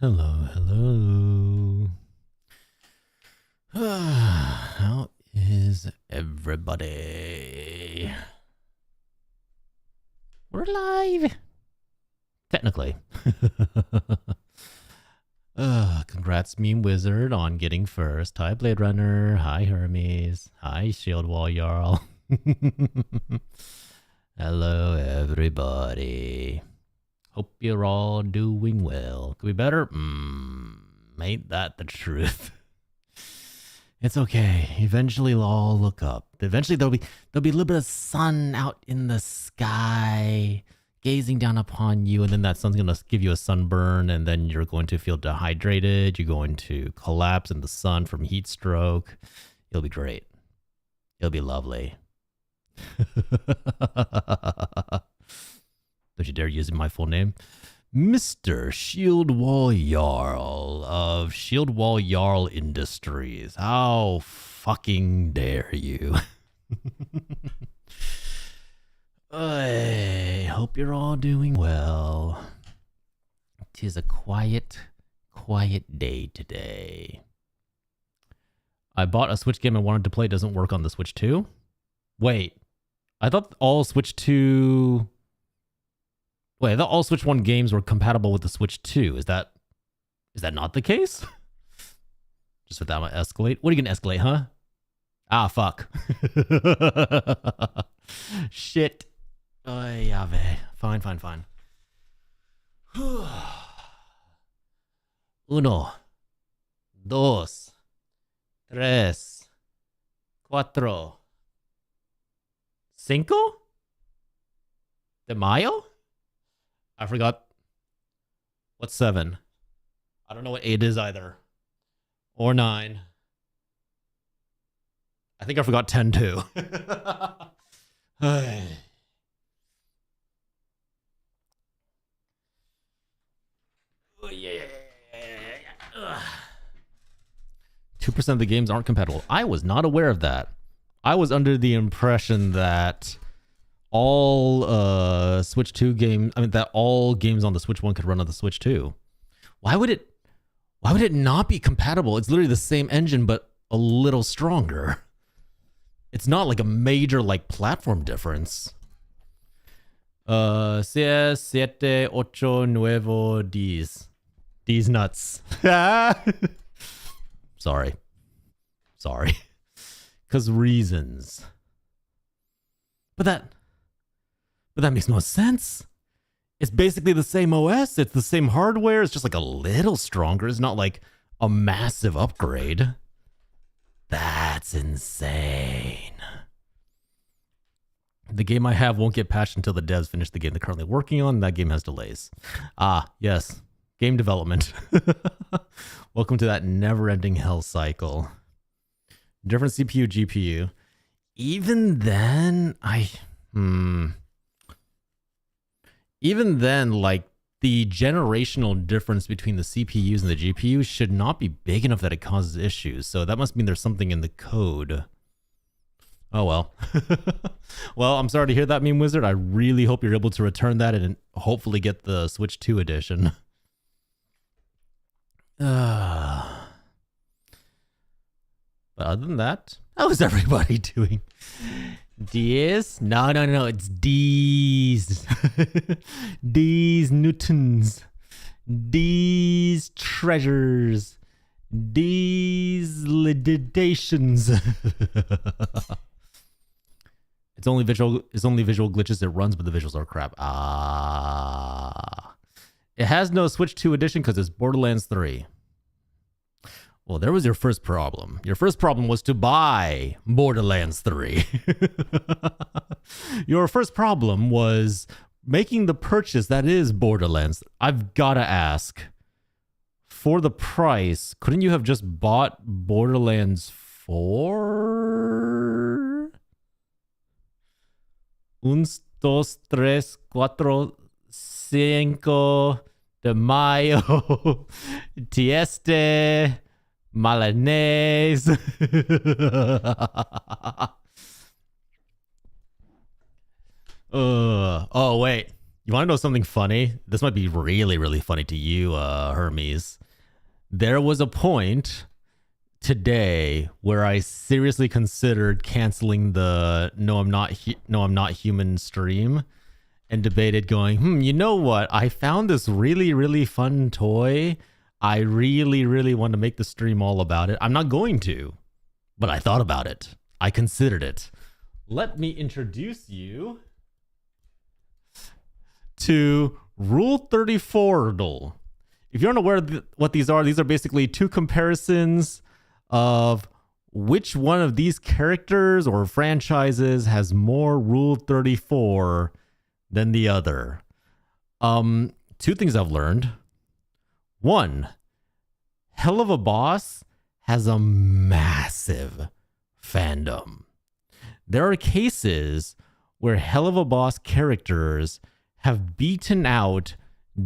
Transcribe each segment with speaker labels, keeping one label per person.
Speaker 1: Hello, hello. How is everybody? We're live. Technically. Congrats, Meme Wizard, on getting first. Hi, Blade Runner. Hi, Hermes. Hi, Shield Wall Jarl. Hello, everybody. Hope you're all doing well. Could be better? Ain't that the truth? It's okay. Eventually they'll all look up. Eventually there'll be a little bit of sun out in the sky gazing down upon you, and then that sun's gonna give you a sunburn, and then you're going to feel dehydrated. You're going to collapse in the sun from heat stroke. It'll be great. It'll be lovely. Don't you dare use my full name. Mr. Shield Wall Jarl of Shield Wall Jarl Industries. How fucking dare you? I hope you're all doing well. 'Tis a quiet day today. I bought a Switch game I wanted to play. Doesn't work on the Switch 2. Wait, I thought all Switch 2... Wait, I thought all Switch 1 games were compatible with the Switch 2. Is that not the case? Just with that, I'm gonna escalate. What are you gonna escalate, huh? Ah, fuck. Shit. Yeah, fine. Uno, dos, tres, cuatro, cinco de mayo? I forgot. What's 7? I don't know what 8 is either. Or 9. I think I forgot 10 too. Oh, yeah. 2% of the games aren't compatible. I was not aware of that. I was under the impression that all Switch 2 games, that all games on the Switch 1 could run on the Switch 2. Why would it not be compatible? It's literally the same engine, but a little stronger. It's not like a major platform difference. 6, 7, 8, 9, 10. These nuts. Sorry. Because reasons. But that makes no sense. It's basically the same OS. It's the same hardware. It's just a little stronger. It's not like a massive upgrade. That's insane. The game I have won't get patched until the devs finish the game they're currently working on. That game has delays. Ah, yes. Game development. Welcome to that never-ending hell cycle. Different CPU, GPU. Even then, Even then, the generational difference between the CPUs and the GPUs should not be big enough that it causes issues. So that must mean there's something in the code. Oh, well. Well, I'm sorry to hear that, Meme Wizard. I really hope you're able to return that and hopefully get the Switch 2 edition. But other than that, how is everybody doing? Ds? No, it's D's. D's Newtons. D's treasures. D's liquidations. It's only visual glitches it runs, but the visuals are crap. It has no Switch 2 edition because it's Borderlands 3. Well, there was your first problem. Your first problem was to buy Borderlands 3. Your first problem was making the purchase that is Borderlands. I've got to ask, for the price, couldn't you have just bought Borderlands 4? 1, 2, 3, 4, 5 de mayo. Tieste. Milanese. Oh, wait. You want to know something funny? This might be really, really funny to you, Hermes. There was a point today where I seriously considered canceling the no I'm not human stream and debated going, you know what? I found this really, really fun toy. I really, really want to make the stream all about it. I'm not going to, but I thought about it. I considered it. Let me introduce you to Rule 34. If you're unaware of what these are basically two comparisons of which one of these characters or franchises has more Rule 34 than the other. Two things I've learned. One, Hell of a Boss has a massive fandom. There are cases where Hell of a Boss characters have beaten out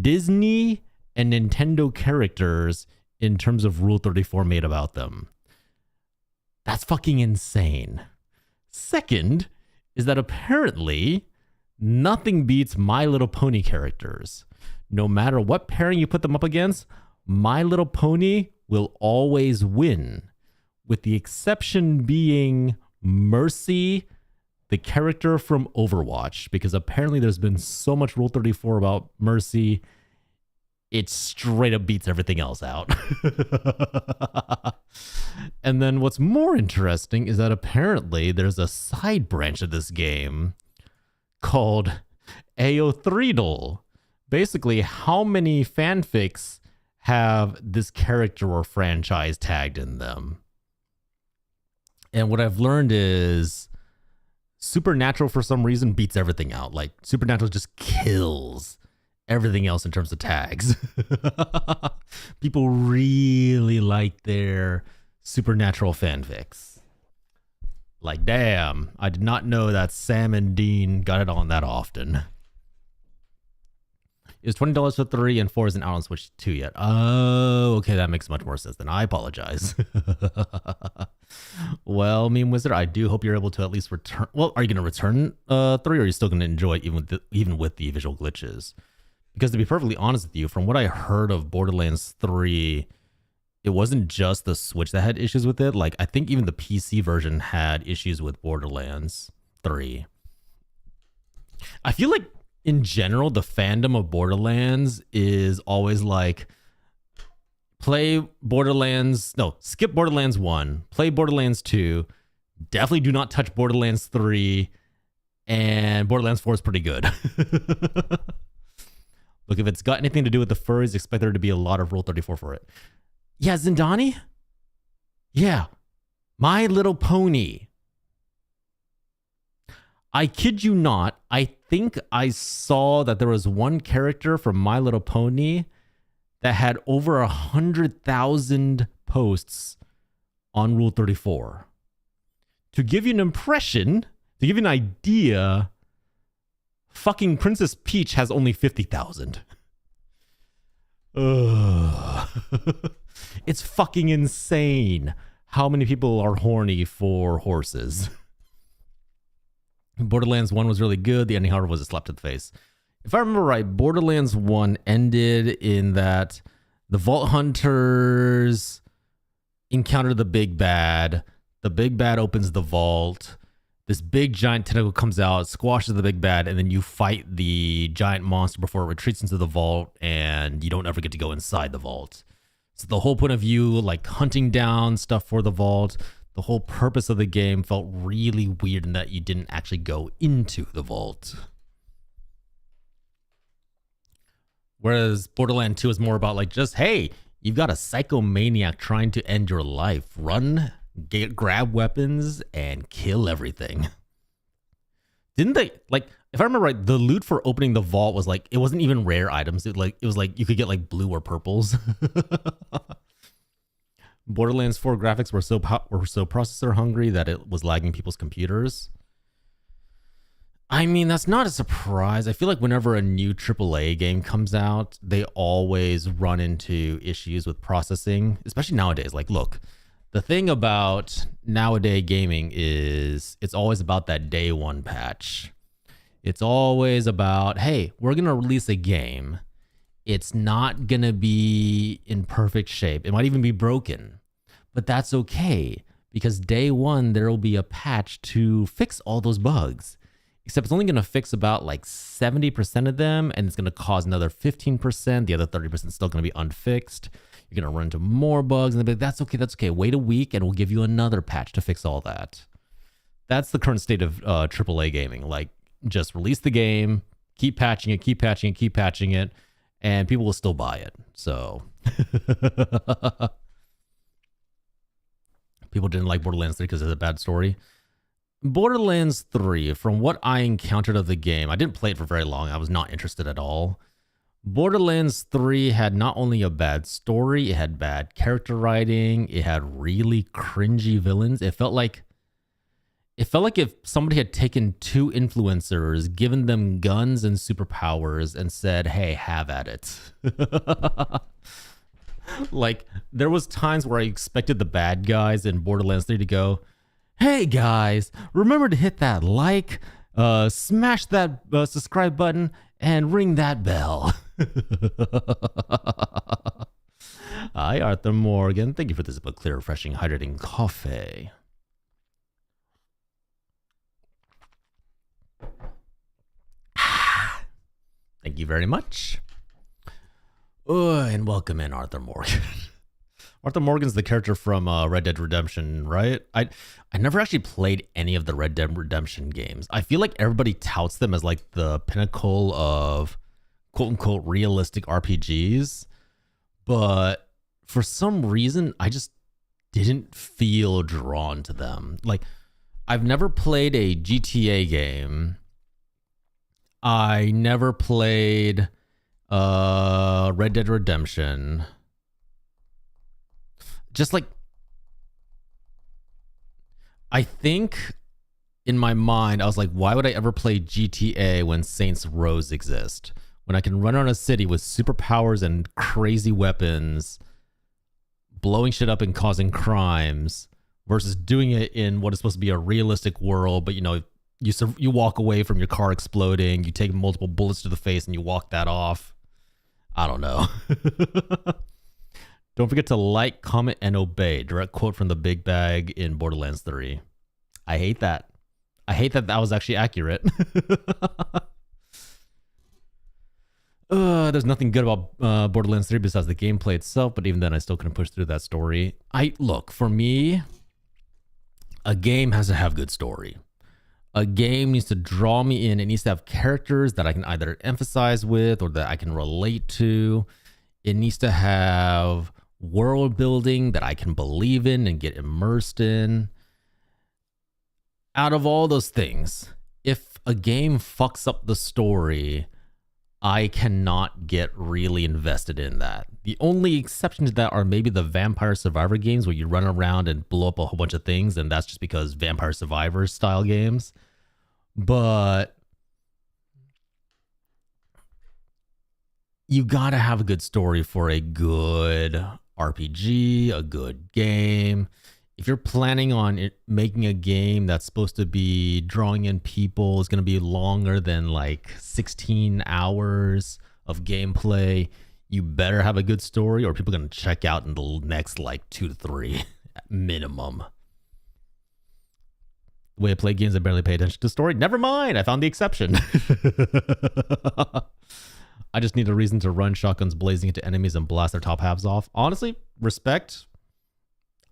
Speaker 1: Disney and Nintendo characters in terms of Rule 34 made about them. That's fucking insane. Second is that apparently nothing beats My Little Pony characters. No matter what pairing you put them up against, My Little Pony will always win, with the exception being Mercy, the character from Overwatch, because apparently there's been so much Rule 34 about Mercy, it straight up beats everything else out. And then what's more interesting is that apparently there's a side branch of this game called AO3DL. Basically, how many fanfics have this character or franchise tagged in them? And what I've learned is Supernatural, for some reason, beats everything out. Like, Supernatural just kills everything else in terms of tags. People really like their Supernatural fanfics. Like, damn, I did not know that Sam and Dean got it on that often. It's $20 for 3 and 4 isn't out on Switch 2 yet. Oh, okay, that makes much more sense then. I apologize. Well, Meme Wizard, I do hope you're able to at least return. Well, are you going to return 3, or are you still going to enjoy it even with the visual glitches? Because to be perfectly honest with you, from what I heard of Borderlands 3, it wasn't just the Switch that had issues with it. Like, I think even the PC version had issues with Borderlands 3. I feel like, in general, the fandom of Borderlands is always like, skip Borderlands 1, play Borderlands 2, definitely do not touch Borderlands 3, and Borderlands 4 is pretty good. Look, if it's got anything to do with the furries, expect there to be a lot of Rule 34 for it. Yeah, Zindani? Yeah, My Little Pony. I kid you not, I think I saw that there was one character from My Little Pony that had over 100,000 posts on Rule 34. To give you an impression, to give you an idea, fucking Princess Peach has only 50,000. It's fucking insane how many people are horny for horses. Borderlands 1 was really good. The ending, however, was a slap to the face. If I remember right, Borderlands 1 ended in that the Vault Hunters encounter the big bad. The big bad opens the vault. This big giant tentacle comes out, squashes the big bad, and then you fight the giant monster before it retreats into the vault, and you don't ever get to go inside the vault. So the whole point of view, like hunting down stuff for the vault, the whole purpose of the game felt really weird in that you didn't actually go into the vault. Whereas Borderlands 2 is more about like just, hey, you've got a psychomaniac trying to end your life. Run, grab weapons, and kill everything. Didn't they, like, if I remember right, the loot for opening the vault was like, it wasn't even rare items. It was like you could get like blue or purples. Borderlands 4 graphics were so processor hungry that it was lagging people's computers. I mean, that's not a surprise. I feel like whenever a new AAA game comes out, they always run into issues with processing, especially nowadays. Like, look, the thing about nowadays gaming is it's always about that day one patch. It's always about, hey, we're going to release a game. It's not going to be in perfect shape. It might even be broken, but that's okay because day one, there will be a patch to fix all those bugs. Except it's only going to fix about like 70% of them, and it's going to cause another 15%. The other 30% is still going to be unfixed. You're going to run into more bugs, and they'll be like, that's okay. Wait a week, and we'll give you another patch to fix all that. That's the current state of AAA gaming. Like, just release the game, keep patching it, keep patching it, keep patching it, and people will still buy it. So people didn't like Borderlands 3 because it's a bad story. Borderlands 3, from what I encountered of the game, I didn't play it for very long. I was not interested at all. Borderlands 3 had not only a bad story, it had bad character writing, it had really cringy villains. It felt like if somebody had taken two influencers, given them guns and superpowers, and said, hey, have at it. Like, there was times where I expected the bad guys in Borderlands 3 to go, hey guys, remember to hit that like, smash that subscribe button, and ring that bell. Hi, Arthur Morgan. Thank you for this clear, refreshing, hydrating coffee. Thank you very much. And welcome in, Arthur Morgan. Arthur Morgan's the character from Red Dead Redemption, right? I never actually played any of the Red Dead Redemption games. I feel like everybody touts them as like the pinnacle of quote-unquote realistic RPGs. But for some reason, I just didn't feel drawn to them. Like, I've never played a GTA game. I never played Red Dead Redemption. Just like, I think in my mind, I was like, why would I ever play GTA when Saints Row exist? When I can run around a city with superpowers and crazy weapons, blowing shit up and causing crimes, versus doing it in what is supposed to be a realistic world, but you know, you walk away from your car exploding, you take multiple bullets to the face, and you walk that off. I don't know. Don't forget to like, comment, and obey. Direct quote from the big bag in Borderlands 3. I hate that. I hate that that was actually accurate. There's nothing good about Borderlands 3 besides the gameplay itself, but even then I still couldn't push through that story. Look, for me, a game has to have good story. A game needs to draw me in. It needs to have characters that I can either emphasize with or that I can relate to. It needs to have world building that I can believe in and get immersed in. Out of all those things, if a game fucks up the story, I cannot get really invested in that. The only exception to that are maybe the Vampire Survivor games where you run around and blow up a whole bunch of things, and that's just because Vampire Survivor style games. But you gotta have a good story for a good RPG, a good game. If you're planning on making a game that's supposed to be drawing in people, is going to be longer than like 16 hours of gameplay, you better have a good story or people are going to check out in the next like 2 to 3 at minimum. The way I play games, I barely pay attention to story. Never mind, I found the exception. I just need a reason to run shotguns blazing into enemies and blast their top halves off. Honestly, respect.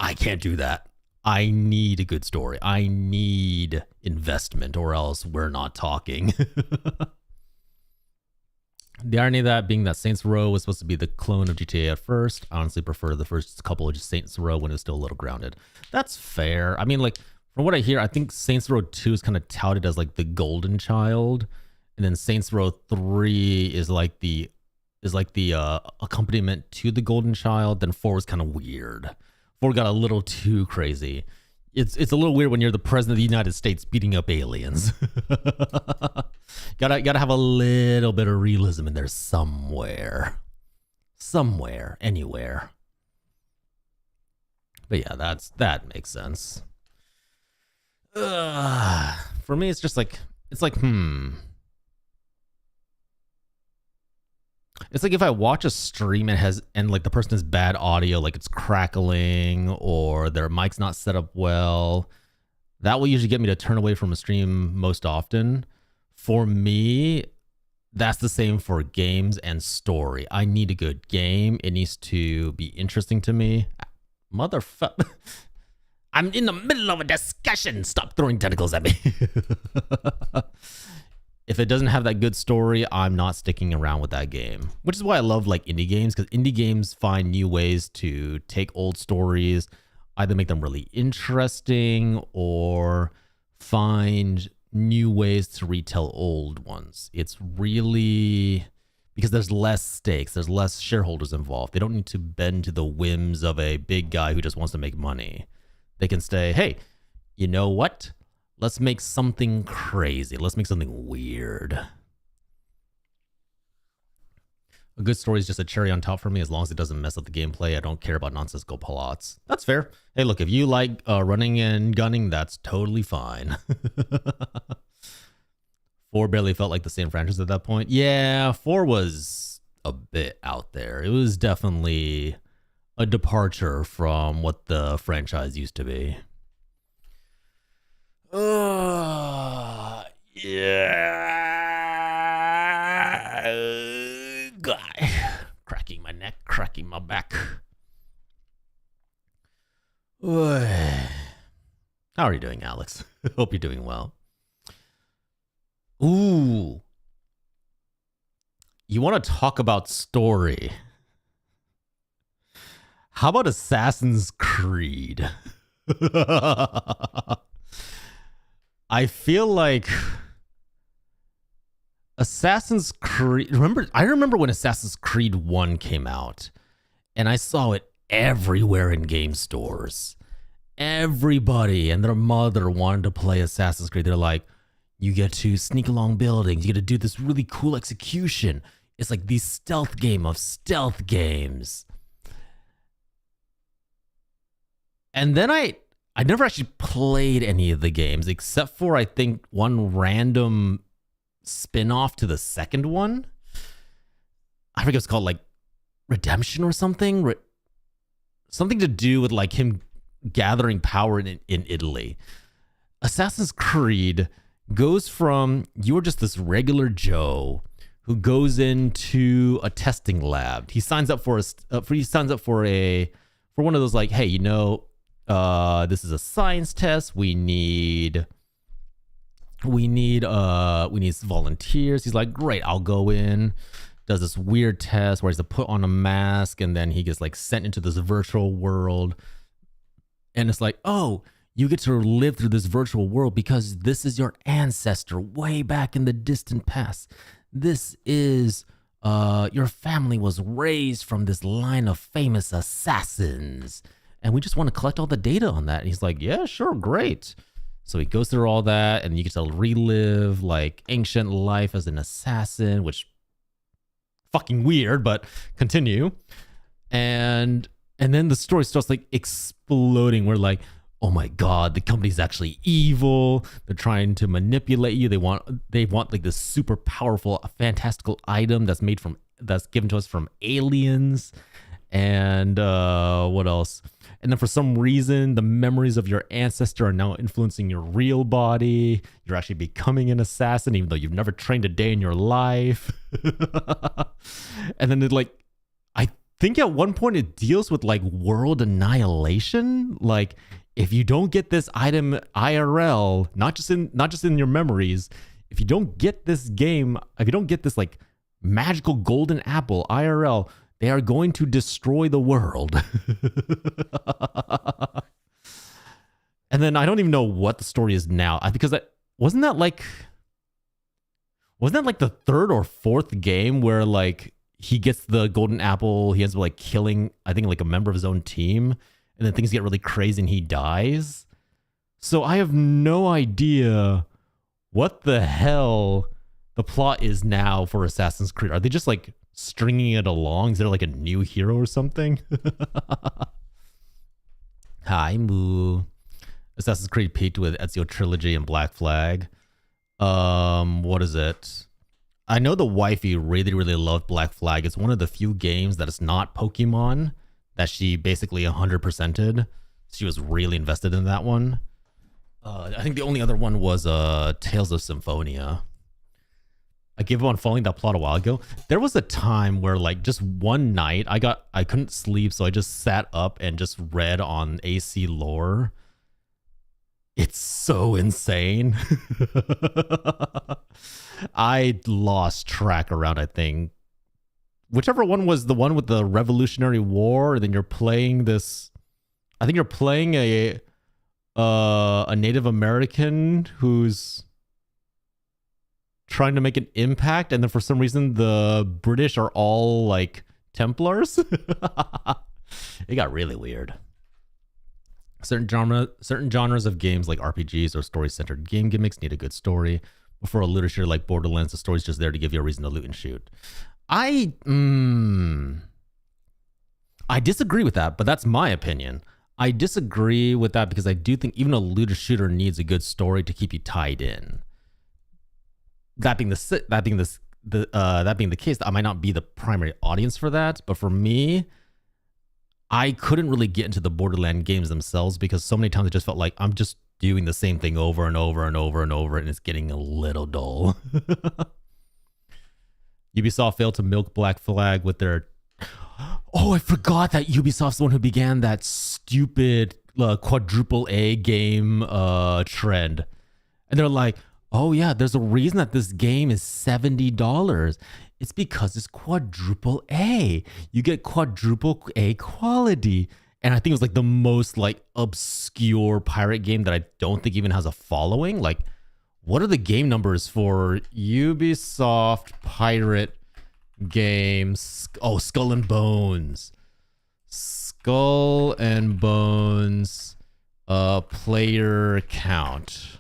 Speaker 1: I can't do that. I need a good story. I need investment or else we're not talking. The irony of that being that Saints Row was supposed to be the clone of GTA at first. I honestly prefer the first couple of Saints Row when it was still a little grounded. That's fair. I mean, like, from what I hear, I think Saints Row 2 is kind of touted as like the golden child. And then Saints Row 3 is like the accompaniment to the golden child. Then 4 was kind of weird. 4 got a little too crazy. It's a little weird when you're the president of the United States beating up aliens. gotta have a little bit of realism in there somewhere, anywhere. But yeah, that makes sense. For me, it's just like, It's like if I watch a stream and like the person has bad audio, like it's crackling or their mic's not set up well, that will usually get me to turn away from a stream most often. For me, that's the same for games and story. I need a good game. It needs to be interesting to me. Motherfucker. I'm in the middle of a discussion. Stop throwing tentacles at me. If it doesn't have that good story, I'm not sticking around with that game. Which is why I love like indie games, because indie games find new ways to take old stories, either make them really interesting or find new ways to retell old ones. It's really because there's less stakes, there's less shareholders involved. They don't need to bend to the whims of a big guy who just wants to make money. They can say, hey, you know what? Let's make something crazy. Let's make something weird. A good story is just a cherry on top for me as long as it doesn't mess up the gameplay. I don't care about nonsensical plots. That's fair. Hey, look, if you like running and gunning, that's totally fine. 4 barely felt like the same franchise at that point. Yeah, 4 was a bit out there. It was definitely a departure from what the franchise used to be. Yeah. Guy. Cracking my neck, cracking my back. How are you doing, Alex? Hope you're doing well. Ooh. You want to talk about story? How about Assassin's Creed? I feel like Assassin's Creed. I remember when Assassin's Creed 1 came out, and I saw it everywhere in game stores. Everybody and their mother wanted to play Assassin's Creed. They're like, you get to sneak along buildings. You get to do this really cool execution. It's like the stealth game of stealth games. And then I never actually played any of the games except for, I think, one random spin-off to the second one. I forget it's called, like, Redemption or something. Something to do with, like, him gathering power in Italy. Assassin's Creed goes from you're just this regular Joe who goes into a testing lab. He signs up for one of those, like, hey, you know, this is a science test. We need volunteers. He's like, great, I'll go in. Does this weird test where he's to put on a mask, and then he gets like sent into this virtual world. And it's like, oh, you get to live through this virtual world because this is your ancestor way back in the distant past. This is your family was raised from this line of famous assassins. And we just want to collect all the data on that. And he's like, yeah, sure, great. So he goes through all that, and you get to relive like ancient life as an assassin, which fucking weird, but continue. And then the story starts like exploding. We're like, oh my God, the company's actually evil. They're trying to manipulate you. They want like this super powerful, fantastical item that's given to us from aliens. And what else? And then for some reason, the memories of your ancestor are now influencing your real body. You're actually becoming an assassin, even though you've never trained a day in your life. And then I think at one point it deals with like world annihilation. Like, if you don't get this item IRL, not just in your memories, if you don't get this game, if you don't get this like magical golden apple IRL, they are going to destroy the world. And then I don't even know what the story is now. Because wasn't that like the third or fourth game where like he gets the golden apple, he ends up like killing, I think, like a member of his own team, and then things get really crazy and he dies. So I have no idea what the hell the plot is now for Assassin's Creed. Are they just like stringing it along? Is there like a new hero or something? Hi, Moo. Assassin's Creed peaked with Ezio Trilogy and Black Flag. What is it? I know the wifey really, really loved Black Flag. It's one of the few games that is not Pokemon that she basically 100%ed. She was really invested in that one. I think the only other one was Tales of Symphonia. I gave up on following that plot a while ago. There was a time where like just one night I couldn't sleep, so I just sat up and just read on AC lore. It's so insane. I lost track around, I think, whichever one was the one with the Revolutionary War, and then you're playing this. I think you're playing a Native American who's trying to make an impact, and then for some reason the British are all like Templars. It got really weird. Certain genres of games like RPGs or story-centered game gimmicks need a good story. Before a looter shooter like Borderlands, the story's just there to give you a reason to loot and shoot. I disagree with that, but that's my opinion. I disagree with that because I do think even a looter shooter needs a good story to keep you tied in. That being the case, I might not be the primary audience for that, but for me, I couldn't really get into the Borderlands games themselves because so many times it just felt like I'm just doing the same thing over and over and over and over, and it's getting a little dull. Ubisoft failed to milk Black Flag with their... Oh, I forgot that Ubisoft's the one who began that stupid quadruple A game trend. And they're like, oh yeah, there's a reason that this game is $70. It's because it's quadruple A. You get quadruple A quality. And I think it was like the most like obscure pirate game that I don't think even has a following. Like, what are the game numbers for Ubisoft pirate games? Oh, Skull and Bones. Skull and Bones player count.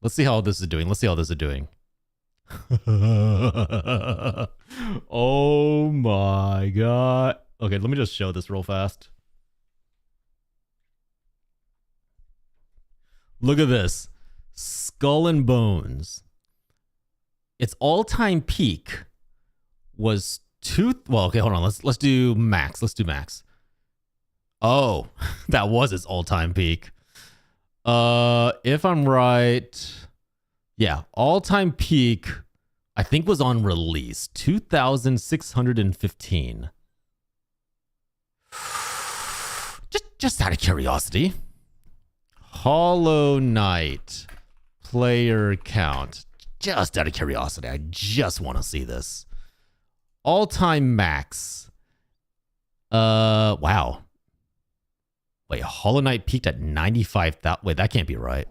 Speaker 1: Let's see how this is doing. Oh my god. Okay, let me just show this real fast. Look at this. Skull and Bones. Its all-time peak was well, okay, hold on. Let's do max. Oh, that was its all-time peak. If I'm right, yeah, all-time peak I think was on release 2,615. Just out of curiosity. Hollow Knight player count. Just out of curiosity. I just want to see this. All-time max. Wow. Wait, Hollow Knight peaked at 95,000. Wait, that can't be right.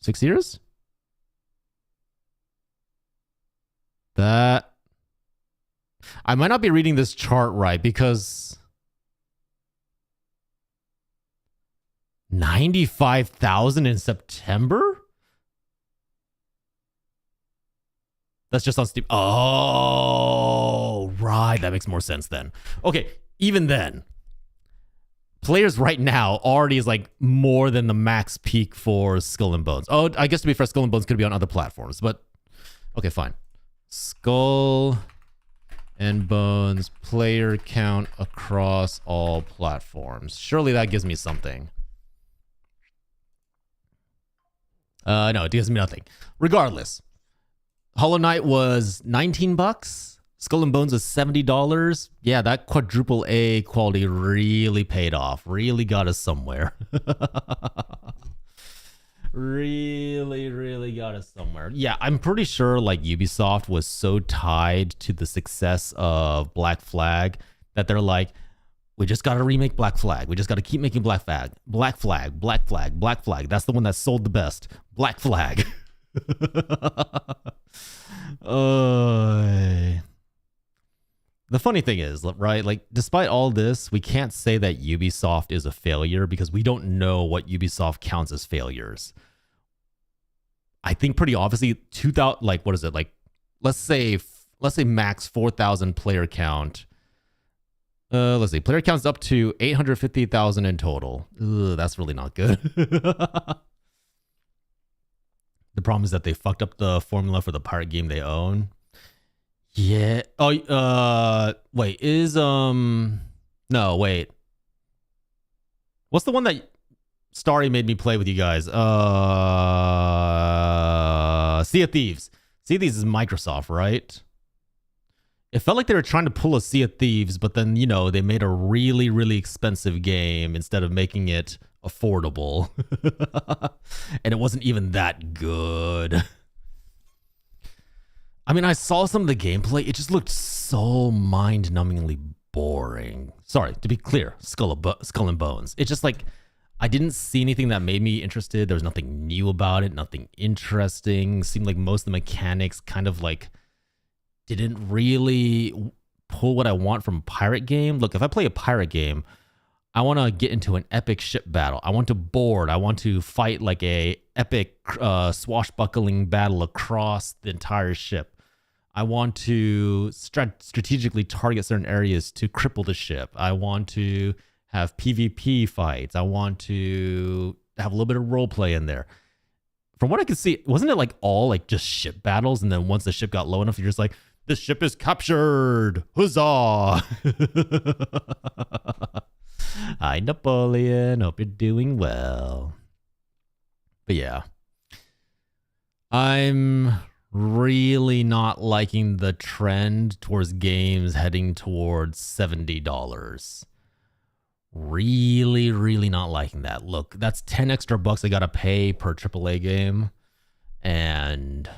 Speaker 1: 6 years? That... I might not be reading this chart right because... 95,000 in September? That's just on Steam. Oh, right. That makes more sense then. Okay, even then, players right now already is like more than the max peak for Skull and Bones. Oh, I guess to be fair, Skull and Bones could be on other platforms, but okay, fine. Skull and Bones player count across all platforms. Surely that gives me something. No, it gives me nothing. Regardless, Hollow Knight was $19. Skull and Bones was $70. Yeah, that quadruple A quality really paid off. Really got us somewhere. Really got us somewhere. Yeah, I'm pretty sure like Ubisoft was so tied to the success of Black Flag that they're like, we just got to remake Black Flag. We just got to keep making Black Flag. Black Flag. That's the one that sold the best. Black Flag. The funny thing is, right, like despite all this, we can't say that Ubisoft is a failure because we don't know what Ubisoft counts as failures. I think pretty obviously 2,000, like what is it, like let's say max 4,000 player count. Let's see, player count's up to 850,000 in total. Ugh, that's really not good. The problem is that they fucked up the formula for the pirate game they own. Yeah. Oh, wait, no, wait. What's the one that Starry made me play with you guys? Sea of Thieves. Sea of Thieves is Microsoft, right? It felt like they were trying to pull a Sea of Thieves, but then, they made a really, really expensive game instead of making it affordable. And it wasn't even that good. I mean, I saw some of the gameplay. It just looked so mind-numbingly boring. Sorry, to be clear, Skull and Bones. It's just like, I didn't see anything that made me interested. There was nothing new about it, nothing interesting. Seemed like most of the mechanics kind of like didn't really pull what I want from a pirate game. Look, if I play a pirate game, I want to get into an epic ship battle. I want to board. I want to fight like a epic swashbuckling battle across the entire ship. I want to strategically target certain areas to cripple the ship. I want to have PvP fights. I want to have a little bit of role play in there. From what I could see, wasn't it like all like just ship battles? And then once the ship got low enough, you're just like, the ship is captured. Huzzah. Hi, Napoleon. Hope you're doing well. But yeah, I'm really not liking the trend towards games heading towards $70. Really, really not liking that. Look, that's 10 extra bucks I gotta pay per AAA game. And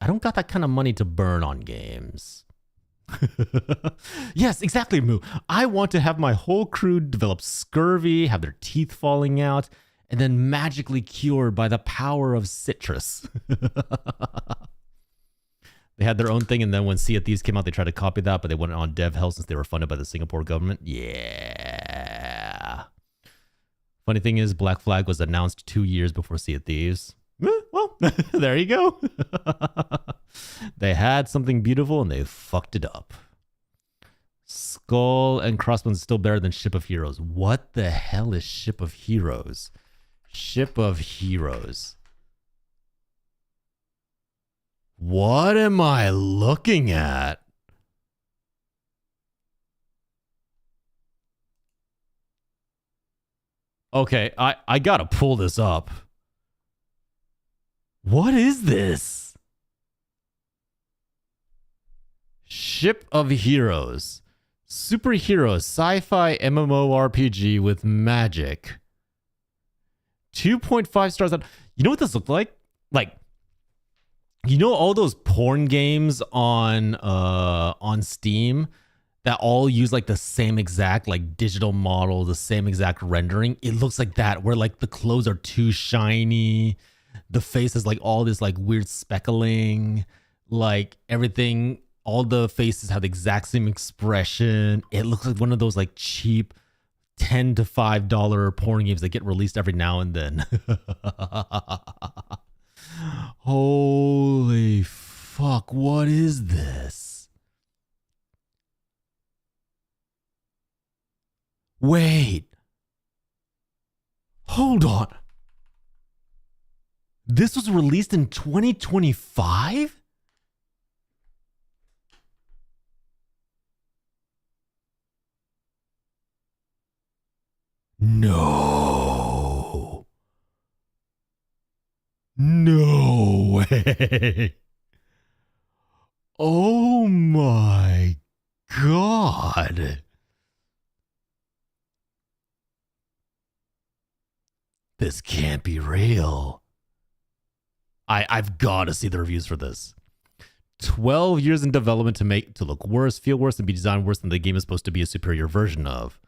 Speaker 1: I don't got that kind of money to burn on games. Yes, exactly, Moo. I want to have my whole crew develop scurvy, have their teeth falling out, and then magically cured by the power of citrus. They had their own thing, and then when Sea of Thieves came out, they tried to copy that, but they went on dev hell since they were funded by the Singapore government. Yeah. Funny thing is, Black Flag was announced 2 years before Sea of Thieves. Well, there you go. They had something beautiful, and they fucked it up. Skull and Crossbones is still better than Ship of Heroes. What the hell is Ship of Heroes? Ship of Heroes. What am I looking at? Okay, I gotta pull this up. What is this? Ship of Heroes. Superheroes, sci-fi MMORPG with magic. 2.5 stars out. You know what this looked like? Like, all those porn games on Steam that all use like the same exact like digital model, the same exact rendering? It looks like that, where like the clothes are too shiny, the face is like all this like weird speckling, like everything, all the faces have the exact same expression. It looks like one of those like cheap $10 to $5 porn games that get released every now and then. Holy fuck, what is this? Wait. Hold on. This was released in 2025? No. No way. Oh my God. This can't be real. I've got to see the reviews for this. 12 years in development to look worse, feel worse, and be designed worse than the game is supposed to be a superior version of.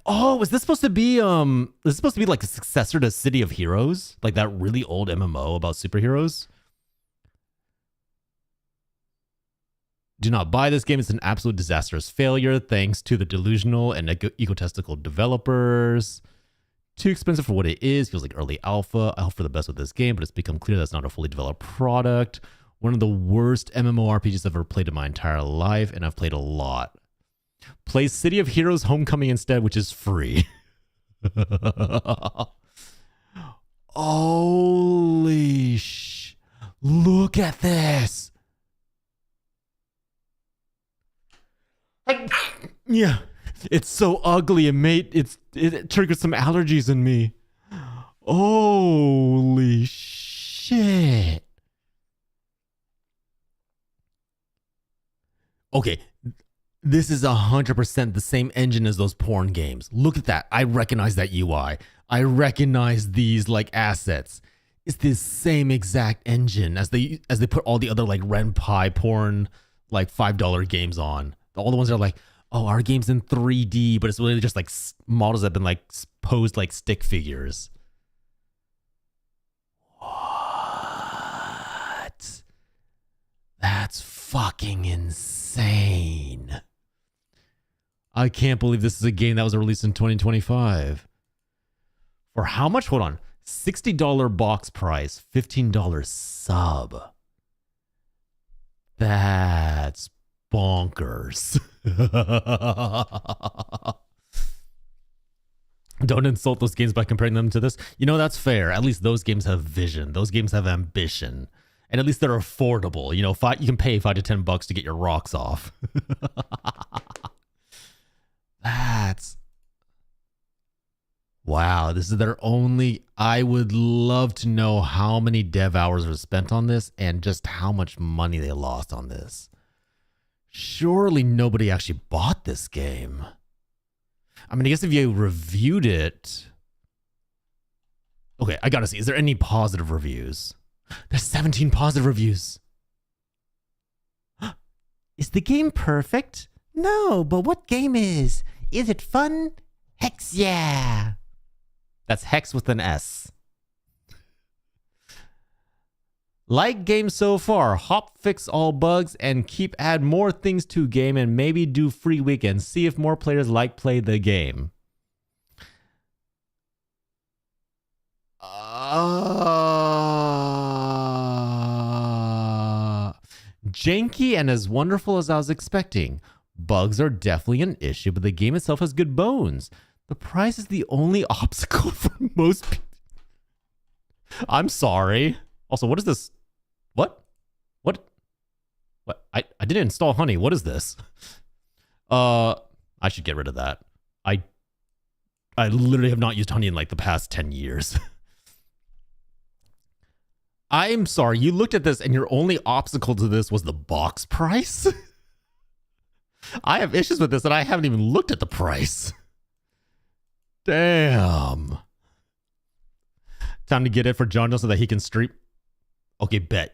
Speaker 1: Oh, is this supposed to be like a successor to City of Heroes? Like that really old MMO about superheroes? Do not buy this game. It's an absolute disastrous failure thanks to the delusional and egotistical developers. Too expensive for what it is. Feels like early alpha. I hope for the best with this game, but it's become clear that's not a fully developed product. One of the worst MMORPGs I've ever played in my entire life, and I've played a lot. Play City of Heroes Homecoming instead, which is free. Holy sh! Look at this! Yeah, it's so ugly. It triggered some allergies in me. Holy shit. Okay, this is 100% the same engine as those porn games. Look at that. I recognize that UI. I recognize these like assets. It's the same exact engine as they put all the other like Renpai porn like $5 games on. All the ones that are like, oh, our game's in 3D, but it's really just like models that have been like posed like stick figures. What? That's fucking insane. I can't believe this is a game that was released in 2025. For how much? Hold on. $60 box price, $15 sub. That's bonkers. Don't insult those games by comparing them to this. You know, that's fair. At least those games have vision. Those games have ambition. And at least they're affordable. You know, you can pay $5 to $10 to get your rocks off. That's... Wow, this is their only... I would love to know how many dev hours were spent on this and just how much money they lost on this. Surely nobody actually bought this game. I mean, I guess if you reviewed it... Okay, I gotta see. Is there any positive reviews? There's 17 positive reviews. Is the game perfect? No, but what game is? Is it fun? Hex yeah! That's Hex with an S. Like game so far, hop fix all bugs and keep add more things to game and maybe do free weekends. See if more players like play the game. Janky and as wonderful as I was expecting. Bugs are definitely an issue, but the game itself has good bones. The price is the only obstacle for most people. I'm sorry. Also, what is this? What? I didn't install Honey. What is this? I should get rid of that. I literally have not used Honey in like the past 10 years. I'm sorry. You looked at this and your only obstacle to this was the box price? I have issues with this and I haven't even looked at the price. Damn. Time to get it for John so that he can stream. Okay, bet.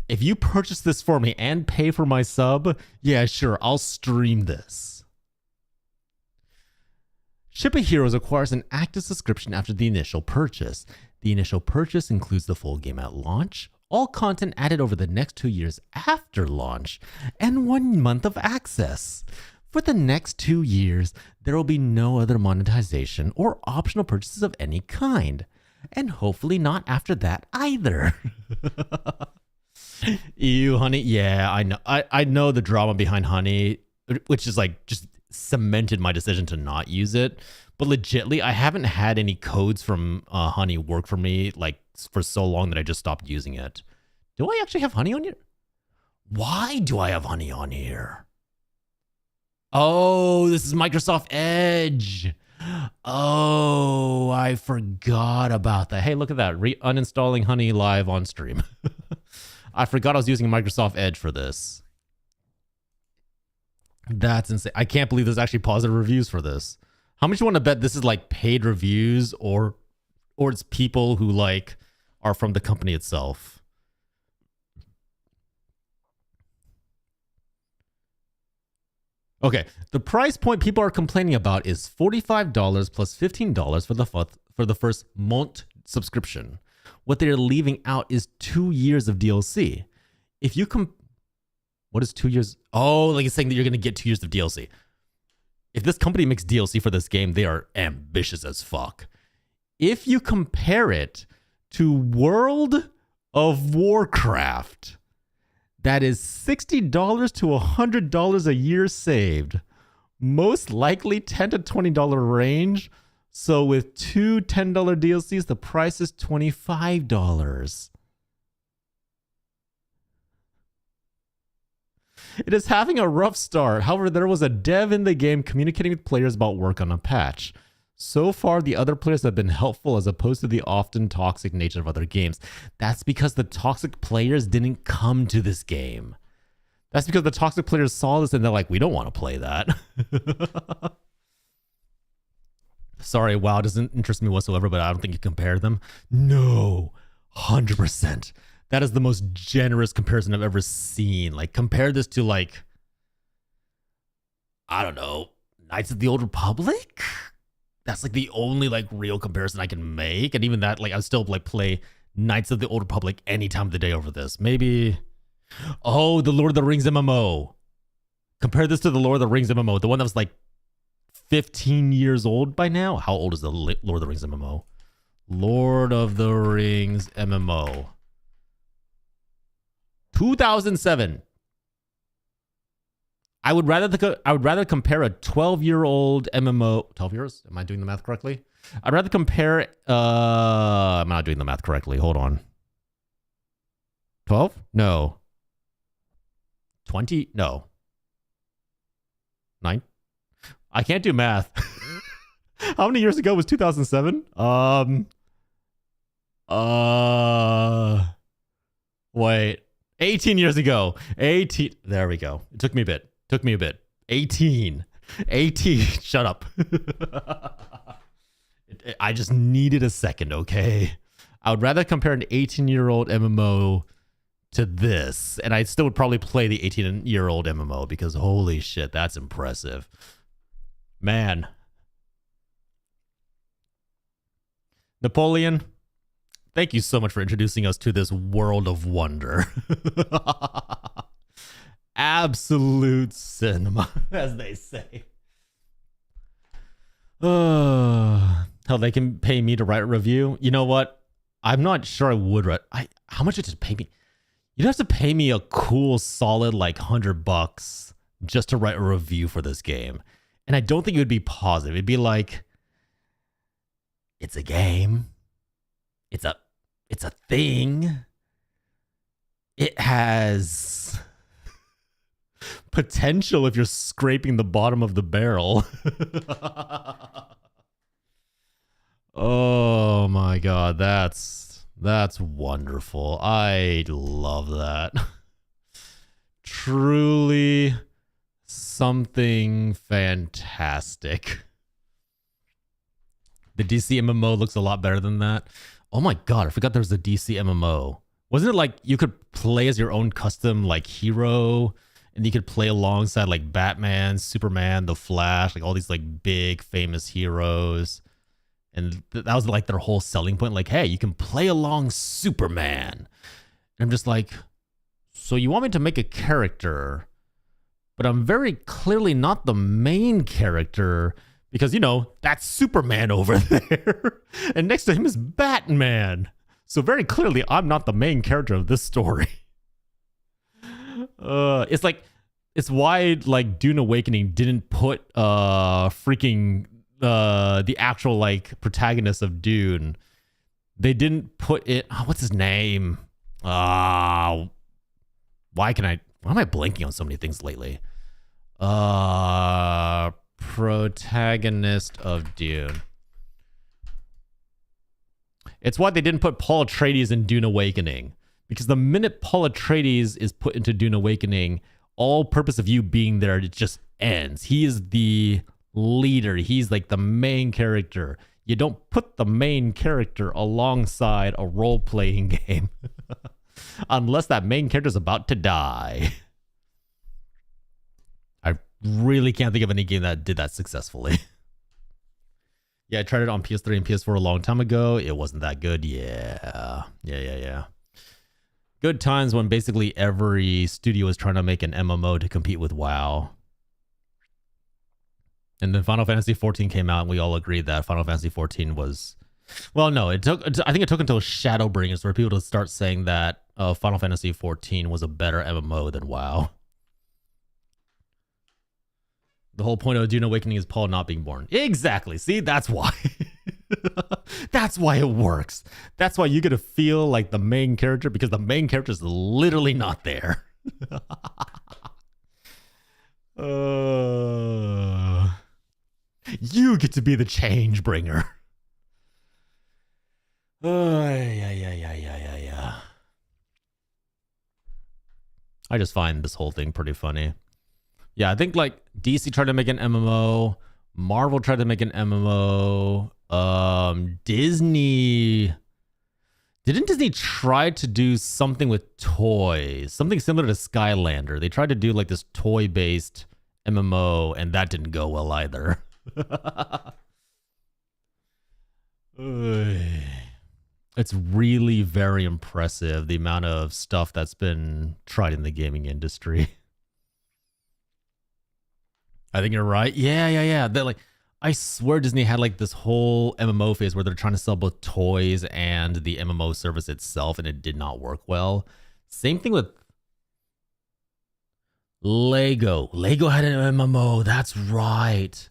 Speaker 1: If you purchase this for me and pay for my sub, yeah, sure, I'll stream this. Ship of Heroes acquires an active subscription after the initial purchase. The initial purchase includes the full game at launch, all content added over the next 2 years after launch, and 1 month of access. For the next 2 years, there will be no other monetization or optional purchases of any kind. And hopefully not after that either. Ew, Honey. Yeah, I know. I know the drama behind Honey, which is like just cemented my decision to not use it. But legitly, I haven't had any codes from Honey work for me like for so long that I just stopped using it. Do I actually have Honey on here? Why do I have Honey on here? Oh, this is Microsoft Edge. Oh, I forgot about that. Hey, look at that. Uninstalling Honey live on stream. I forgot I was using Microsoft Edge for this. That's insane. I can't believe there's actually positive reviews for this. How much you want to bet this is like paid reviews or it's people who like are from the company itself? Okay, the price point people are complaining about is $45 plus $15 for the first month subscription. What they're leaving out is 2 years of DLC. If you what is 2 years? Oh, like it's saying that you're going to get 2 years of DLC. If this company makes DLC for this game, they are ambitious as fuck. If you compare it to World of Warcraft, that is $60 to $100 a year saved. Most likely $10 to $20 range. So with 2 $10 DLCs, the price is $25. It is having a rough start. However, there was a dev in the game communicating with players about work on a patch. So far, the other players have been helpful as opposed to the often toxic nature of other games. That's because the toxic players didn't come to this game. That's because the toxic players saw this and they're like, we don't want to play that. Sorry, WoW doesn't interest me whatsoever, but I don't think you compare them. No, 100%. That is the most generous comparison I've ever seen. Like, compare this to, like, I don't know, Knights of the Old Republic? That's like the only like real comparison I can make. And even that, like, I still like play Knights of the Old Republic any time of the day over this. Maybe, oh, the Lord of the Rings MMO. Compare this to the Lord of the Rings MMO, the one that was like 15 years old by now. How old is the Lord of the Rings MMO? Lord of the Rings MMO. 2007. I would rather compare a 12-year-old MMO. 12 years? Am I doing the math correctly? I'd rather compare. I'm not doing the math correctly. Hold on. 12? No. 20? No. 9? I can't do math. How many years ago was 2007? Wait. 18 years ago. 18. There we go. It took me a bit. 18. Shut up. I just needed a second, okay? I would rather compare an 18-year-old MMO to this, and I still would probably play the 18-year-old MMO because holy shit, that's impressive. Man. Napoleon, thank you so much for introducing us to this world of wonder. Absolute cinema, as they say. Hell, they can pay me to write a review. You know what? I'm not sure I would write. How much did it pay me? You'd have to pay me a cool, solid, like $100 just to write a review for this game. And I don't think it would be positive. It'd be like, it's a game. It's a thing. It has potential if you're scraping the bottom of the barrel. Oh my god, that's wonderful. I love that. Truly something fantastic. The DC MMO looks a lot better than that. Oh my god, I forgot there was a DC MMO. Wasn't it like you could play as your own custom like hero, and you could play alongside like Batman, Superman, The Flash, like all these like big famous heroes. And that was like their whole selling point. Like, hey, you can play along Superman. And I'm just like, so you want me to make a character, but I'm very clearly not the main character because, you know, that's Superman over there. And next to him is Batman. So very clearly, I'm not the main character of this story. It's like, it's why like Dune Awakening didn't put freaking the actual like protagonist of Dune. They didn't put it. Oh, what's his name? Why am I blanking on so many things lately? Protagonist of Dune. It's why they didn't put Paul Atreides in Dune Awakening. Because the minute Paul Atreides is put into Dune Awakening, all purpose of you being there, it just ends. He is the leader. He's like the main character. You don't put the main character alongside a role-playing game. Unless that main character is about to die. I really can't think of any game that did that successfully. Yeah, I tried it on PS3 and PS4 a long time ago. It wasn't that good. Yeah. Good times when basically every studio was trying to make an MMO to compete with WoW. And then Final Fantasy XIV came out, and we all agreed that Final Fantasy XIV was... Well, no, I think it took until Shadowbringers for people to start saying that Final Fantasy XIV was a better MMO than WoW. The whole point of Dune Awakening is Paul not being born. Exactly. See, that's why. That's why it works. That's why you get to feel like the main character, because the main character is literally not there. You get to be the change bringer. Yeah. I just find this whole thing pretty funny. Yeah, I think like DC tried to make an MMO, Marvel tried to make an MMO, Disney. Didn't Disney try to do something with toys? Something similar to Skylander. They tried to do like this toy-based MMO, and that didn't go well either. It's really very impressive, the amount of stuff that's been tried in the gaming industry. I think you're right. Yeah. They're like, I swear Disney had like this whole MMO phase where they're trying to sell both toys and the MMO service itself, and it did not work well. Same thing with Lego. Lego had an MMO. That's right.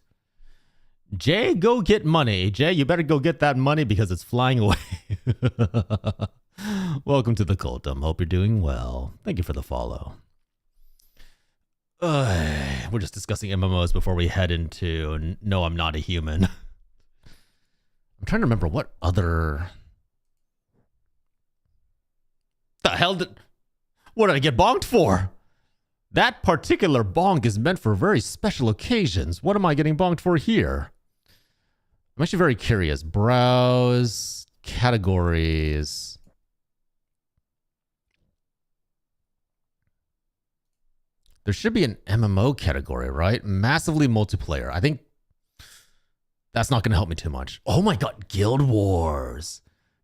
Speaker 1: Jay, go get money. Jay, you better go get that money because it's flying away. Welcome to the cultum. Hope you're doing well. Thank you for the follow. We're just discussing MMOs before we head into No, I'm Not a Human. I'm trying to remember what other... The hell did... What did I get bonked for? That particular bonk is meant for very special occasions. What am I getting bonked for here? I'm actually very curious. Browse, categories... There should be an MMO category, right? Massively multiplayer. I think that's not going to help me too much. Oh my god, Guild Wars.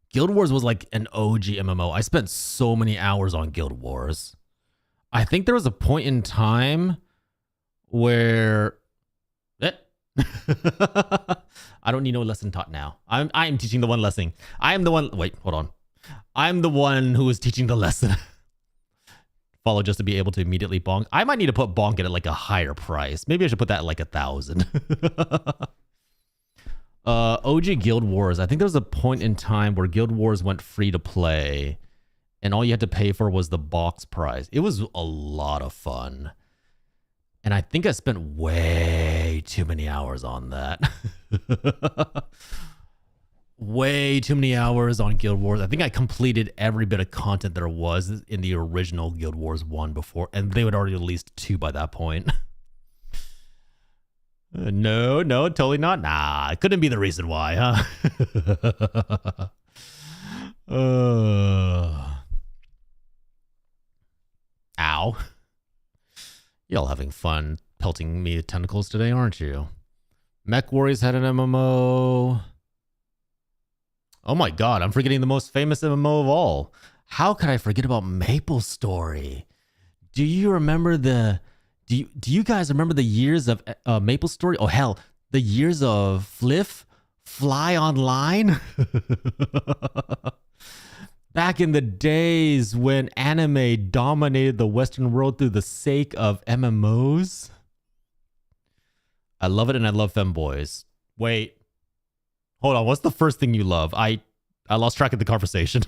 Speaker 1: Guild Wars was like an OG MMO. I spent so many hours on Guild Wars. I think there was a point in time where... I don't need no lesson taught now. I am teaching the one lesson. I am the one... Wait, hold on. I'm the one who is teaching the lesson. Follow just to be able to immediately bonk. I might need to put bonk at like a higher price. Maybe I should put that at like 1,000. OG Guild Wars. I think there was a point in time where Guild Wars went free to play, and all you had to pay for was the box price. It was a lot of fun. And I think I spent way too many hours on that. Way too many hours on Guild Wars. I think I completed every bit of content there was in the original Guild Wars 1 before, and they would already released 2 by that point. No, totally not. Nah, it couldn't be the reason why, huh? Ow. Y'all having fun pelting me with tentacles today, aren't you? Mech Warriors had an MMO. Oh my god, I'm forgetting the most famous MMO of all. How could I forget about MapleStory? Do you remember the... Do you guys remember the years of MapleStory? Oh hell, the years of Fly Online? Back in the days when anime dominated the Western world through the sake of MMOs? I love it and I love femboys. Wait. Hold on, what's the first thing you love? I lost track of the conversation.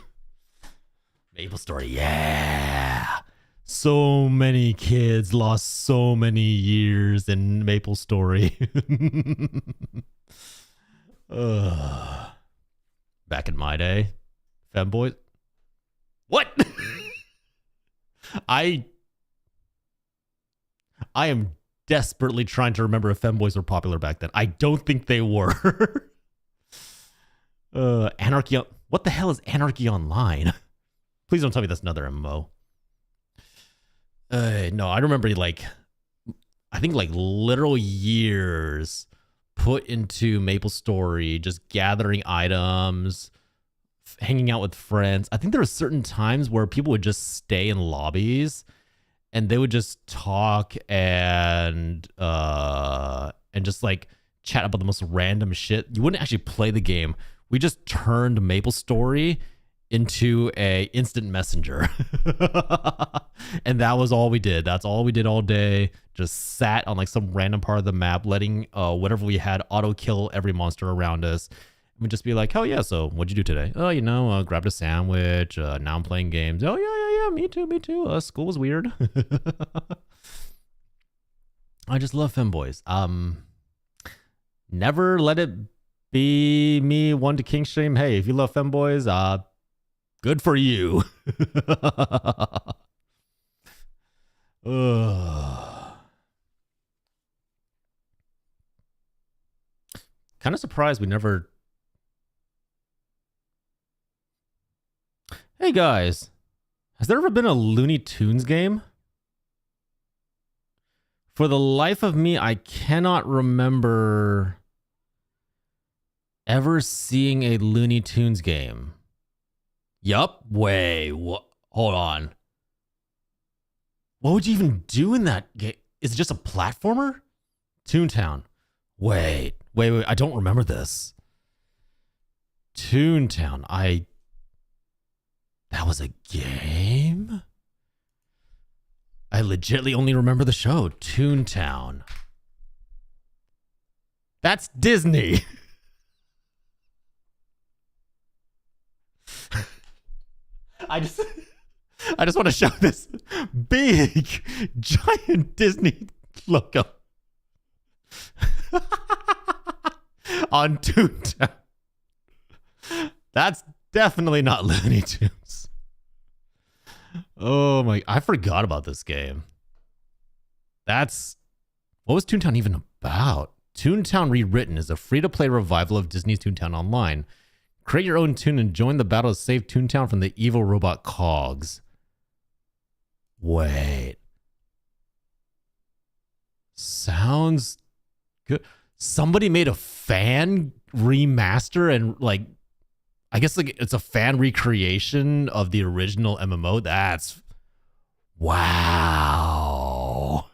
Speaker 1: MapleStory, yeah. So many kids lost so many years in MapleStory. Back in my day, femboys. What? I am desperately trying to remember if femboys were popular back then. I don't think they were. Anarchy. What the hell is Anarchy Online? Please don't tell me that's another MMO. No, I remember like, I think like literal years put into MapleStory, just gathering items, hanging out with friends. I think there were certain times where people would just stay in lobbies and they would just talk and just like chat about the most random shit. You wouldn't actually play the game. We just turned MapleStory into a instant messenger. And that was all we did. That's all we did all day. Just sat on like some random part of the map, letting whatever we had auto kill every monster around us. We'd just be like, oh yeah, so what'd you do today? Oh, you know, grabbed a sandwich. Now I'm playing games. Oh yeah, me too. School was weird. I just love femboys. Never let it be me one to king stream. Hey, if you love femboys, good for you. Kind of surprised we never. Hey guys, has there ever been a Looney Tunes game? For the life of me, I cannot remember ever seeing a Looney Tunes game. Yup. Wait, what? Hold on. What would you even do in that game? Is it just a platformer? Toontown. Wait. I don't remember this. Toontown. That was a game? I legitimately only remember the show, Toontown. That's Disney. I just want to show this big, giant Disney logo on Toontown. That's definitely not Looney Tunes. Oh my, I forgot about this game. What was Toontown even about? Toontown Rewritten is a free-to-play revival of Disney's Toontown Online. Create your own toon and join the battle to save Toontown from the evil robot Cogs. Wait. Sounds good. Somebody made a fan remaster and I guess it's a fan recreation of the original MMO. Wow.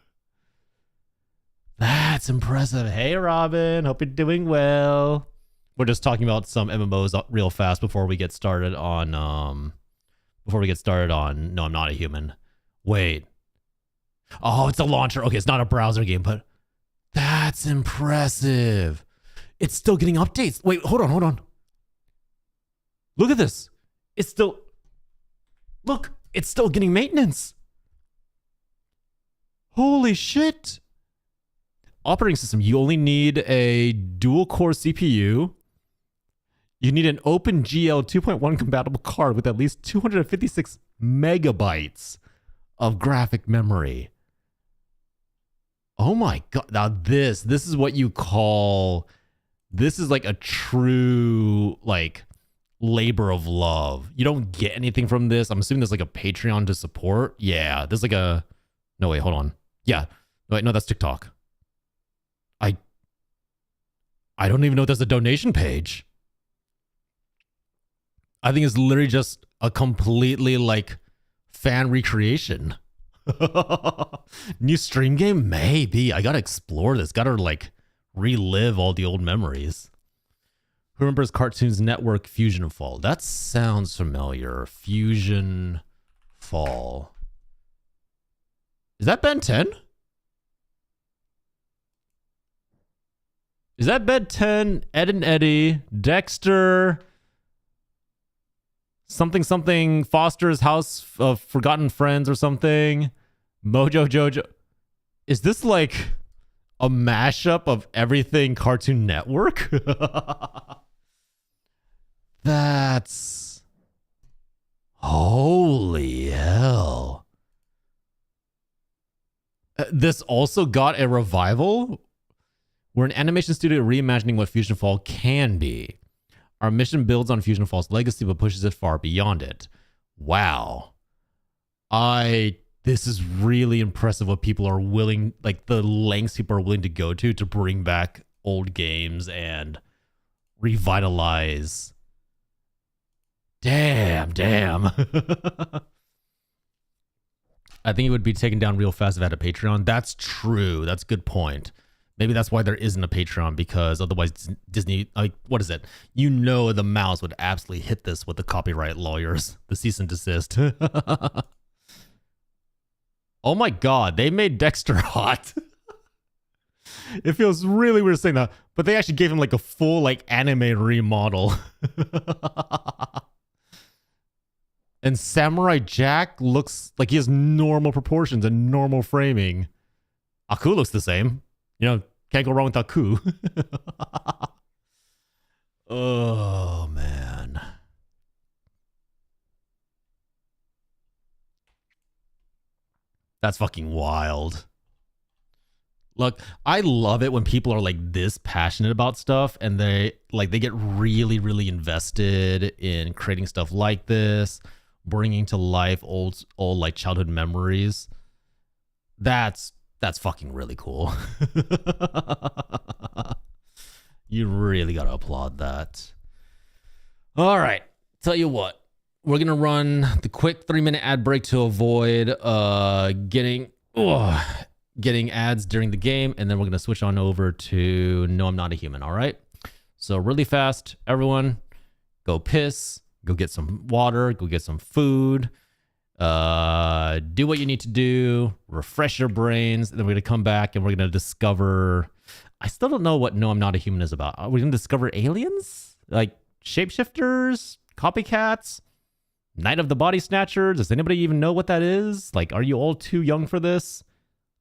Speaker 1: That's impressive. Hey, Robin. Hope you're doing well. We're just talking about some MMOs real fast before we get started on No, I'm Not a Human. Wait. Oh, it's a launcher. Okay, it's not a browser game, but that's impressive. It's still getting updates. Wait, hold on. Look at this. It's still getting maintenance. Holy shit. Operating system. You only need a dual core CPU. You need an OpenGL 2.1 compatible card with at least 256 megabytes of graphic memory. Oh my God. Now this is what you call, this is like a true labor of love. You don't get anything from this. I'm assuming there's like a Patreon to support. Yeah, there's no, wait, hold on. Yeah, wait, no, that's TikTok. I don't even know if there's a donation page. I think it's literally just a completely fan recreation. New stream game? Maybe. I gotta explore this. Gotta relive all the old memories. Who remembers Cartoons Network Fusion Fall? That sounds familiar. Fusion Fall. Is that Ben 10? Is that Ben 10? Ed and Eddie, Dexter, something, Foster's House of Forgotten Friends or something, Mojo Jojo. Is this a mashup of everything Cartoon Network? That's... Holy hell. This also got a revival? We're an animation studio reimagining what Fusion Fall can be. Our mission builds on Fusion Fall's legacy, but pushes it far beyond it. Wow. This is really impressive what people are willing, the lengths people are willing to go to bring back old games and revitalize. Damn. I think it would be taken down real fast if it had a Patreon. That's true. That's a good point. Maybe that's why there isn't a Patreon, because otherwise Disney, what is it? The mouse would absolutely hit this with the copyright lawyers, the cease and desist. Oh my God, they made Dexter hot. It feels really weird saying that, but they actually gave him a full anime remodel. And Samurai Jack looks like he has normal proportions and normal framing. Aku looks the same. You know, can't go wrong with Aku. Oh, man. That's fucking wild. Look, I love it when people are like this passionate about stuff and they get really, really invested in creating stuff like this, bringing to life old like childhood memories. That's fucking really cool. You really gotta applaud that. All right, tell you what, we're gonna run the quick 3-minute ad break to avoid getting ads during the game, and then we're gonna switch on over to No, I'm Not a Human. All right, so really fast, everyone, go piss, go get some water, go get some food, do what you need to do, refresh your brains, and then we're gonna come back and we're gonna discover. I still don't know what No, I'm Not a Human is about. Are we gonna discover aliens, like shapeshifters, copycats, Night of the Body Snatcher? Does anybody even know what that is? Like, are you all too young for this?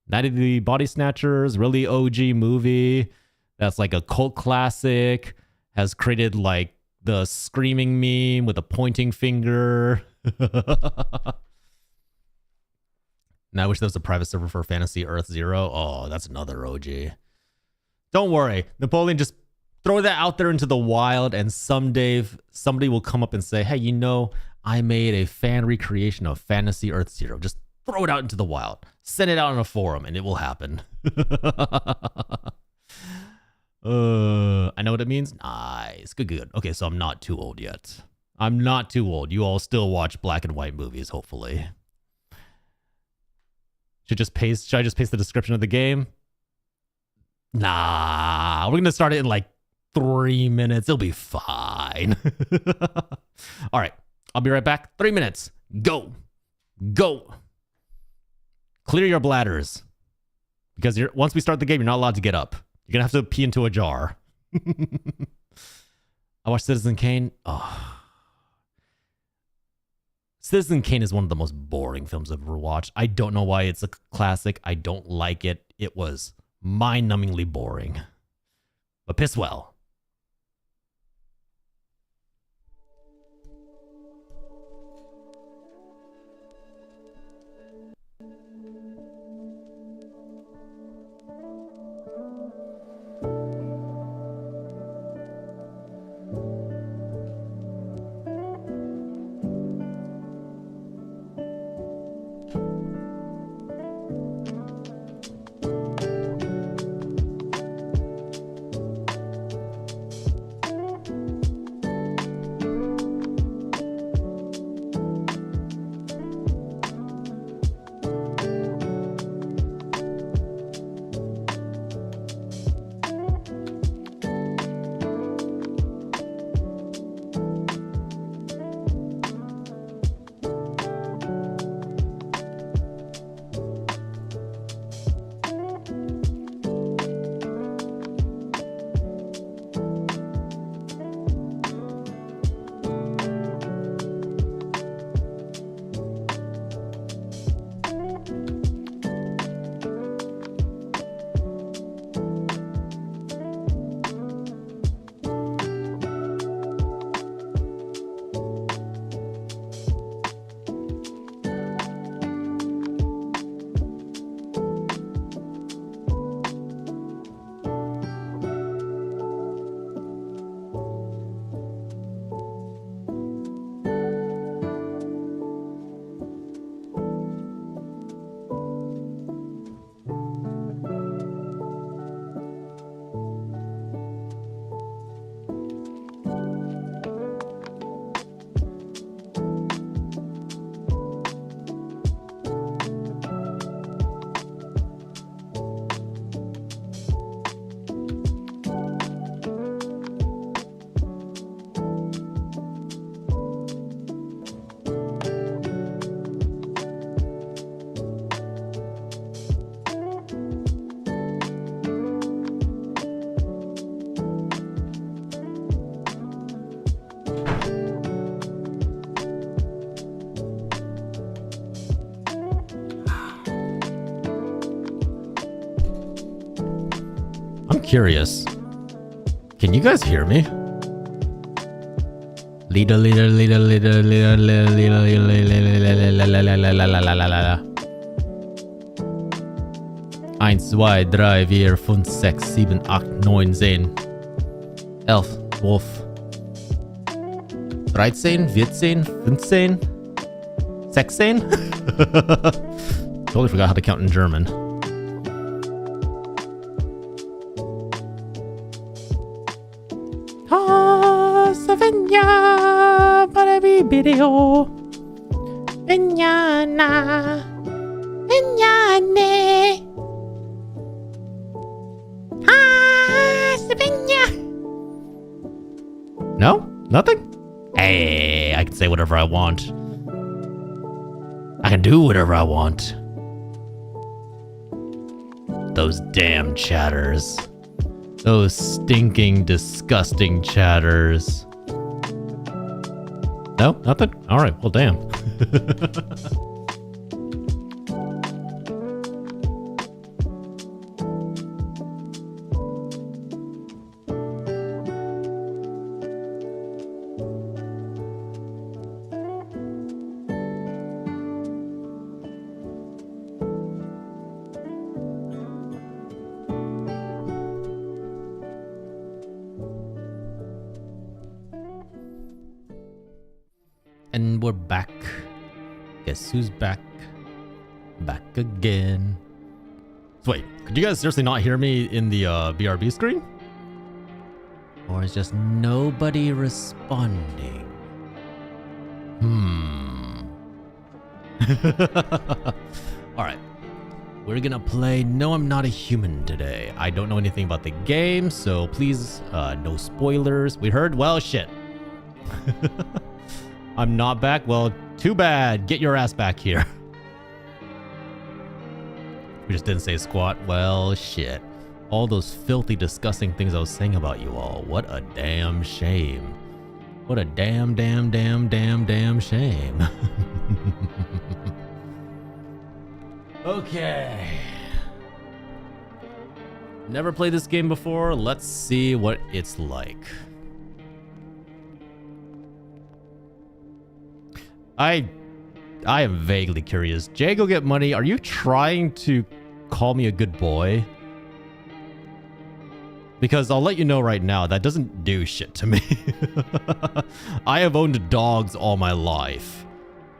Speaker 1: Night of the Body Snatchers, really OG movie that's like a cult classic, has created like the screaming meme with a pointing finger. Now I wish there was a private server for Fantasy Earth Zero. Oh, that's another OG. Don't worry, Napoleon, just throw that out there into the wild, and someday somebody will come up and say, hey, you know, I made a fan recreation of Fantasy Earth Zero. Just throw it out into the wild. Send it out on a forum, and it will happen. I know what it means. Nice. Good. Okay, so I'm not too old yet. I'm not too old. You all still watch black and white movies, hopefully. Should I just paste the description of the game? Nah, we're gonna start it in like 3 minutes. It'll be fine. All right, I'll be right back. 3 minutes. Go. Clear your bladders, because once we start the game, you're not allowed to get up. You're gonna have to pee into a jar. I watched Citizen Kane. Oh. Citizen Kane is one of the most boring films I've ever watched. I don't know why it's a classic. I don't like it. It was mind-numbingly boring. But piss well. curious. Can you guys hear me? Leader, leader, leader, leader, leader, leader, leader. 1, 2, 3, 4, 5, 6, 7, 8, 9, 10. 11, 12. 13, 14, 15, 16. Totally forgot how to count in German. Savenya, barabi video. Venyana. Venyane. Savenya. No? Nothing? Hey, I can say whatever I want. I can do whatever I want. Those damn chatters. Those stinking, disgusting chatters. No? Nothing? Alright, well damn. And we're back. Guess who's back? Back again. So wait, could you guys seriously not hear me in the BRB screen? Or is just nobody responding? Alright. We're gonna play No, I'm Not a Human today. I don't know anything about the game, so please, no spoilers. We heard? Well, shit. I'm not back? Well, too bad. Get your ass back here. We just didn't say squat. Well, shit. All those filthy, disgusting things I was saying about you all. What a damn shame. What a damn shame. Okay. Never played this game before. Let's see what it's like. I am vaguely curious. Jay, go get money. Are you trying to call me a good boy? Because I'll let you know right now, that doesn't do shit to me. I have owned dogs all my life.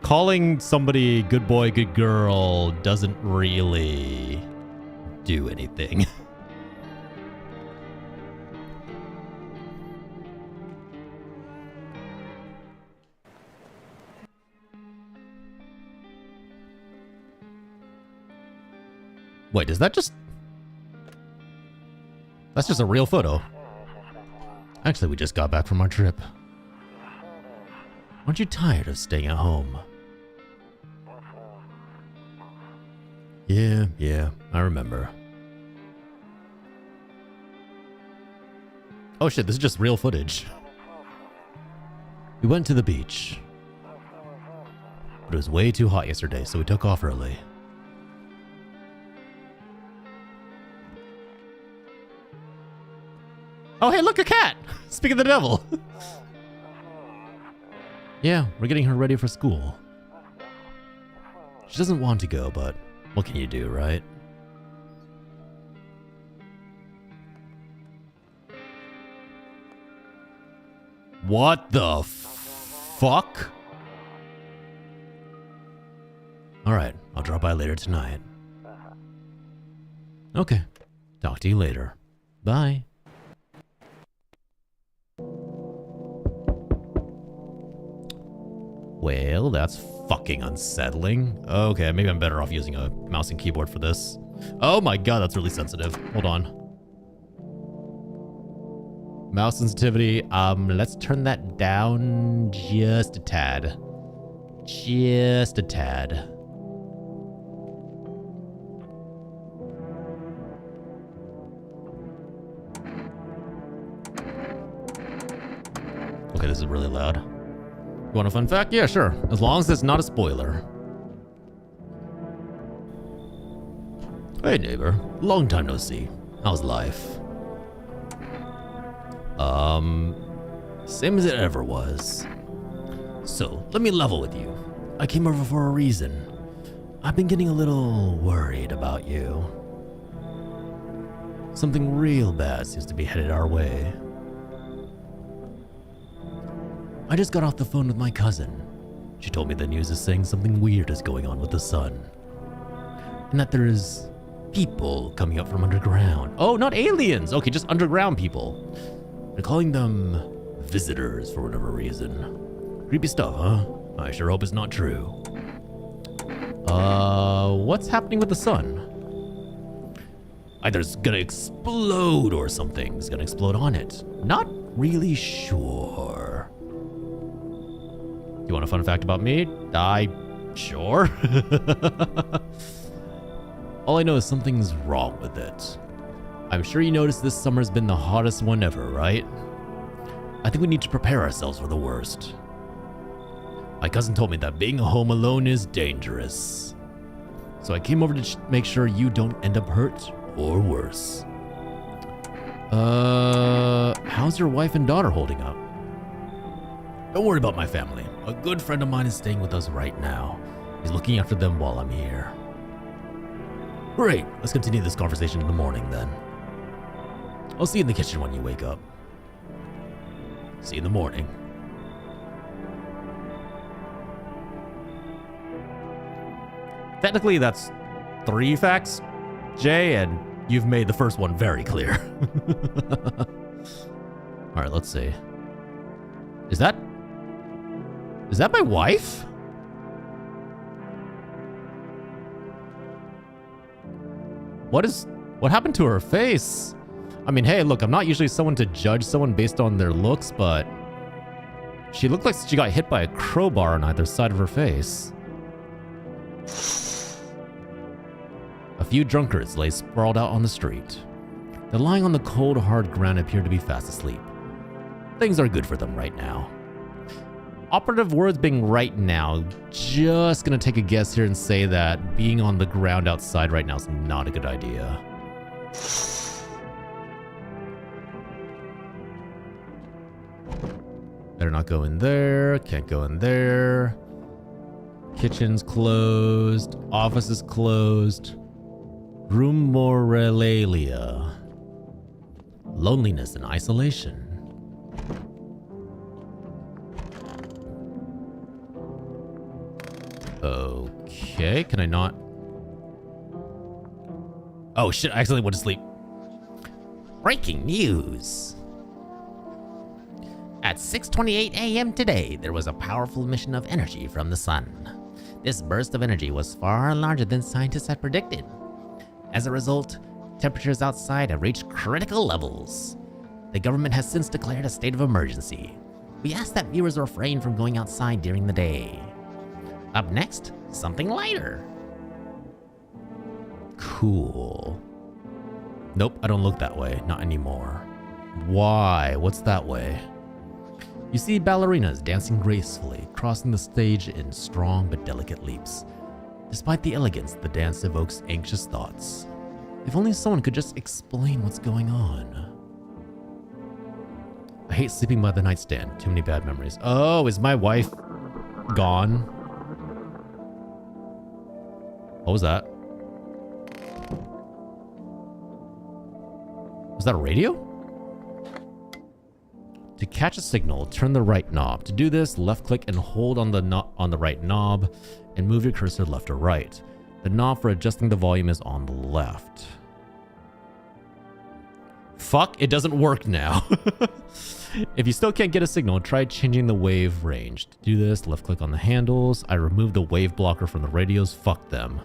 Speaker 1: Calling somebody good boy, good girl doesn't really do anything. Wait, is that just... That's just a real photo. Actually, we just got back from our trip. Aren't you tired of staying at home? Yeah, I remember. Oh shit, this is just real footage. We went to the beach. But it was way too hot yesterday, so we took off early. Oh, hey, look, a cat! Speak of the devil. Yeah, we're getting her ready for school. She doesn't want to go, but what can you do, right? What the fuck? Alright, I'll drop by later tonight. Okay, talk to you later. Bye. Well, that's fucking unsettling. Okay, maybe I'm better off using a mouse and keyboard for this. Oh my god, that's really sensitive. Hold on. Mouse sensitivity, let's turn that down just a tad. Just a tad. Okay, this is really loud. You want a fun fact? Yeah, sure. As long as it's not a spoiler. Hey neighbor, long time no see. How's life? Same as it ever was. So, let me level with you. I came over for a reason. I've been getting a little worried about you. Something real bad seems to be headed our way. I just got off the phone with my cousin. She told me the news is saying something weird is going on with the sun. And that there is people coming up from underground. Oh, not aliens! Okay, just underground people. They're calling them visitors for whatever reason. Creepy stuff, huh? I sure hope it's not true. What's happening with the sun? Either it's gonna explode or something's gonna explode on it. Not really sure. You want a fun fact about me? Sure. All I know is something's wrong with it. I'm sure you noticed this summer's been the hottest one ever, right? I think we need to prepare ourselves for the worst. My cousin told me that being home alone is dangerous. So I came over to make sure you don't end up hurt or worse. How's your wife and daughter holding up? Don't worry about my family. A good friend of mine is staying with us right now. He's looking after them while I'm here. Great, let's continue this conversation in the morning then. I'll see you in the kitchen when you wake up. See you in the morning. Technically, that's 3 facts, Jay, and you've made the first one very clear. All right, let's see. Is that my wife? What happened to her face? I mean, hey, look, I'm not usually someone to judge someone based on their looks, but she looked like she got hit by a crowbar on either side of her face. A few drunkards lay sprawled out on the street. They're lying on the cold, hard ground and appear to be fast asleep. Things are good for them right now. Operative words being right now, just gonna take a guess here and say that being on the ground outside right now is not a good idea. Better not go in there, can't go in there. Kitchen's closed, office is closed. Room moralia. Loneliness and isolation. Okay, can I not? Oh shit, I accidentally went to sleep. Breaking news. At 6:28 a.m. today, there was a powerful emission of energy from the sun. This burst of energy was far larger than scientists had predicted. As a result, temperatures outside have reached critical levels. The government has since declared a state of emergency. We ask that viewers refrain from going outside during the day. Up next, something lighter. Cool. Nope, I don't look that way. Not anymore. Why? What's that way? You see ballerinas dancing gracefully, crossing the stage in strong but delicate leaps. Despite the elegance, the dance evokes anxious thoughts. If only someone could just explain what's going on. I hate sleeping by the nightstand. Too many bad memories. Oh, is my wife gone? What was that? Was that a radio? To catch a signal, turn the right knob. To do this, left click and hold on the right knob and move your cursor left or right. The knob for adjusting the volume is on the left. Fuck, it doesn't work now. If you still can't get a signal, try changing the wave range. To do this, left click on the handles. I removed the wave blocker from the radios. Fuck them.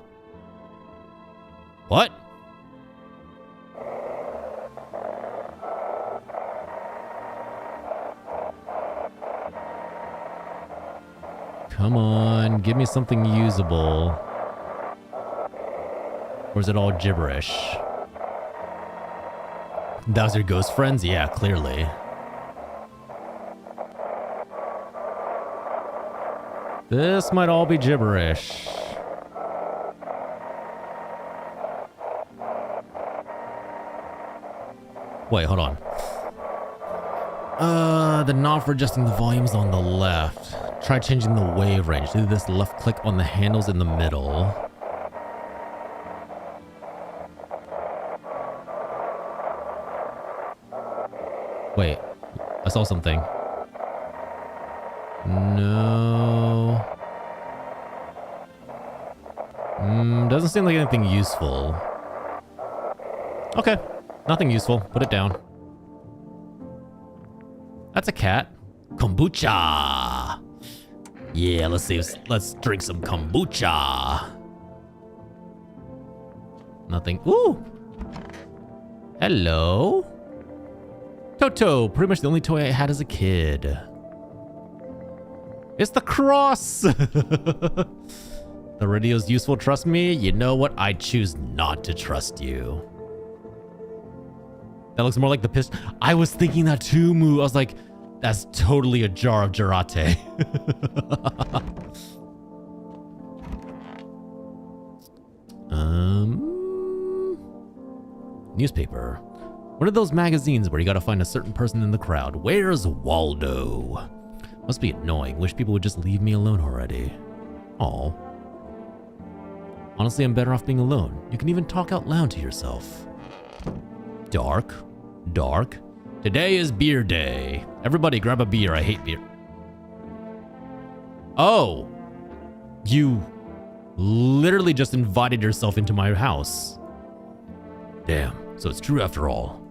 Speaker 1: What? Come on, give me something usable. Or is it all gibberish? That was your ghost friends? Yeah, clearly. This might all be gibberish. Wait, hold on. The knob for adjusting the volume is on the left. Try changing the wave range. Do this left click on the handles in the middle. Wait, I saw something. No. Doesn't seem like anything useful. Okay, nothing useful. Put it down. That's a cat. Kombucha. Yeah, let's drink some kombucha. Nothing. Ooh. Hello. Toto, pretty much the only toy I had as a kid. It's the cross. The radio's useful, trust me. You know what? I choose not to trust you. That looks more like the pistol. I was thinking that too, Moo. I was like, that's totally a jar of Jarate. Newspaper. One of those magazines where you gotta find a certain person in the crowd. Where's Waldo? Must be annoying. Wish people would just leave me alone already. Aw. Honestly, I'm better off being alone. You can even talk out loud to yourself. Dark. Dark. Today is beer day. Everybody grab a beer. I hate beer. Oh. You literally just invited yourself into my house. Damn. So it's true after all.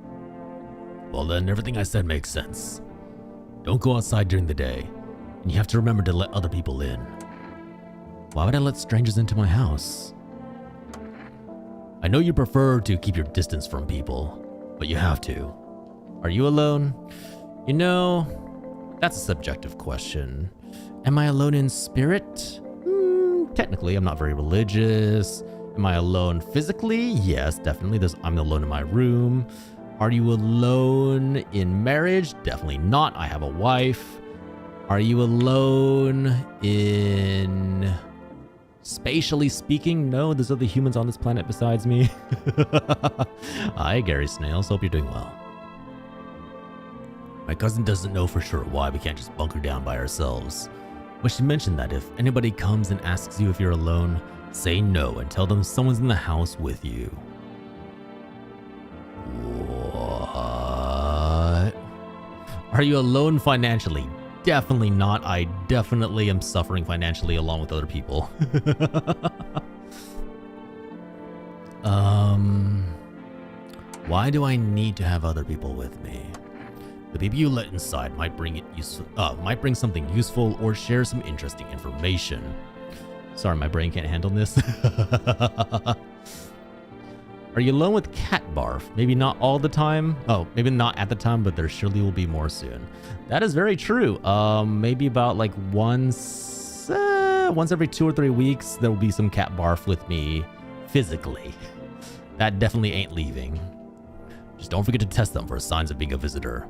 Speaker 1: Well then, everything I said makes sense. Don't go outside during the day. And you have to remember to let other people in. Why would I let strangers into my house? I know you prefer to keep your distance from people, but you have to. Are you alone? You know, that's a subjective question. Am I alone in spirit? Technically, I'm not very religious. Am I alone physically? Yes, definitely. I'm alone in my room. Are you alone in marriage? Definitely not. I have a wife. Are you alone in... spatially speaking? No, there's other humans on this planet besides me. Hi, Gary Snails. Hope you're doing well. My cousin doesn't know for sure why we can't just bunker down by ourselves. But she mentioned that if anybody comes and asks you if you're alone, say no and tell them someone's in the house with you. What? Are you alone financially? Definitely not. I definitely am suffering financially along with other people. Why do I need to have other people with me? The people you let inside might bring something useful or share some interesting information. Sorry, my brain can't handle this. Are you alone with cat barf? Maybe not all the time. Oh, maybe not at the time, but there surely will be more soon. That is very true. Maybe about like once every 2 or 3 weeks, there will be some cat barf with me physically. That definitely ain't leaving. Just don't forget to test them for signs of being a visitor.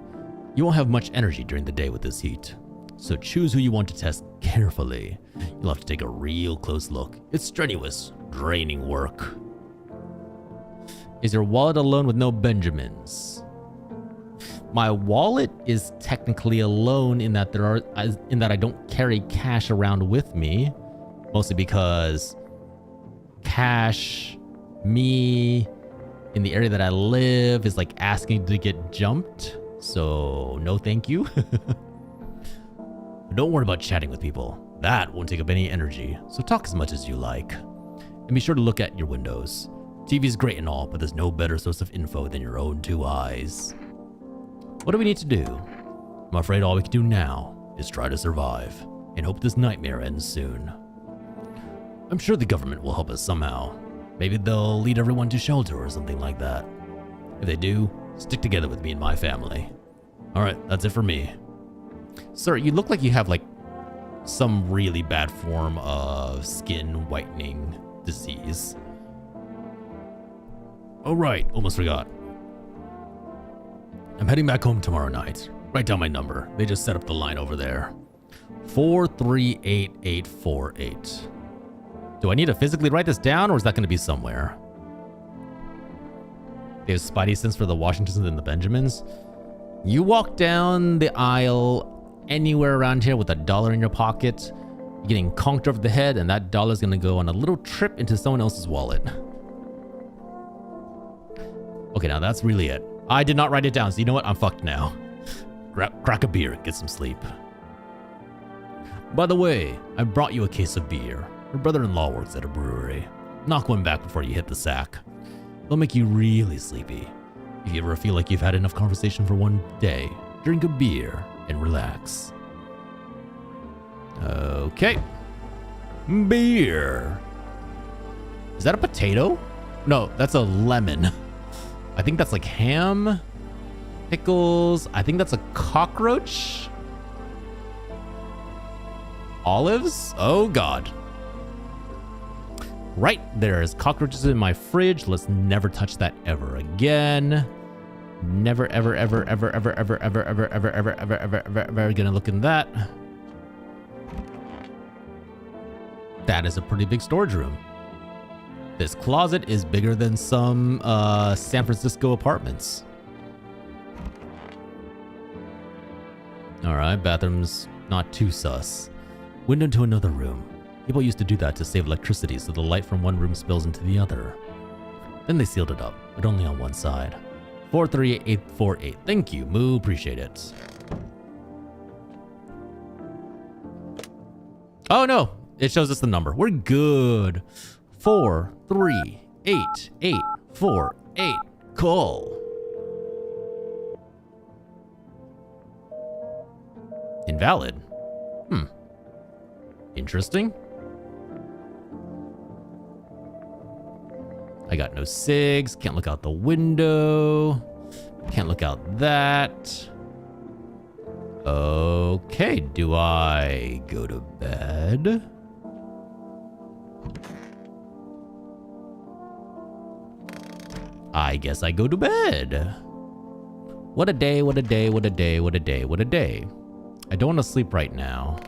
Speaker 1: You won't have much energy during the day with this heat. So choose who you want to test carefully. You'll have to take a real close look. It's strenuous, draining work. Is your wallet alone with no Benjamins? My wallet is technically alone in that I don't carry cash around with me, mostly because cash, me, in the area that I live is like asking to get jumped. So no thank you. Don't worry about chatting with people. That won't take up any energy, so talk as much as you like. And be sure to look at your windows. TV's great and all, but there's no better source of info than your own 2 eyes. What do we need to do? I'm afraid all we can do now is try to survive and hope this nightmare ends soon. I'm sure the government will help us somehow. Maybe they'll lead everyone to shelter or something like that. If they do, stick together with me and my family. Alright, that's it for me. Sir, you look like you have like some really bad form of skin whitening disease. Oh right, almost forgot. I'm heading back home tomorrow night. Write down my number. They just set up the line over there. 438848. Do I need to physically write this down, or is that going to be somewhere? They have Spidey sense for the Washingtons and the Benjamins. You walk down the aisle anywhere around here with $1 in your pocket, you're getting conked over the head, and that $1's gonna go on a little trip into someone else's wallet. Okay, now that's really it. I did not write it down, so you know what? I'm fucked now. Crack a beer and get some sleep. By the way, I brought you a case of beer. Your brother-in-law works at a brewery. Knock one back before you hit the sack. They'll make you really sleepy. If you ever feel like you've had enough conversation for one day, drink a beer and relax. Okay. Beer. Is that a potato? No, that's a lemon. I think that's like ham, pickles. I think that's a cockroach. Olives? Oh God. Right, there's cockroaches in my fridge. Let's never touch that ever again. Never, ever, ever, ever, ever, ever, ever, ever, ever, ever, ever, ever, ever, ever gonna look in that. That is a pretty big storage room. This closet is bigger than some San Francisco apartments. All right, bathroom's not too sus. Window to another room. People used to do that to save electricity so the light from one room spills into the other. Then they sealed it up, but only on one side. 438848. Thank you, Moo. Appreciate it. Oh no, it shows us the number. We're good. 438848. Cool. Invalid. Interesting. I got no cigs. Can't look out the window. Can't look out that. Okay, do I go to bed? I guess I go to bed. What a day, what a day, what a day, what a day, what a day. I don't want to sleep right now.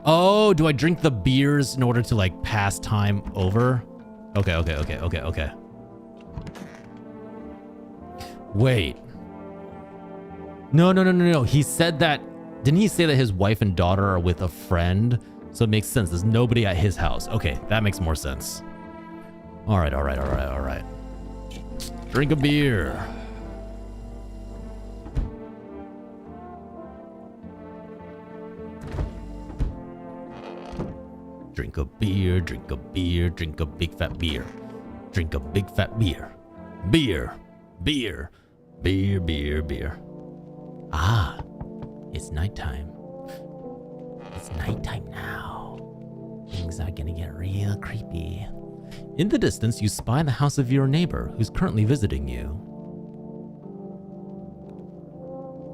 Speaker 1: Oh, do I drink the beers in order to like pass time over? Okay. Wait. No. He said that, didn't he say that his wife and daughter are with a friend? So it makes sense. There's nobody at his house. Okay, that makes more sense. All right. Drink a beer. Drink a beer, drink a beer, drink a big fat beer. Drink a big fat beer. Beer. Ah, it's nighttime. It's nighttime now. Things are gonna get real creepy. In the distance, you spy the house of your neighbor who's currently visiting you.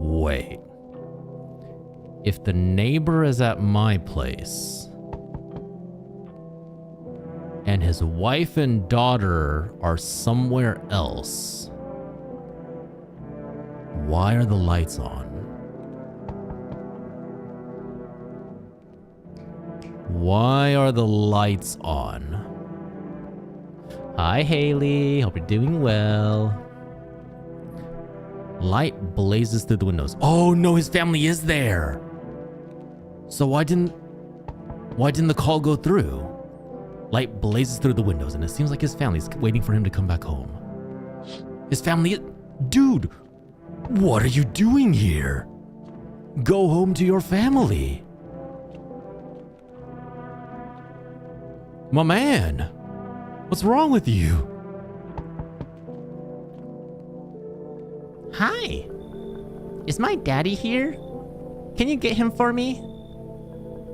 Speaker 1: Wait. If the neighbor is at my place, and his wife and daughter are somewhere else, why are the lights on? Why are the lights on? Hi, Haley. Hope you're doing well. Light blazes through the windows. Oh no, his family is there. So why didn't the call go through? Light blazes through the windows, and it seems like his family's waiting for him to come back home. His family... Dude, what are you doing here? Go home to your family. My man, what's wrong with you?
Speaker 2: Hi. Is my daddy here? Can you get him for me?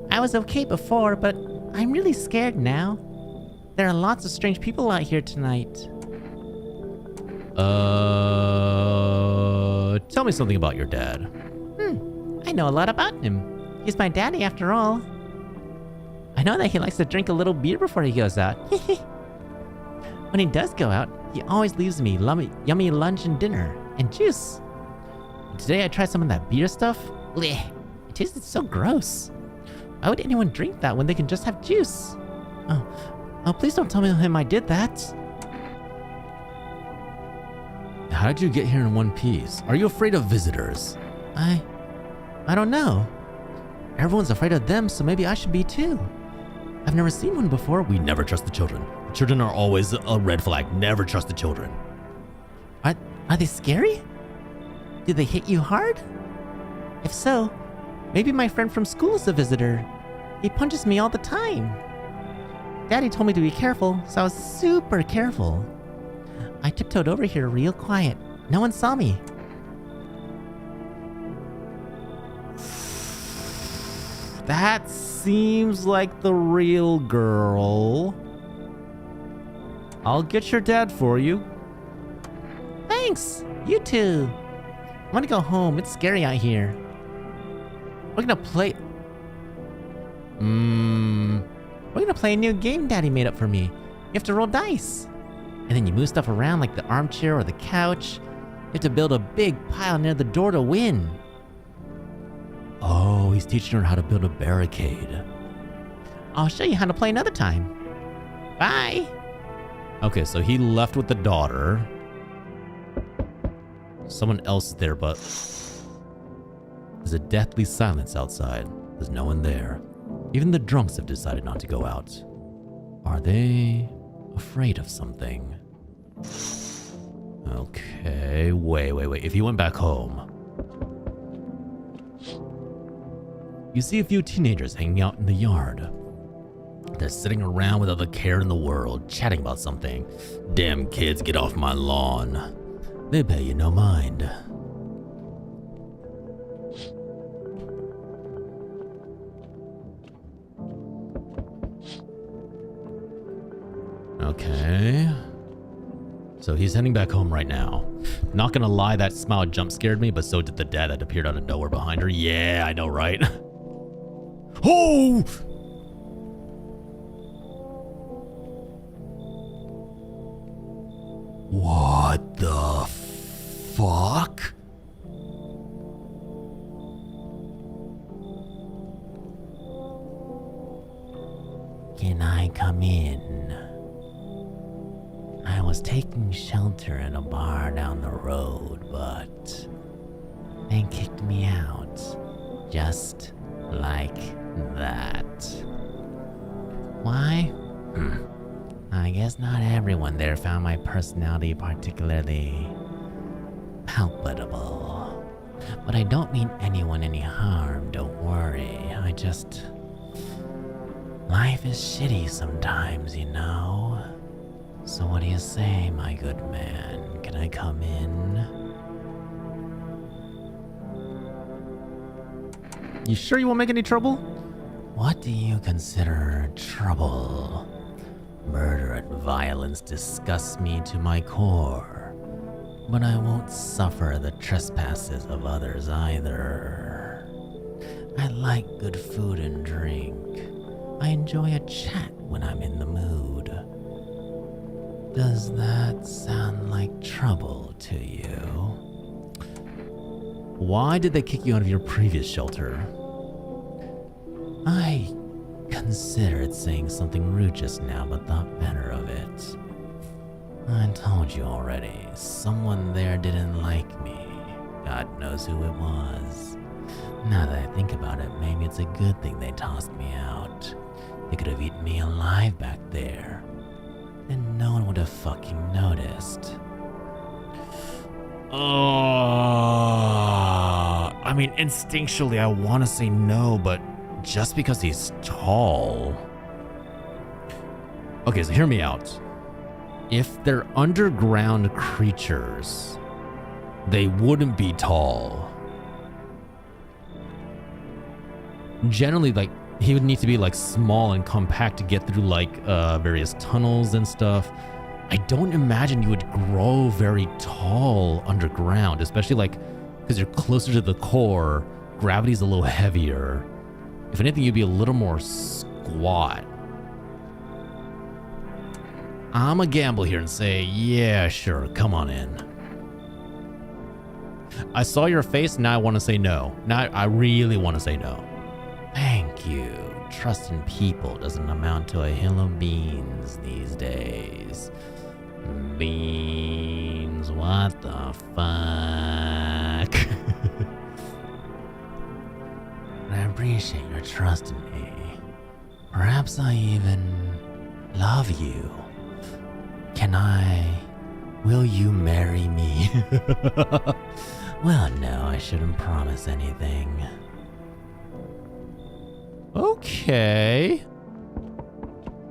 Speaker 2: I was okay before, but I'm really scared now. There are lots of strange people out here tonight.
Speaker 1: Tell me something about your dad.
Speaker 2: I know a lot about him. He's my daddy after all. I know that he likes to drink a little beer before he goes out. When he does go out, he always leaves me yummy lunch and dinner, and juice. Today I tried some of that beer stuff. Blech, it tasted so gross. Why would anyone drink that when they can just have juice? Oh, please don't tell him I did that.
Speaker 1: How did you get here in one piece? Are you afraid of visitors?
Speaker 2: I don't know. Everyone's afraid of them, so maybe I should be too. I've never seen one before.
Speaker 1: We never trust the children. The children are always a red flag. Never trust the children.
Speaker 2: Are they scary? Do they hit you hard? If so, maybe my friend from school is a visitor. He punches me all the time. Daddy told me to be careful, so I was super careful. I tiptoed over here real quiet. No one saw me.
Speaker 1: That seems like the real girl. I'll get your dad for you.
Speaker 2: Thanks. You too. I want to go home. It's scary out here. We're gonna play... We're gonna play a new game Daddy made up for me. You have to roll dice. And then you move stuff around like the armchair or the couch. You have to build a big pile near the door to win.
Speaker 1: Oh, he's teaching her how to build a barricade.
Speaker 2: I'll show you how to play another time. Bye.
Speaker 1: Okay, so he left with the daughter. Someone else is there, but there's a deathly silence outside. There's no one there. Even the drunks have decided not to go out. Are they afraid of something? Okay, wait. If you went back home, you see a few teenagers hanging out in the yard. They're sitting around without the care in the world, chatting about something. Damn kids, get off my lawn. They pay you no mind. Okay. So he's heading back home right now. Not gonna lie, that smile jump scared me, but so did the dad that appeared out of nowhere behind her. Yeah, I know, right? Oh! What the fuck?
Speaker 2: Can I come in? I was taking shelter in a bar down the road, but they kicked me out. Just like that. Why? I guess not everyone there found my personality particularly palpable. But I don't mean anyone any harm, don't worry. Life is shitty sometimes, you know? So what do you say, my good man? Can I come in?
Speaker 1: You sure you won't make any trouble?
Speaker 2: What do you consider trouble? Murder and violence disgust me to my core, but I won't suffer the trespasses of others either. I like good food and drink. I enjoy a chat when I'm in the mood. Does that sound like trouble to you?
Speaker 1: Why did they kick you out of your previous shelter?
Speaker 2: I considered saying something rude just now, but thought better of it. I told you already, someone there didn't like me. God knows who it was. Now that I think about it, maybe it's a good thing they tossed me out. They could have eaten me alive back there. Then no one would have fucking noticed.
Speaker 1: I mean, instinctually, I want to say no, but just because he's tall. Okay, so hear me out. If they're underground creatures, they wouldn't be tall. Generally, like, he would need to be like small and compact to get through like various tunnels and stuff. I don't imagine you would grow very tall underground, especially like because you're closer to the core. Gravity's a little heavier. If anything, you'd be a little more squat. I'm a gamble here and say, yeah, sure, come on in. I saw your face, now I want to say no. Now I really want to say no.
Speaker 2: Thank you. Trust in people doesn't amount to a hill of beans these days. Beans.
Speaker 1: games. What the fuck? I appreciate your trust in me. Perhaps I even love you. Will you marry me? Well, no, I shouldn't promise anything. Okay.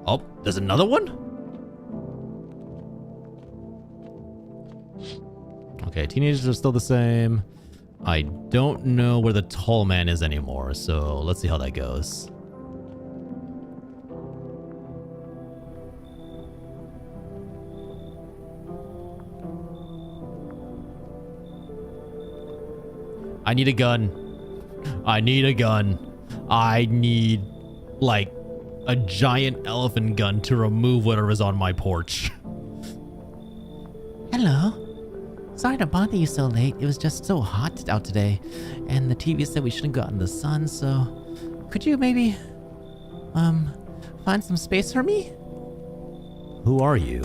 Speaker 1: Oh, there's another one? Okay, teenagers are still the same. I don't know where the tall man is anymore, so let's see how that goes. I need a gun. I need a gun. I need, like, a giant elephant gun to remove whatever is on my porch.
Speaker 2: Hello. Sorry to bother you so late. It was just so hot out today. And the TV said we shouldn't go out in the sun, so... Could you maybe... find some space for me?
Speaker 1: Who are you?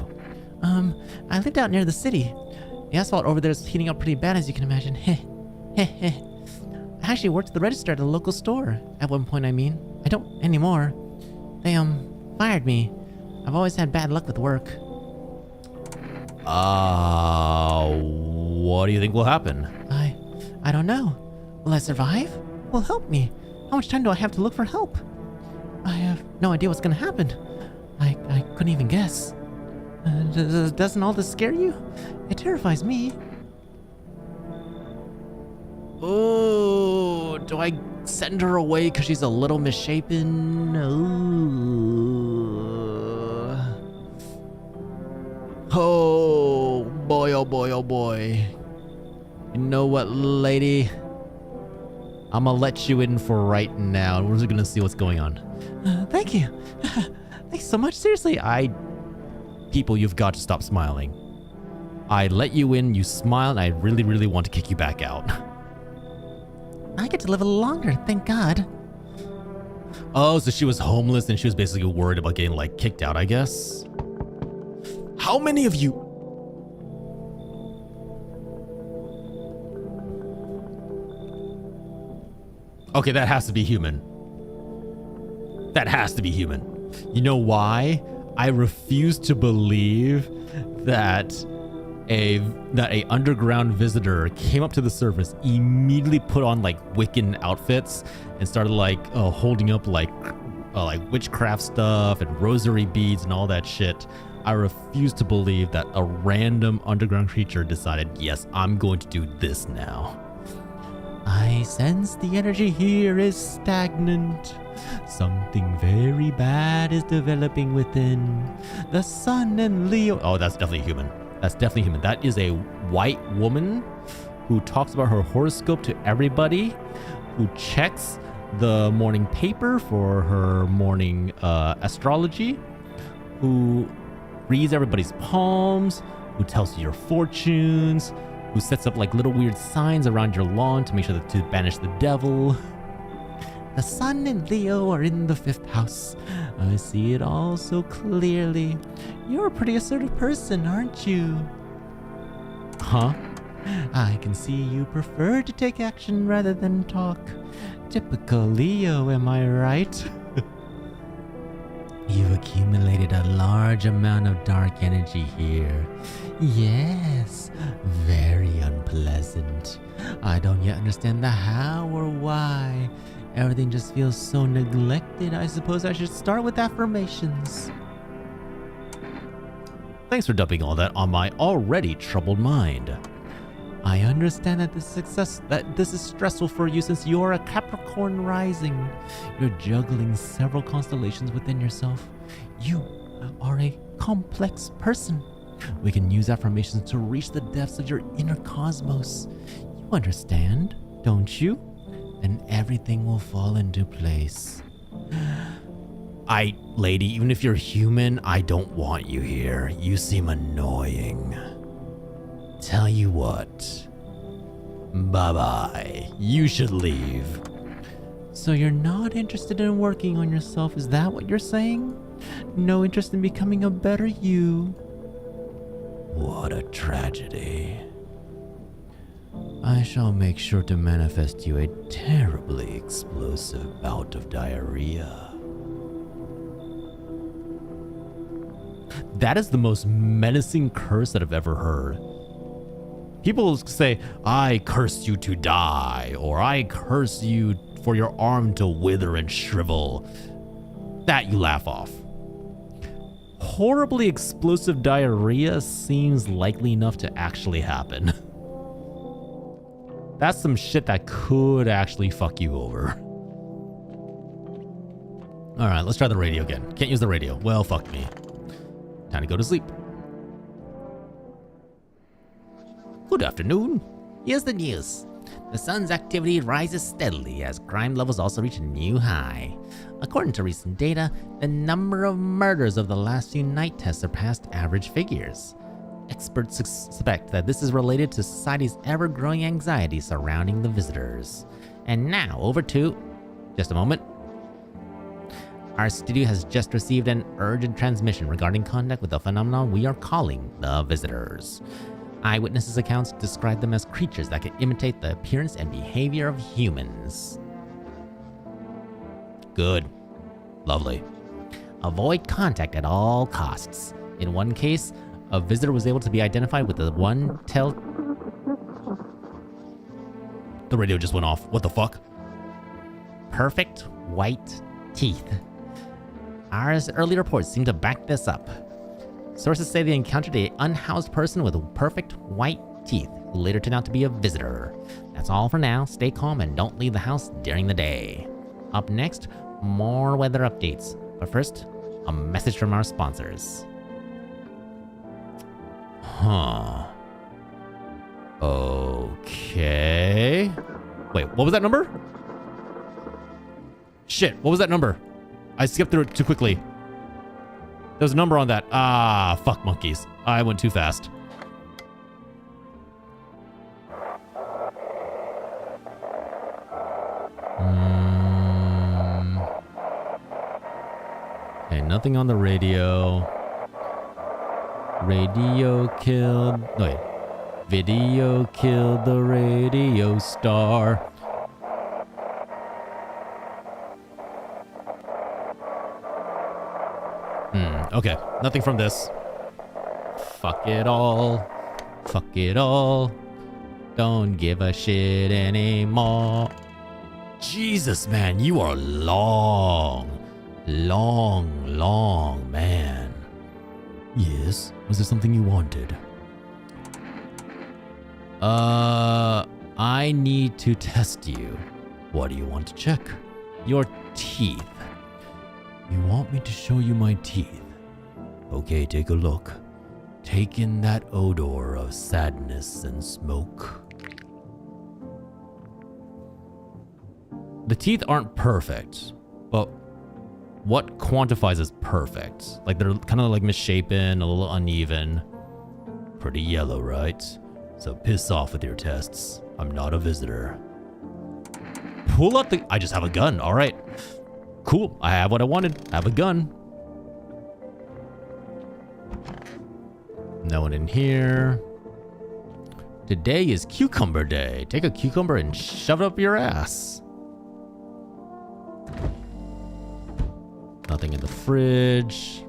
Speaker 2: I lived out near the city. The asphalt over there is heating up pretty bad, as you can imagine. Heh. Heh heh. I actually worked at the register at a local store. At one point, I mean. I don't anymore. They, fired me. I've always had bad luck with work.
Speaker 1: What do you think will happen?
Speaker 2: I don't know. Will I survive? Well, help me. How much time do I have to look for help? I have no idea what's gonna happen. I couldn't even guess. Doesn't all this scare you? It terrifies me.
Speaker 1: Oh, do I send her away because she's a little misshapen? Oh boy, oh boy, oh boy. You know what, lady? I'm gonna let you in for right now. We're just gonna see what's going on.
Speaker 2: Thank you. Thanks so much. Seriously,
Speaker 1: People, you've got to stop smiling. I let you in, you smiled, and I really, really want to kick you back out.
Speaker 2: I get to live a little longer, thank God.
Speaker 1: Oh, so she was homeless and she was basically worried about getting, like, kicked out, I guess? How many of you... Okay, that has to be human. That has to be human. You know why? I refuse to believe that a underground visitor came up to the surface, immediately put on like Wiccan outfits and started like holding up like witchcraft stuff and rosary beads and all that shit. I refuse to believe that a random underground creature decided, yes, I'm going to do this now.
Speaker 2: I sense the energy here is stagnant. Something very bad is developing within. The sun and Leo...
Speaker 1: Oh, that's definitely human. That's definitely human. That is a white woman who talks about her horoscope to everybody, who checks the morning paper for her morning astrology, who reads everybody's palms, who tells you your fortunes, who sets up like little weird signs around your lawn to make sure to banish the devil.
Speaker 2: The sun and Leo are in the 5th house. I see it all so clearly. You're a pretty assertive person, aren't you?
Speaker 1: Huh?
Speaker 2: I can see you prefer to take action rather than talk. Typical Leo, am I right? You've accumulated a large amount of dark energy here. Yes, very unpleasant. I don't yet understand the how or why. Everything just feels so neglected. I suppose I should start with affirmations.
Speaker 1: Thanks for dumping all that on my already troubled mind.
Speaker 2: I understand that this is stressful for you since you're a Capricorn rising. You're juggling several constellations within yourself. You are a complex person. We can use affirmations to reach the depths of your inner cosmos. You understand, don't you? Then everything will fall into place.
Speaker 1: Lady, even if you're human, I don't want you here. You seem annoying. Tell you what. Bye-bye. You should leave.
Speaker 2: So you're not interested in working on yourself, is that what you're saying? No interest in becoming a better you?
Speaker 1: What a tragedy. I shall make sure to manifest you a terribly explosive bout of diarrhea. That is the most menacing curse that I've ever heard. People say, I curse you to die, or I curse you for your arm to wither and shrivel. That you laugh off. Horribly explosive diarrhea seems likely enough to actually happen. That's some shit that could actually fuck you over. All right, let's try the radio again. Can't use the radio. Well, fuck me. Time to go to sleep. Good afternoon.
Speaker 2: Here's the news. The sun's activity rises steadily as crime levels also reach a new high. According to recent data, the number of murders of the last few nights has surpassed average figures. Experts suspect that this is related to society's ever-growing anxiety surrounding the visitors. And now, over to... just a moment. Our studio has just received an urgent transmission regarding contact with the phenomenon we are calling the visitors. Eyewitnesses' accounts describe them as creatures that can imitate the appearance and behavior of humans.
Speaker 1: Good. Lovely.
Speaker 2: Avoid contact at all costs. In one case, a visitor was able to be identified with the
Speaker 1: The radio just went off. What the fuck?
Speaker 2: perfect white teeth. Our early reports seem to back this up. Sources say they encountered an unhoused person with perfect white teeth, who later turned out to be a visitor. That's all for now. Stay calm and don't leave the house during the day. Up next, more weather updates. But first, a message from our sponsors.
Speaker 1: Huh. Okay. Wait, what was that number? Shit, what was that number? I skipped through it too quickly. There's a number on that. Ah, fuck monkeys. I went too fast. Okay, nothing on the radio. Radio killed... Wait. Video killed the radio star. Okay, nothing from this. Fuck it all. Fuck it all. Don't give a shit anymore. Jesus, man, you are long. Long man. Yes, was there something you wanted? I need to test you. What do you want to check? Your teeth. You want me to show you my teeth? Okay, take a look. Take in that odor of sadness and smoke. The teeth aren't perfect, but what quantifies as perfect? Like they're kind of like misshapen, a little uneven. Pretty yellow, right? So piss off with your tests. I'm not a visitor. Pull out the... I just have a gun. All right. Cool. I have what I wanted. I have a gun. No one in here. Today is cucumber day. Take a cucumber and shove it up your ass. Nothing in the fridge.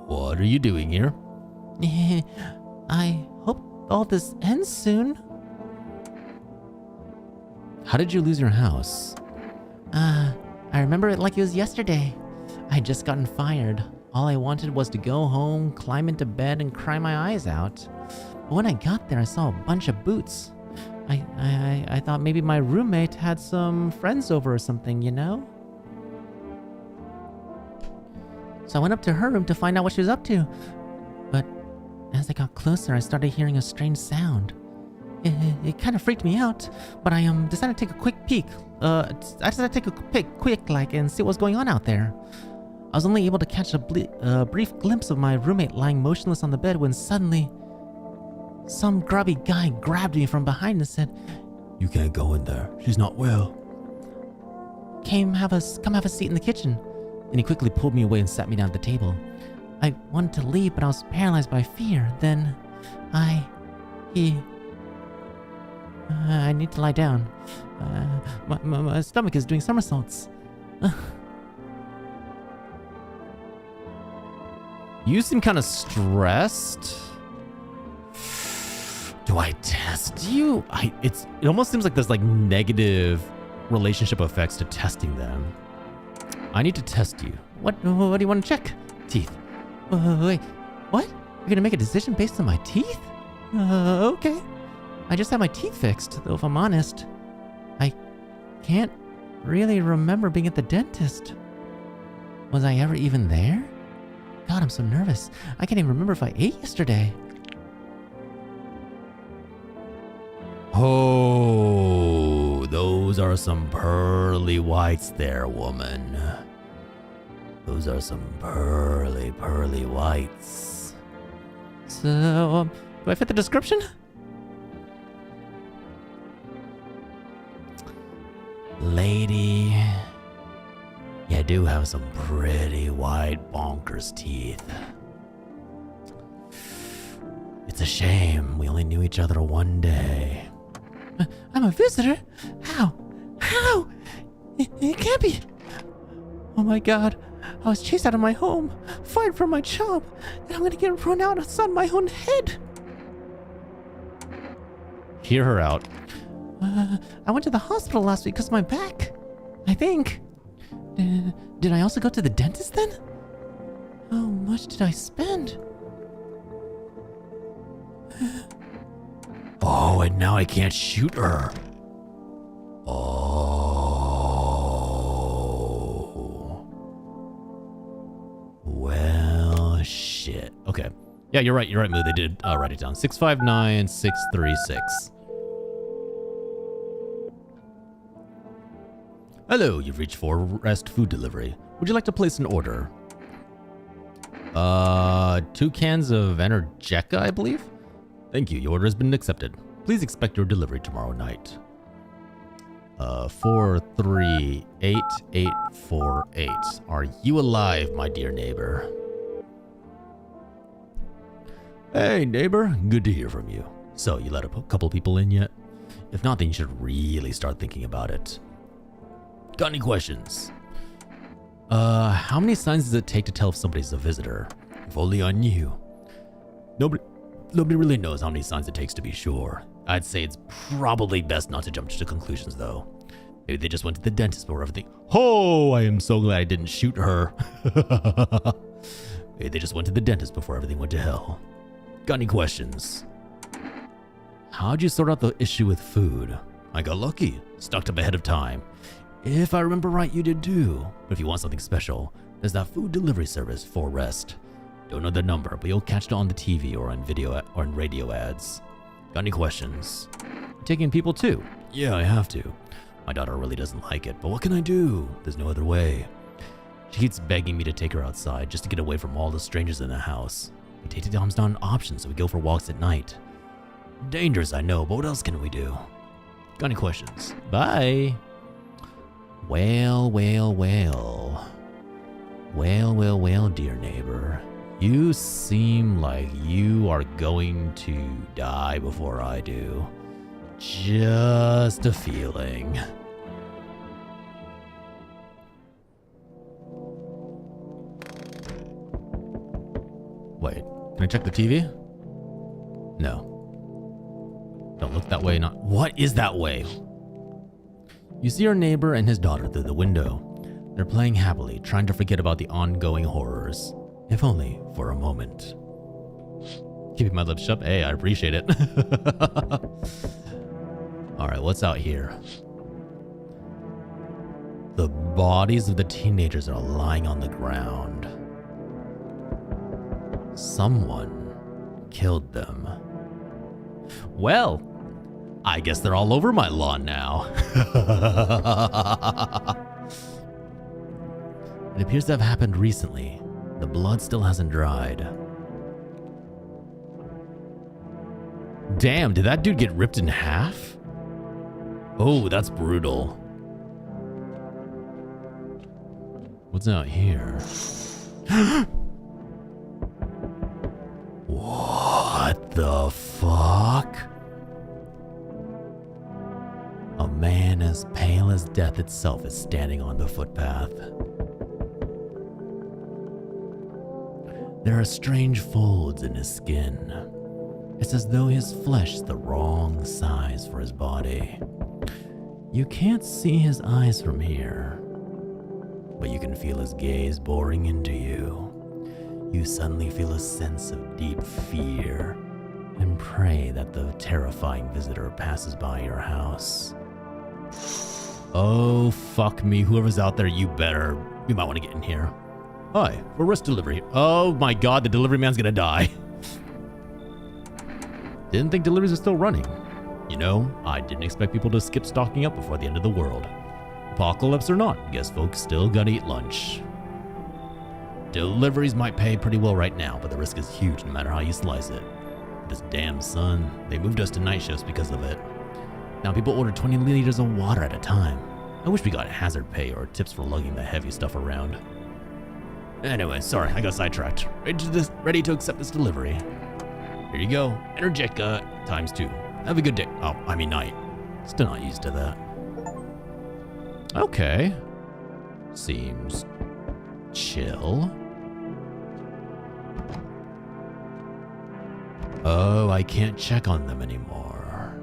Speaker 1: What are you doing here?
Speaker 2: I hope all this ends soon.
Speaker 1: How did you lose your house?
Speaker 2: I remember it like it was yesterday. I had just gotten fired. All I wanted was to go home, climb into bed, and cry my eyes out. But when I got there, I saw a bunch of boots. I thought maybe my roommate had some friends over or something, you know? So I went up to her room to find out what she was up to. But as I got closer, I started hearing a strange sound. It kind of freaked me out, but I decided to take a quick peek. I decided to take a quick like and see what was going on out there. I was only able to catch a brief glimpse of my roommate lying motionless on the bed when suddenly some grubby guy grabbed me from behind and said,
Speaker 1: "You can't go in there. She's not well."
Speaker 2: Come have a seat in the kitchen." Then he quickly pulled me away and sat me down at the table. I wanted to leave, but I was paralyzed by fear. Then I need to lie down. My stomach is doing somersaults.
Speaker 1: You seem kind of stressed. Do I test you? It almost seems like there's like negative relationship effects to testing them. I need to test you.
Speaker 2: What do you want to check?
Speaker 1: Teeth.
Speaker 2: Wait, what? You're gonna make a decision based on my teeth? Okay. I just had my teeth fixed, though if I'm honest, I can't really remember being at the dentist. Was I ever even there? God, I'm so nervous. I can't even remember if I ate yesterday.
Speaker 1: Oh, those are some pearly whites there, woman. Those are some pearly whites.
Speaker 2: So, do I fit the description?
Speaker 1: Lady, you do have some pretty white bonkers teeth. It's a shame we only knew each other one day.
Speaker 2: I'm a visitor? How? How? It can't be. Oh my God. I was chased out of my home, fired from my job, and I'm gonna get run out outside my own head.
Speaker 1: Hear her out.
Speaker 2: I went to the hospital last week because of my back. I think. Did I also go to the dentist then? How much did I spend?
Speaker 1: Oh, and now I can't shoot her. Oh. Well, shit. Okay. Yeah, you're right, Moo. They did write it down. 659636. Hello, you've reached for Rest Food Delivery. Would you like to place an order? 2 cans of Energeca, I believe? Thank you, your order has been accepted. Please expect your delivery tomorrow night. 438848. Are you alive, my dear neighbor? Hey, neighbor. Good to hear from you. So, you let a couple people in yet? If not, then you should really start thinking about it. Got any questions? How many signs does it take to tell if somebody's a visitor? If only I knew. Nobody really knows how many signs it takes to be sure. I'd say it's probably best not to jump to conclusions, though. Maybe they just went to the dentist before everything. Oh, I am so glad I didn't shoot her. Maybe they just went to the dentist before everything went to hell. Got any questions? How'd you sort out the issue with food? I got lucky. Stocked up ahead of time. If I remember right, you did too. But if you want something special, there's that food delivery service for Rest. Don't know the number, but you'll catch it on the TV or on video or in radio ads. Got any questions? Taking people too? Yeah, I have to. My daughter really doesn't like it, but what can I do? There's no other way. She keeps begging me to take her outside just to get away from all the strangers in the house. We take the doms not an option, so we go for walks at night. Dangerous, I know, but what else can we do? Got any questions? Bye. Well, dear neighbor. You seem like you are going to die before I do. Just a feeling. Wait, can I check the TV? No. Don't look that way, not. What is that way? You see your neighbor and his daughter through the window. They're playing happily, trying to forget about the ongoing horrors. If only for a moment. Keeping my lips shut. Hey, I appreciate it. Alright, what's out here? The bodies of the teenagers are lying on the ground. Someone killed them. Well, I guess they're all over my lawn now. It appears to have happened recently. The blood still hasn't dried. Damn, did that dude get ripped in half? Oh, that's brutal. What's out here? What the fuck? A man as pale as death itself is standing on the footpath. There are strange folds in his skin. It's as though his flesh is the wrong size for his body. You can't see his eyes from here, but you can feel his gaze boring into you. You suddenly feel a sense of deep fear and pray that the terrifying visitor passes by your house. Oh, fuck me. Whoever's out there, you might want to get in here. Hi, for wrist delivery. Oh my god, the delivery man's gonna die. Didn't think deliveries were still running. You know, I didn't expect people to skip stocking up before the end of the world. Apocalypse or not, guess folks still gotta eat lunch. Deliveries might pay pretty well right now, but the risk is huge no matter how you slice it. This damn sun, they moved us to night shifts because of it. Now people order 20 liters of water at a time. I wish we got hazard pay or tips for lugging the heavy stuff around. Anyway, sorry, I got sidetracked. Ready to accept this delivery. Here you go, Energetica ×2. Have a good day. Oh, I mean night. Still not used to that. Okay. Seems chill. Oh, I can't check on them anymore.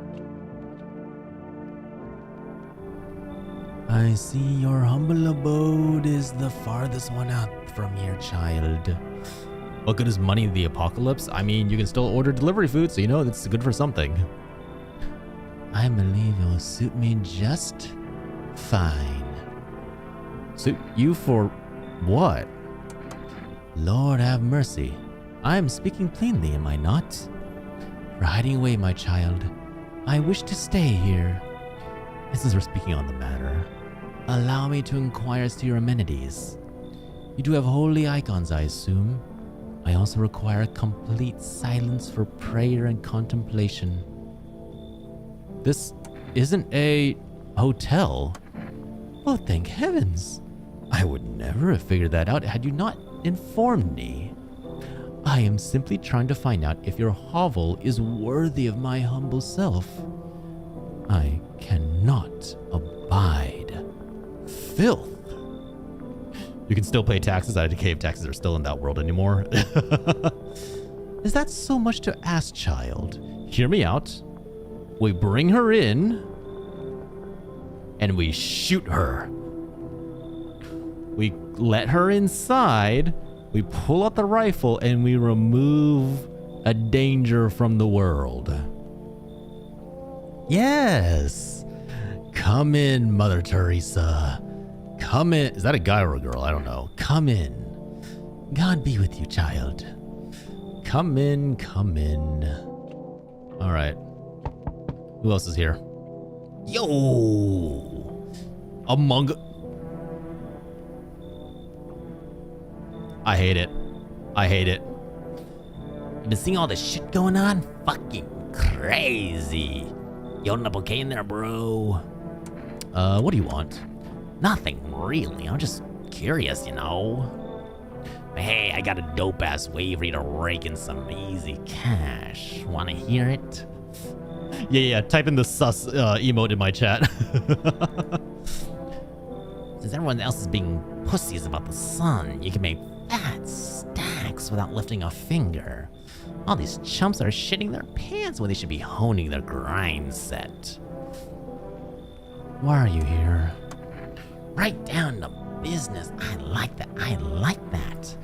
Speaker 1: I see your humble abode is the farthest one out from here, child. What good is money in the apocalypse? I mean, you can still order delivery food, so you know that's good for something. I believe it will suit me just fine. Suit you for what? Lord have mercy. I am speaking plainly, am I not? For hiding away, my child, I wish to stay here. Since we're speaking on the matter, allow me to inquire as to your amenities. You do have holy icons, I assume. I also require complete silence for prayer and contemplation. This isn't a hotel. Oh, thank heavens. I would never have figured that out had you not informed me. I am simply trying to find out if your hovel is worthy of my humble self. I cannot abide filth. You can still pay taxes. I decay if taxes are still in that world anymore. Is that so much to ask, child? Hear me out. We bring her in and we shoot her. We let her inside, we pull out the rifle, and we remove a danger from the world. Yes. Come in, Mother Teresa. Come in. Is that a guy or a girl? I don't know. Come in. God be with you, child. Come in, come in. All right. Who else is here? Yo! Among... I hate it. I hate it. You been seeing all this shit going on? Fucking crazy. You holding up okay in there, bro? What do you want? Nothing, really. I'm just curious, you know? But hey, I got a dope-ass way for you to rake in some easy cash. Wanna hear it? Yeah, type in the sus emote in my chat. Since everyone else is being pussies about the sun, you can make fat stacks without lifting a finger. All these chumps are shitting their pants when they should be honing their grind set. Why are you here? Right down to business. I like that. I like that.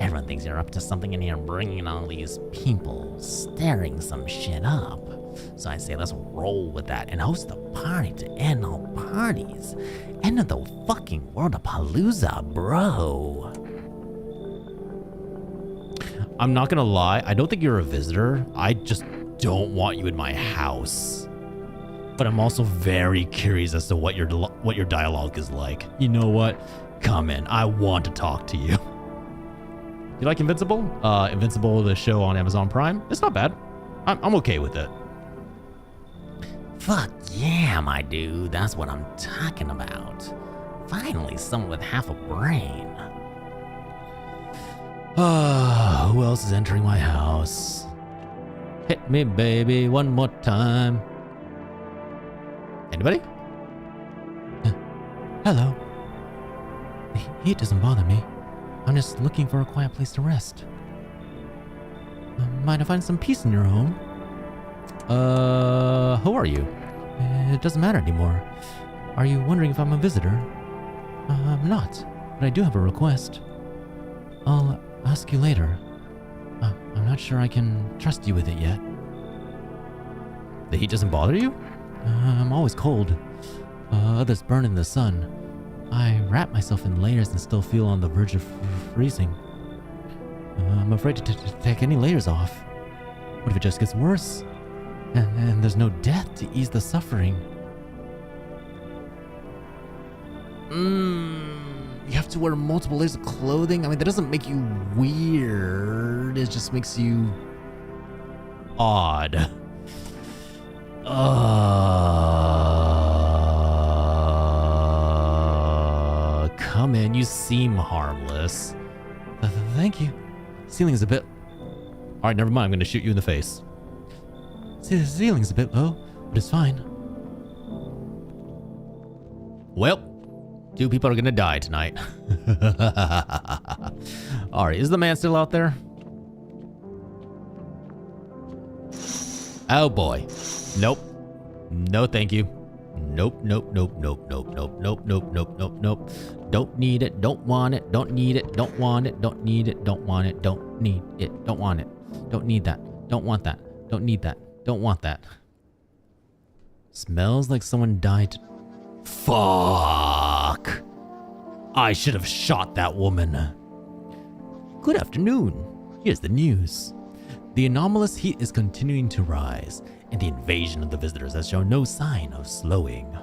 Speaker 1: Everyone thinks you're up to something in here, bringing all these people, stirring some shit up. So I say let's roll with that and host a party to end all parties. End of the fucking world of Palooza, bro. I'm not gonna lie, I don't think you're a visitor. I just don't want you in my house. But I'm also very curious as to what your dialogue is like. You know what? Come in. I want to talk to you. You like Invincible? Invincible, the show on Amazon Prime. It's not bad. I'm okay with it. Fuck yeah, my dude. That's what I'm talking about. 5
Speaker 2: Finally, someone with half a brain.
Speaker 1: Who else is entering my house? Hit me, baby, one more time. Anybody?
Speaker 2: Hello. The heat doesn't bother me. I'm just looking for a quiet place to rest. Might I find some peace in your home?
Speaker 1: Who are you?
Speaker 2: It doesn't matter anymore. Are you wondering if I'm a visitor? I'm not, but I do have a request. I'll ask you later. I'm not sure I can trust you with it yet.
Speaker 1: The heat doesn't bother you?
Speaker 2: I'm always cold. Others burn in the sun. I wrap myself in layers and still feel on the verge of freezing. I'm afraid to take any layers off. What if it just gets worse? And there's no death to ease the suffering.
Speaker 1: You have to wear multiple layers of clothing? I mean, that doesn't make you weird. It just makes you odd. Come in, you seem harmless.
Speaker 2: Thank you. Ceiling is a bit...
Speaker 1: Alright, never mind, I'm gonna shoot you in the face.
Speaker 2: See, the ceiling's a bit low, but it's fine.
Speaker 1: Well, 2 people are gonna die tonight. Alright, is the man still out there? Oh boy. Nope. No thank you. Nope, nope, nope, nope, nope, nope, nope, nope, nope, nope, nope. Don't need it, don't want it, don't need it, don't want it, don't need it, don't want it, don't need it, don't want it. Don't need that, don't want that, don't need that, don't want that. Smells like someone died. Fuck. I should have shot that woman. Good afternoon. Here's the news. The anomalous heat is continuing to rise, and the invasion of the visitors has shown no sign of slowing.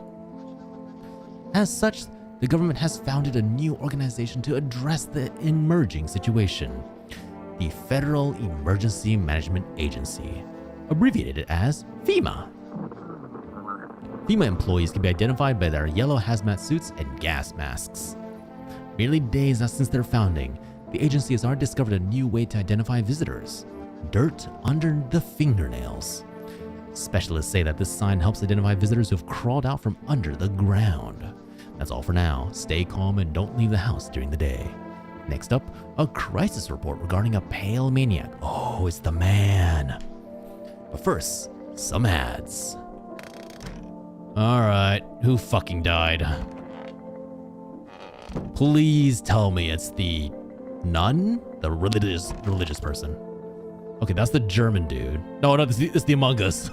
Speaker 1: As such, the government has founded a new organization to address the emerging situation, the Federal Emergency Management Agency, abbreviated as FEMA. FEMA employees can be identified by their yellow hazmat suits and gas masks. Merely days since their founding, the agency has already discovered a new way to identify visitors: dirt under the fingernails. Specialists say that this sign helps identify visitors who've crawled out from under the ground. That's all for now. Stay calm and don't leave the house during the day. Next up, a crisis report regarding a pale maniac. Oh, it's the man. But first, some ads. Alright, who fucking died? Please tell me it's the nun? The religious person. Okay, that's the German dude. No, it's the Among Us.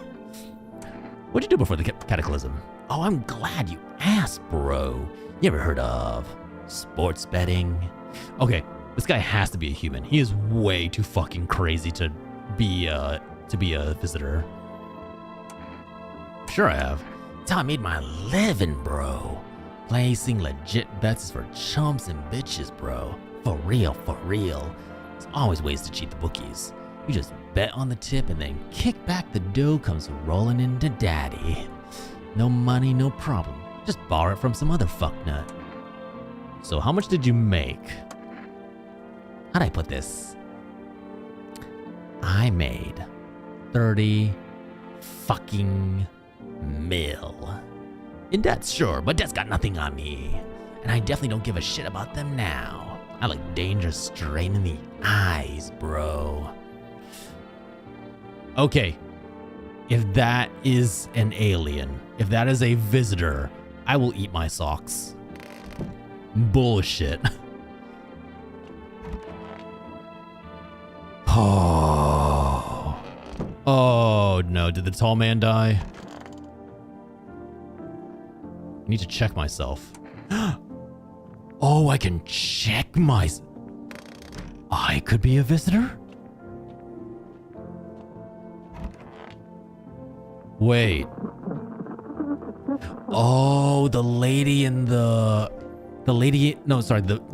Speaker 1: What'd you do before the cataclysm? Oh, I'm glad you asked, bro. You ever heard of sports betting? Okay, this guy has to be a human. He is way too fucking crazy to be a visitor. Sure I have. It's how I made my living, bro. Placing legit bets is for chumps and bitches, bro. For real, for real. There's always ways to cheat the bookies. You just bet on the tip and then kick back, the dough comes rolling into daddy. No money, no problem. Just borrow it from some other fucknut. So how much did you make? How'd I put this? I made 30 fucking mil. In debt, sure, but debt's got nothing on me. And I definitely don't give a shit about them now. I look danger straight in the eyes, bro. Okay, if that is an alien, if that is a visitor, I will eat my socks. Bullshit. Oh. Oh no, did the tall man die? I need to check myself. Oh, I can check I could be a visitor? Wait. Oh, the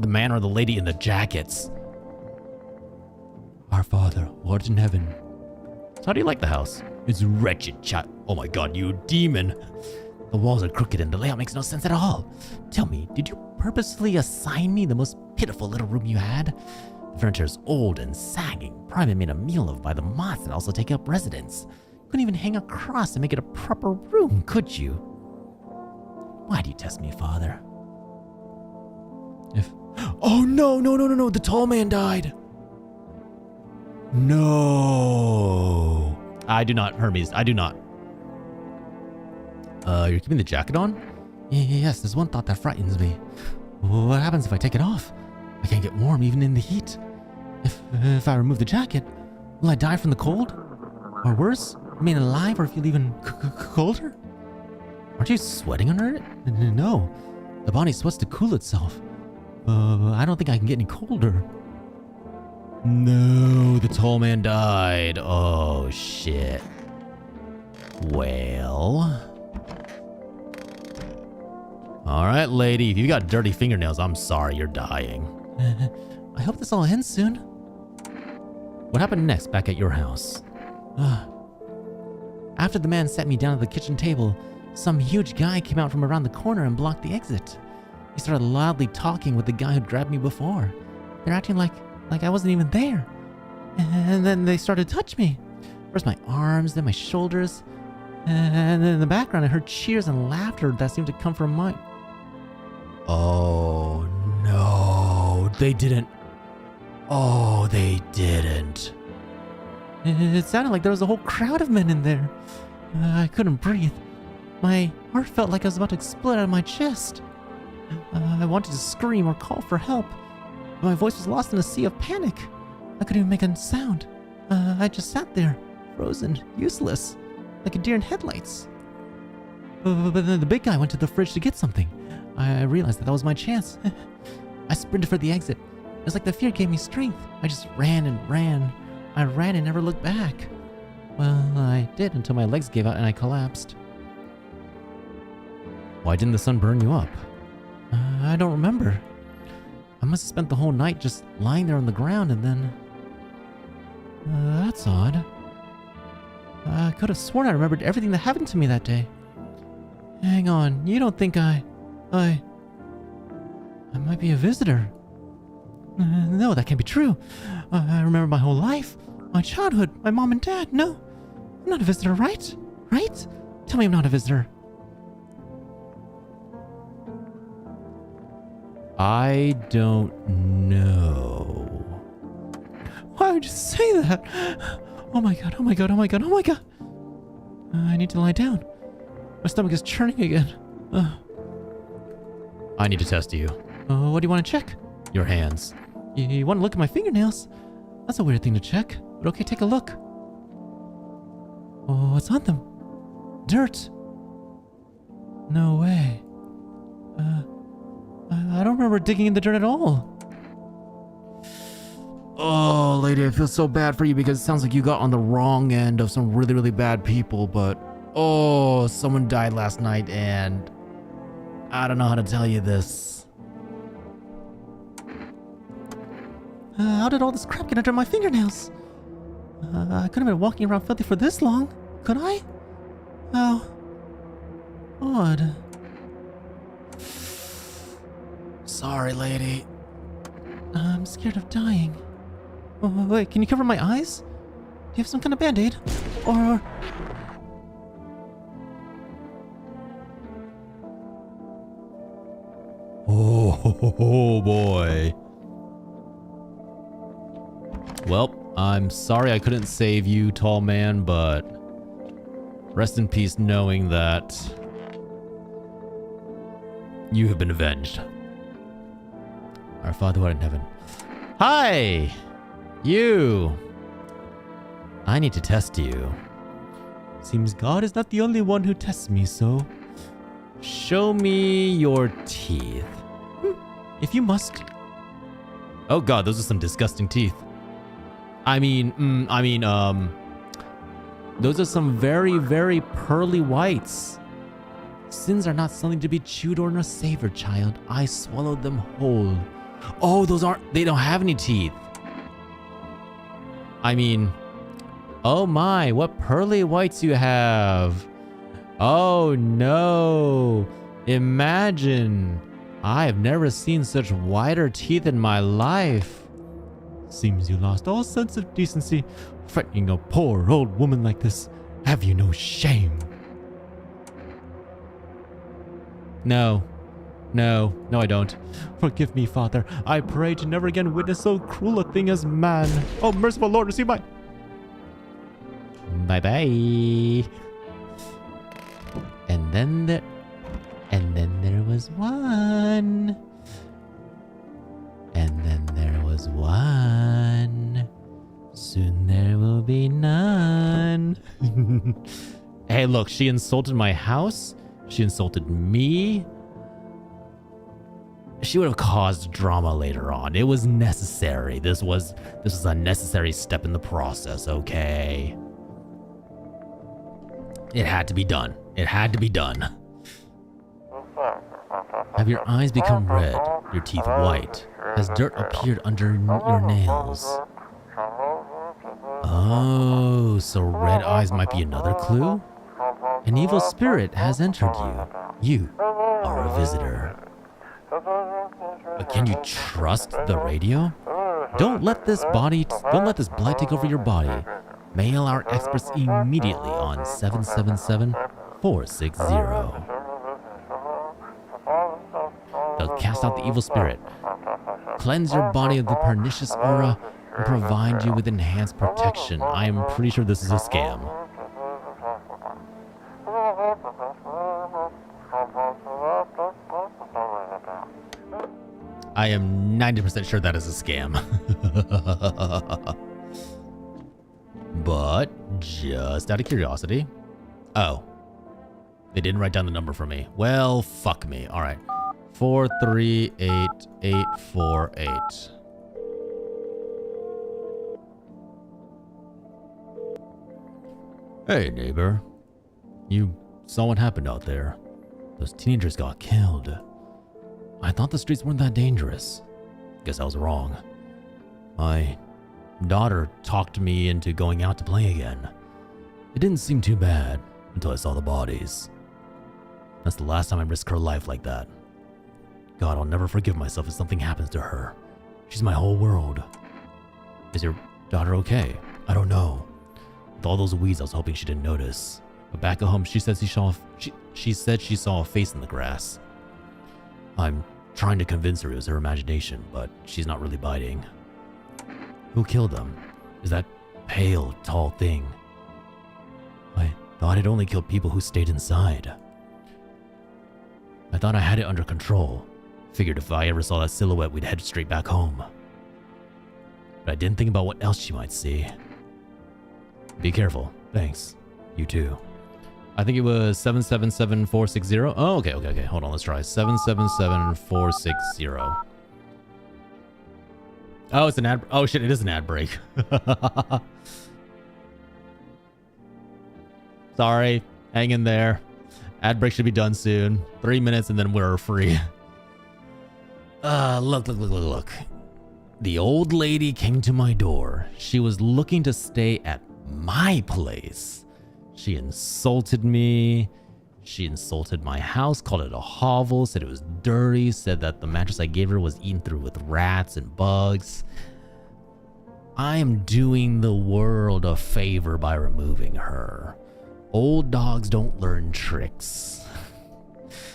Speaker 1: man or the lady in the jackets. Our Father, who art in heaven. So how do you like the house? It's wretched, chat. Oh my god, you demon.
Speaker 2: The walls are crooked and the layout makes no sense at all. Tell me, did you purposely assign me the most pitiful little room you had? The furniture is old and sagging, probably made a meal of by the moths that also take up residence. Couldn't even hang a cross and make it a proper room, could you? Why do you test me, Father? Oh no, the tall man died. No. I do not, Hermes, I do not. You're keeping the jacket on? Yes, there's one thought that frightens me. What happens if I take it off? I can't get warm even in the heat. If I remove the jacket, will I die from the cold? Or worse, remain alive or feel even colder? Aren't you sweating under it? No, the body sweats to cool itself. I don't think I can get any colder. No, the tall man died. Oh, shit. Well... Alright, lady, if you got dirty fingernails, I'm sorry you're dying. I hope this all ends soon. What happened next back at your house? After the man sat me down at the kitchen table, some huge guy came out from around the corner and blocked the exit. He started loudly talking with the guy who grabbed me before. They're acting like I wasn't even there. And then they started to touch me. First my arms, then my shoulders. And then in the background I heard cheers and laughter that seemed to come from my... Oh no, they didn't. Oh, they didn't. It sounded like there was a whole crowd of men in there. I couldn't breathe. My heart felt like I was about to explode out of my chest. I wanted to scream or call for help. My voice was lost in a sea of panic. I couldn't even make a sound. I just sat there, frozen, useless, like a deer in headlights. But then the big guy went to the fridge to get something. I realized that was my chance. I sprinted for the exit. It was like the fear gave me strength. I just ran and ran. I ran and never looked back. Well, I did until my legs gave out and I collapsed. Why didn't the sun burn you up? I don't remember. I must have spent the whole night just lying there on the ground and then... that's odd. I could have sworn I remembered everything that happened to me that day. Hang on, you don't think I might be a visitor? No, that can't be true. I remember my whole life, my childhood, my mom and dad. No, I'm not a visitor, right? Right? Tell me I'm not a visitor. I don't know. Why would you say that? Oh my god, oh my god, oh my god, oh my god. I need to lie down. My stomach is churning again. I need to test you. What do you want to check? Your hands. You want to look at my fingernails? That's a weird thing to check. But okay, take a look. Oh, what's on them? Dirt. No way. I don't remember digging in the dirt at all. Oh, lady, I feel so bad for you because it sounds like you got on the wrong end of some really, really bad people, but... Oh, someone died last night and... I don't know how to tell you this. How did all this crap get under my fingernails? I couldn't have been walking around filthy for this long, could I? How odd. Sorry, lady. I'm scared of dying. Oh, wait, can you cover my eyes? Do you have some kind of band-aid? Or... Oh boy. Well, I'm sorry I couldn't save you, tall man, but rest in peace knowing that you have been avenged. Our Father who art in heaven. Hi! You! I need to test you. Seems God is not the only one who tests me, so... Show me your teeth. If you must. Oh god, those are some disgusting teeth. Those are some very, very pearly whites. Sins are not something to be chewed or nor savored, child. I swallowed them whole. Oh, they don't have any teeth. Oh my, what pearly whites you have.
Speaker 1: Oh no! Imagine! I have never seen such whiter teeth in my life. Seems you lost all sense of decency, frightening a poor old woman like this. Have you no shame? No. No, I don't. Forgive me, Father. I pray to never again witness so cruel a thing as man. Oh, merciful Lord, receive my... Bye-bye. And then there was one. And then there was one. Soon there will be none. Hey, look, she insulted my house. She insulted me. She would have caused drama later on. It was necessary. This was a necessary step in the process, okay? It had to be done. It had to be done. Have your eyes become red, your teeth white? Has dirt appeared under your nails? Oh, so red eyes might be another clue? An evil spirit has entered you. You are a visitor. But can you trust the radio? Don't let this blight take over your body. Mail our experts immediately on 777-460. They'll cast out the evil spirit, cleanse your body of the pernicious aura, and provide you with enhanced protection. I am pretty sure this is a scam. I am 90% sure that is a scam. But just out of curiosity. Oh. They didn't write down the number for me. Well, fuck me. All right. 438-848. Hey, neighbor. You saw what happened out there. Those teenagers got killed. I thought the streets weren't that dangerous. Guess I was wrong. My daughter talked me into going out to play again. It didn't seem too bad until I saw the bodies. That's the last time I risked her life like that. God, I'll never forgive myself if something happens to her. She's my whole world. Is your daughter okay? I don't know. With all those weeds, I was hoping she didn't notice. But back at home, she said she saw a face in the grass. I'm trying to convince her it was her imagination, but she's not really biting. Who killed them? Is that pale, tall thing? I thought it only killed people who stayed inside. I thought I had it under control. Figured if I ever saw that silhouette, we'd head straight back home. But I didn't think about what else she might see. Be careful. Thanks. You too. I think it was 777-460. Oh, okay. Hold on, let's try 777-460. Oh, it's an ad. Oh shit, it is an ad break. Sorry, hang in there. Ad break should be done soon. 3 minutes and then we're free. Look. The old lady came to my door. She was looking to stay at my place. She insulted me. She insulted my house, called it a hovel, said it was dirty, said that the mattress I gave her was eaten through with rats and bugs. I am doing the world a favor by removing her. Old dogs don't learn tricks.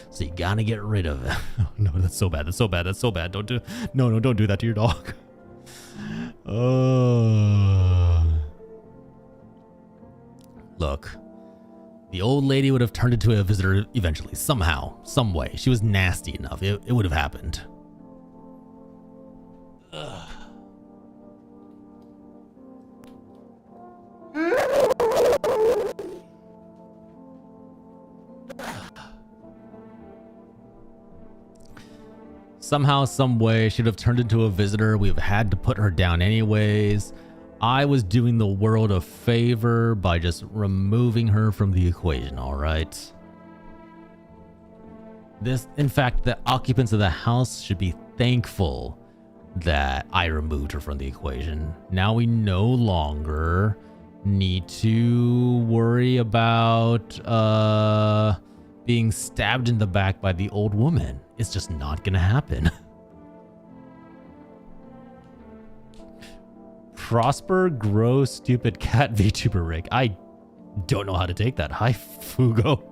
Speaker 1: So you gotta get rid of it. Oh, no, that's so bad. Don't do that to your dog. Look, the old lady would have turned into a visitor eventually, somehow, some way. She was nasty enough. It would have happened. Ugh. Somehow, some way, she'd have turned into a visitor. We've had to put her down anyways. I was doing the world a favor by just removing her from the equation, all right? In fact, the occupants of the house should be thankful that I removed her from the equation. Now we no longer need to worry about being stabbed in the back by the old woman. It's just not gonna happen. Prosper, grow, stupid cat VTuber Rick. I don't know how to take that. Hi, Fugo.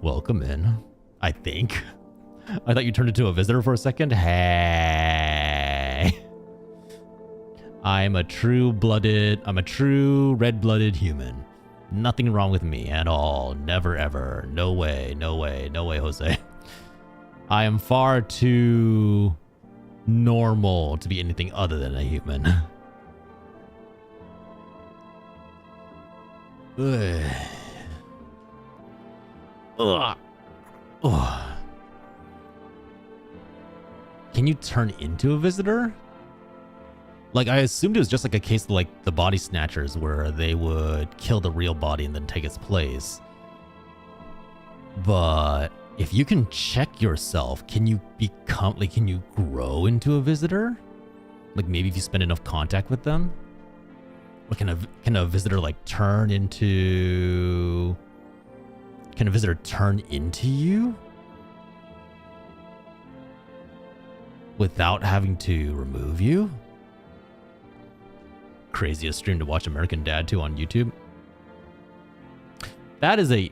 Speaker 1: Welcome in, I think. I thought you turned into a visitor for a second. Hey. I'm a true red-blooded human. Nothing wrong with me at all. Never ever. No way, no way, no way, Jose. I am far too normal to be anything other than a human. Ugh. Ugh. Ugh. Can you turn into a visitor? Like, I assumed it was just like a case of like the body snatchers where they would kill the real body and then take its place. But if you can check yourself, can you become, like, can you grow into a visitor? Like maybe if you spend enough contact with them? Or can a visitor like turn into... Can a visitor turn into you? Without having to remove you? Craziest stream to watch American Dad 2 on YouTube. That is a...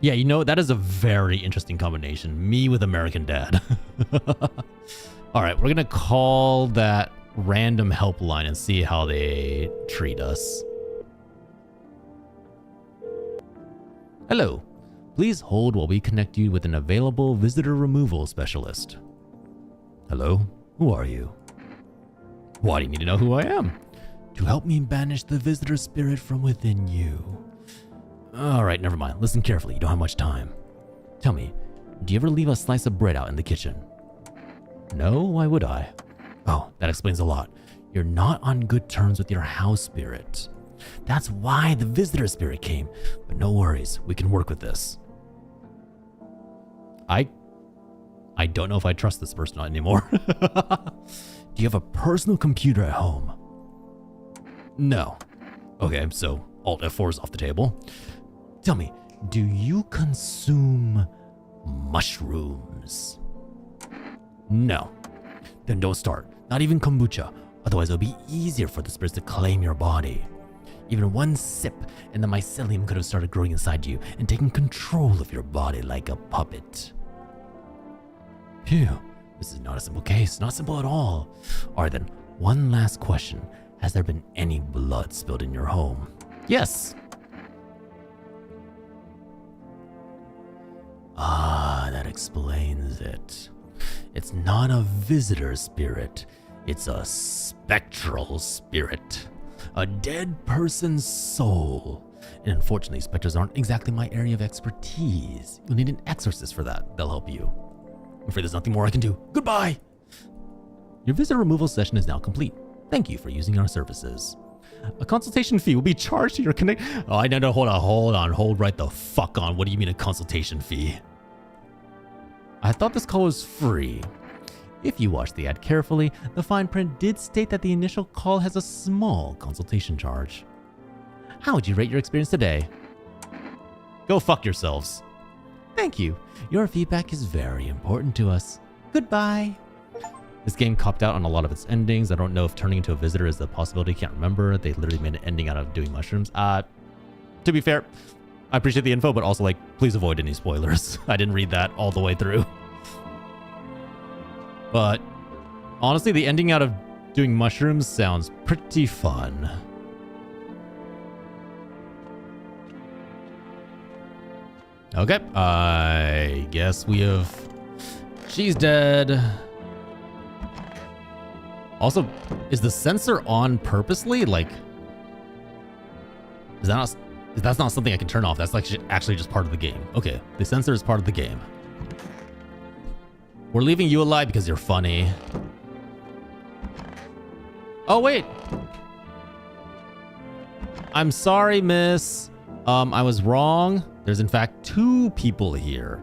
Speaker 1: Yeah, you know, that is a very interesting combination. Me with American Dad. Alright, we're gonna call that random helpline and see how they treat us. Hello. Please hold while we connect you with an available visitor removal specialist. Hello? Who are you? Why do you need to know who I am? To help me banish the visitor spirit from within you. Alright, never mind. Listen carefully. You don't have much time. Tell me, do you ever leave a slice of bread out in the kitchen? No? Why would I? Oh, that explains a lot. You're not on good terms with your house spirit. That's why the visitor spirit came. But no worries. We can work with this. I don't know if I trust this person anymore. Do you have a personal computer at home? No. Okay, so Alt F4 is off the table. Tell me, do you consume mushrooms? No. Then don't start. Not even kombucha. Otherwise it'll be easier for the spirits to claim your body. Even one sip and the mycelium could have started growing inside you and taking control of your body like a puppet. Phew, this is not a simple case, not simple at all. Alright then, one last question. Has there been any blood spilled in your home? Yes. Ah, that explains it. It's not a visitor spirit. It's a spectral spirit. A dead person's soul. And unfortunately, specters aren't exactly my area of expertise. You'll need an exorcist for that. They'll help you. I'm afraid there's nothing more I can do. Goodbye! Your visitor removal session is now complete. Thank you for using our services. A consultation fee will be charged to your connect... Oh, I know, hold on, hold right the fuck on. What do you mean a consultation fee? I thought this call was free. If you watch the ad carefully, the fine print did state that the initial call has a small consultation charge. How would you rate your experience today? Go fuck yourselves. Thank you. Your feedback is very important to us. Goodbye. This game copped out on a lot of its endings. I don't know if turning into a visitor is a possibility. Can't remember. They literally made an ending out of doing mushrooms. To be fair, I appreciate the info, but also, like, please avoid any spoilers. I didn't read that all the way through. But honestly, the ending out of doing mushrooms sounds pretty fun. Okay, I guess we have... She's dead. Also, is the sensor on purposely? Like, that's not something I can turn off. That's like actually just part of the game. Okay, the sensor is part of the game. We're leaving you alive because you're funny. Oh, wait. I'm sorry, miss. I was wrong. There's in fact 2 people here.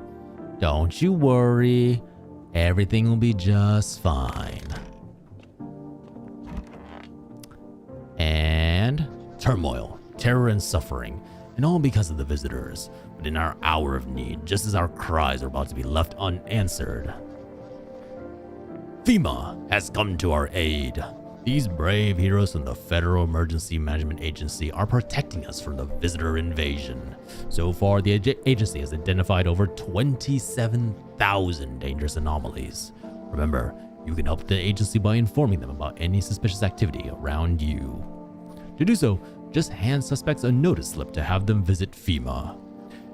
Speaker 1: Don't you worry. Everything will be just fine. And turmoil. terror and suffering, and all because of the visitors. But in our hour of need, just as our cries are about to be left unanswered, FEMA has come to our aid. These brave heroes from the Federal Emergency Management Agency are protecting us from the visitor invasion. So far, the agency has identified over 27,000 dangerous anomalies. Remember, you can help the agency by informing them about any suspicious activity around you. To do so, just hand suspects a notice slip to have them visit FEMA.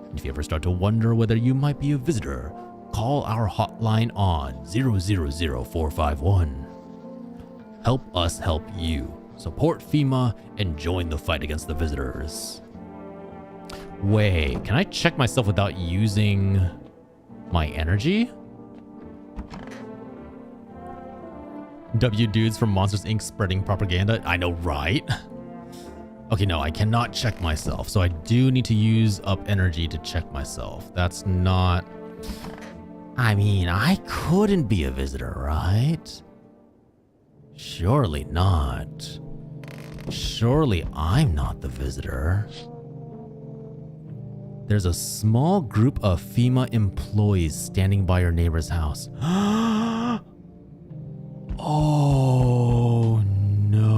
Speaker 1: And if you ever start to wonder whether you might be a visitor, call our hotline on 000-451. Help us help you. Support FEMA and join the fight against the visitors. Wait, can I check myself without using my energy? W dudes from Monsters Inc. spreading propaganda. I know, right? Okay, no, I cannot check myself. So I do need to use up energy to check myself. That's not... I mean, I couldn't be a visitor, right? Surely not. Surely I'm not the visitor. There's a small group of FEMA employees standing by your neighbor's house. Oh no.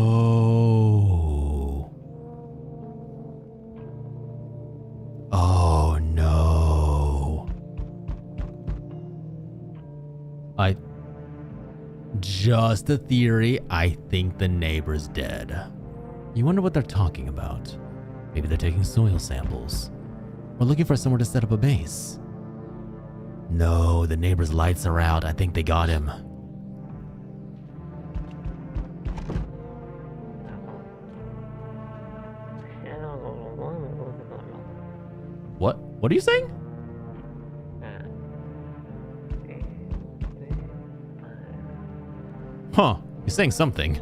Speaker 1: Oh no. Just a theory. I think the neighbor's dead. You wonder what they're talking about. Maybe they're taking soil samples. Or looking for somewhere to set up a base. No, the neighbor's lights are out. I think they got him. What? What are you saying? Huh, you're saying something.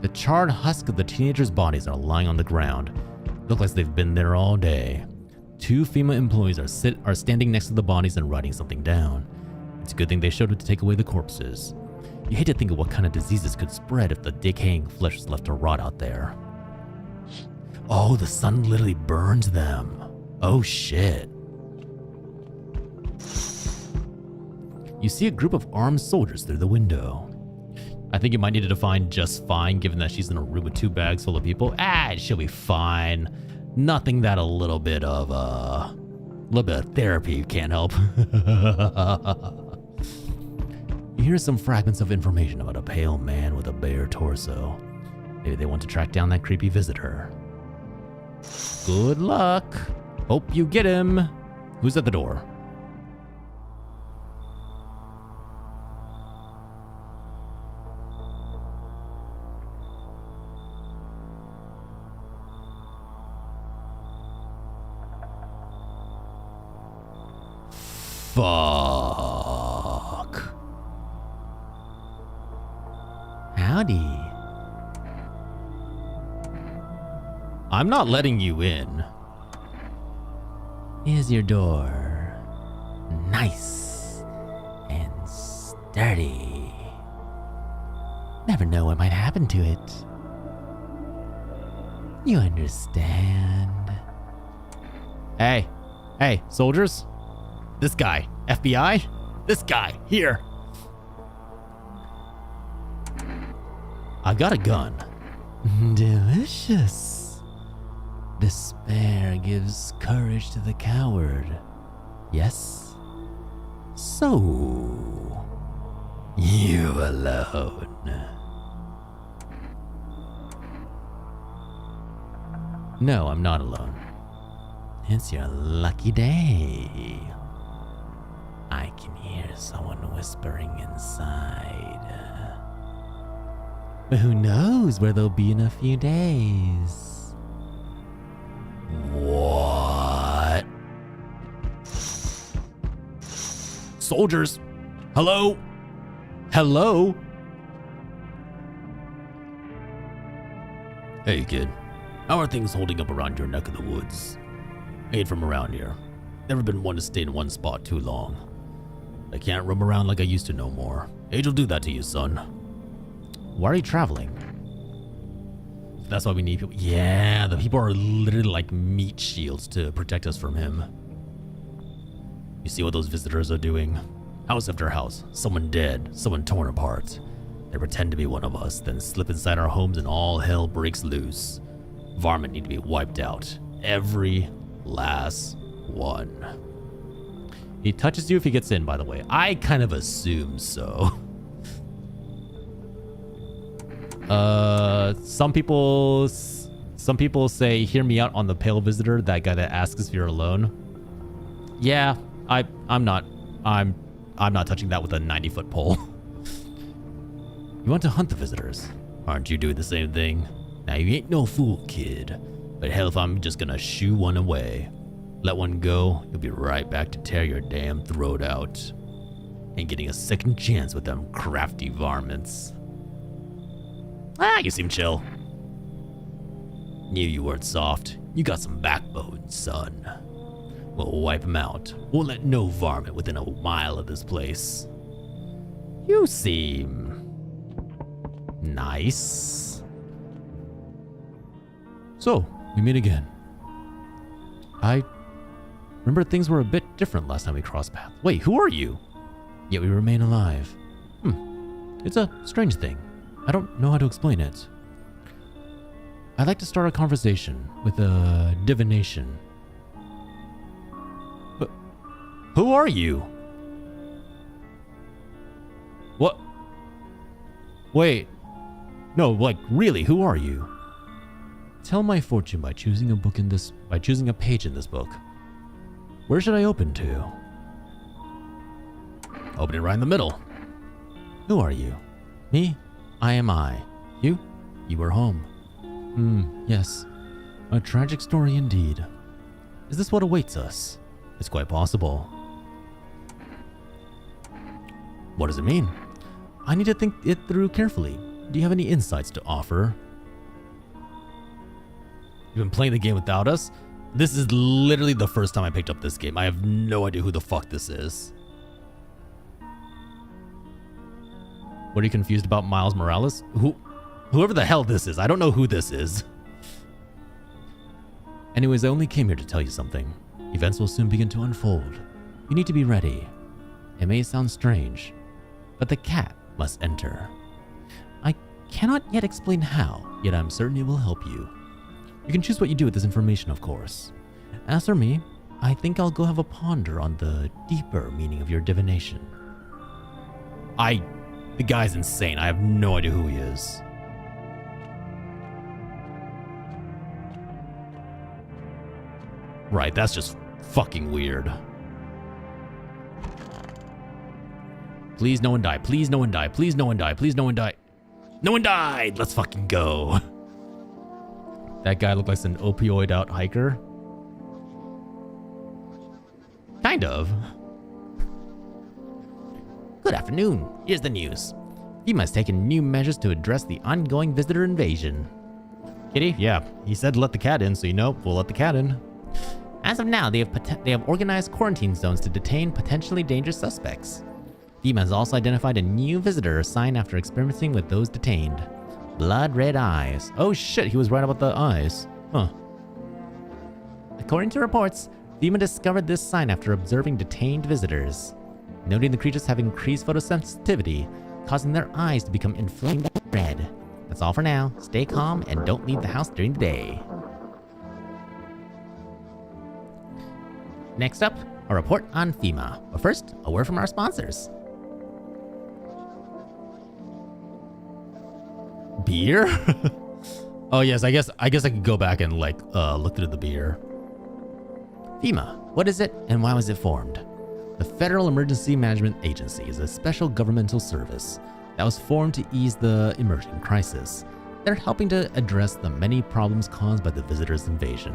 Speaker 1: The charred husk of the teenagers' bodies are lying on the ground. Look like they've been there all day. 2 FEMA employees are standing next to the bodies and writing something down. It's a good thing they showed up to take away the corpses. You hate to think of what kind of diseases could spread if the decaying flesh is left to rot out there. Oh, the sun literally burns them. Oh shit. You see a group of armed soldiers through the window. I think you might need to define just fine, given that she's in a room with 2 bags full of people. She'll be fine. Nothing that a little bit of therapy can't help. You hear some fragments of information about a pale man with a bare torso. Maybe they want to track down that creepy visitor. Good luck. Hope you get him. Who's at the door? Fuck.
Speaker 2: Howdy.
Speaker 1: I'm not letting you in.
Speaker 2: Here's your door. Nice and sturdy. Never know what might happen to it. You understand?
Speaker 1: Hey, soldiers. This guy, FBI. This guy, here. I got a gun.
Speaker 2: Delicious. Despair gives courage to the coward. Yes? So, you alone.
Speaker 1: No, I'm not alone.
Speaker 2: It's your lucky day. I can hear someone whispering inside. But who knows where they'll be in a few days?
Speaker 1: What? Soldiers! Hello? Hello? Hey, kid. How are things holding up around your neck of the woods? Ain't from around here. Never been one to stay in one spot too long. I can't roam around like I used to no more. Age will do that to you, son.
Speaker 2: Why are you traveling?
Speaker 1: That's why we need people. Yeah, the people are literally like meat shields to protect us from him. You see what those visitors are doing? House after house, someone dead, someone torn apart. They pretend to be one of us, then slip inside our homes and all hell breaks loose. Varmint need to be wiped out. Every last one. He touches you if he gets in, by the way. I kind of assume so. Some people say, hear me out on the pale visitor, that guy that asks if you're alone. Yeah, I'm not touching that with a 90-foot pole. You want to hunt the visitors. Aren't you doing the same thing? Now you ain't no fool, kid. But hell if I'm just gonna shoo one away. Let one go, you'll be right back to tear your damn throat out. Ain't getting a second chance with them crafty varmints. Ah, you seem chill. Knew you weren't soft. You got some backbone, son. We'll wipe him out. Won't let no varmint within a mile of this place. You seem nice. So, we meet again. I remember things were a bit different last time we crossed paths. Wait, who are you? Yet we remain alive. It's a strange thing. I don't know how to explain it. I'd like to start a conversation with a divination. But who are you? What? Wait. No, like really, who are you? Tell my fortune by choosing a page in this book. Where should I open to? Open it right in the middle. Who are you? Me? I am I. You? You are home. Yes. A tragic story indeed. Is this what awaits us? It's quite possible. What does it mean? I need to think it through carefully. Do you have any insights to offer? You've been playing the game without us? This is literally the first time I picked up this game. I have no idea who the fuck this is. What are you confused about, Miles Morales? Whoever the hell this is. I don't know who this is. Anyways, I only came here to tell you something. Events will soon begin to unfold. You need to be ready. It may sound strange, but the cat must enter. I cannot yet explain how, yet I'm certain it will help you. You can choose what you do with this information, of course. As for me, I think I'll go have a ponder on the deeper meaning of your divination. The guy's insane. I have no idea who he is. Right, that's just fucking weird. Please no one die. Please no one die. Please no one die. Please no one die. No one died! Let's fucking go. That guy looked like an opioid out hiker. Kind of. Good afternoon. Here's the news. FEMA has taken new measures to address the ongoing visitor invasion. Kitty? Yeah, he said let the cat in, so you know, we'll let the cat in. As of now, they have organized quarantine zones to detain potentially dangerous suspects. FEMA has also identified a new visitor assigned after experimenting with those detained. Blood red eyes. Oh shit, he was right about the eyes. Huh. According to reports, FEMA discovered this sign after observing detained visitors, noting the creatures have increased photosensitivity, causing their eyes to become inflamed red. That's all for now. Stay calm and don't leave the house during the day. Next up, a report on FEMA. But first, a word from our sponsors. Beer? Oh yes, I guess I could go back and look through the beer. FEMA, what is it and why was it formed? The Federal Emergency Management Agency is a special governmental service that was formed to ease the emerging crisis. They're helping to address the many problems caused by the visitors' invasion.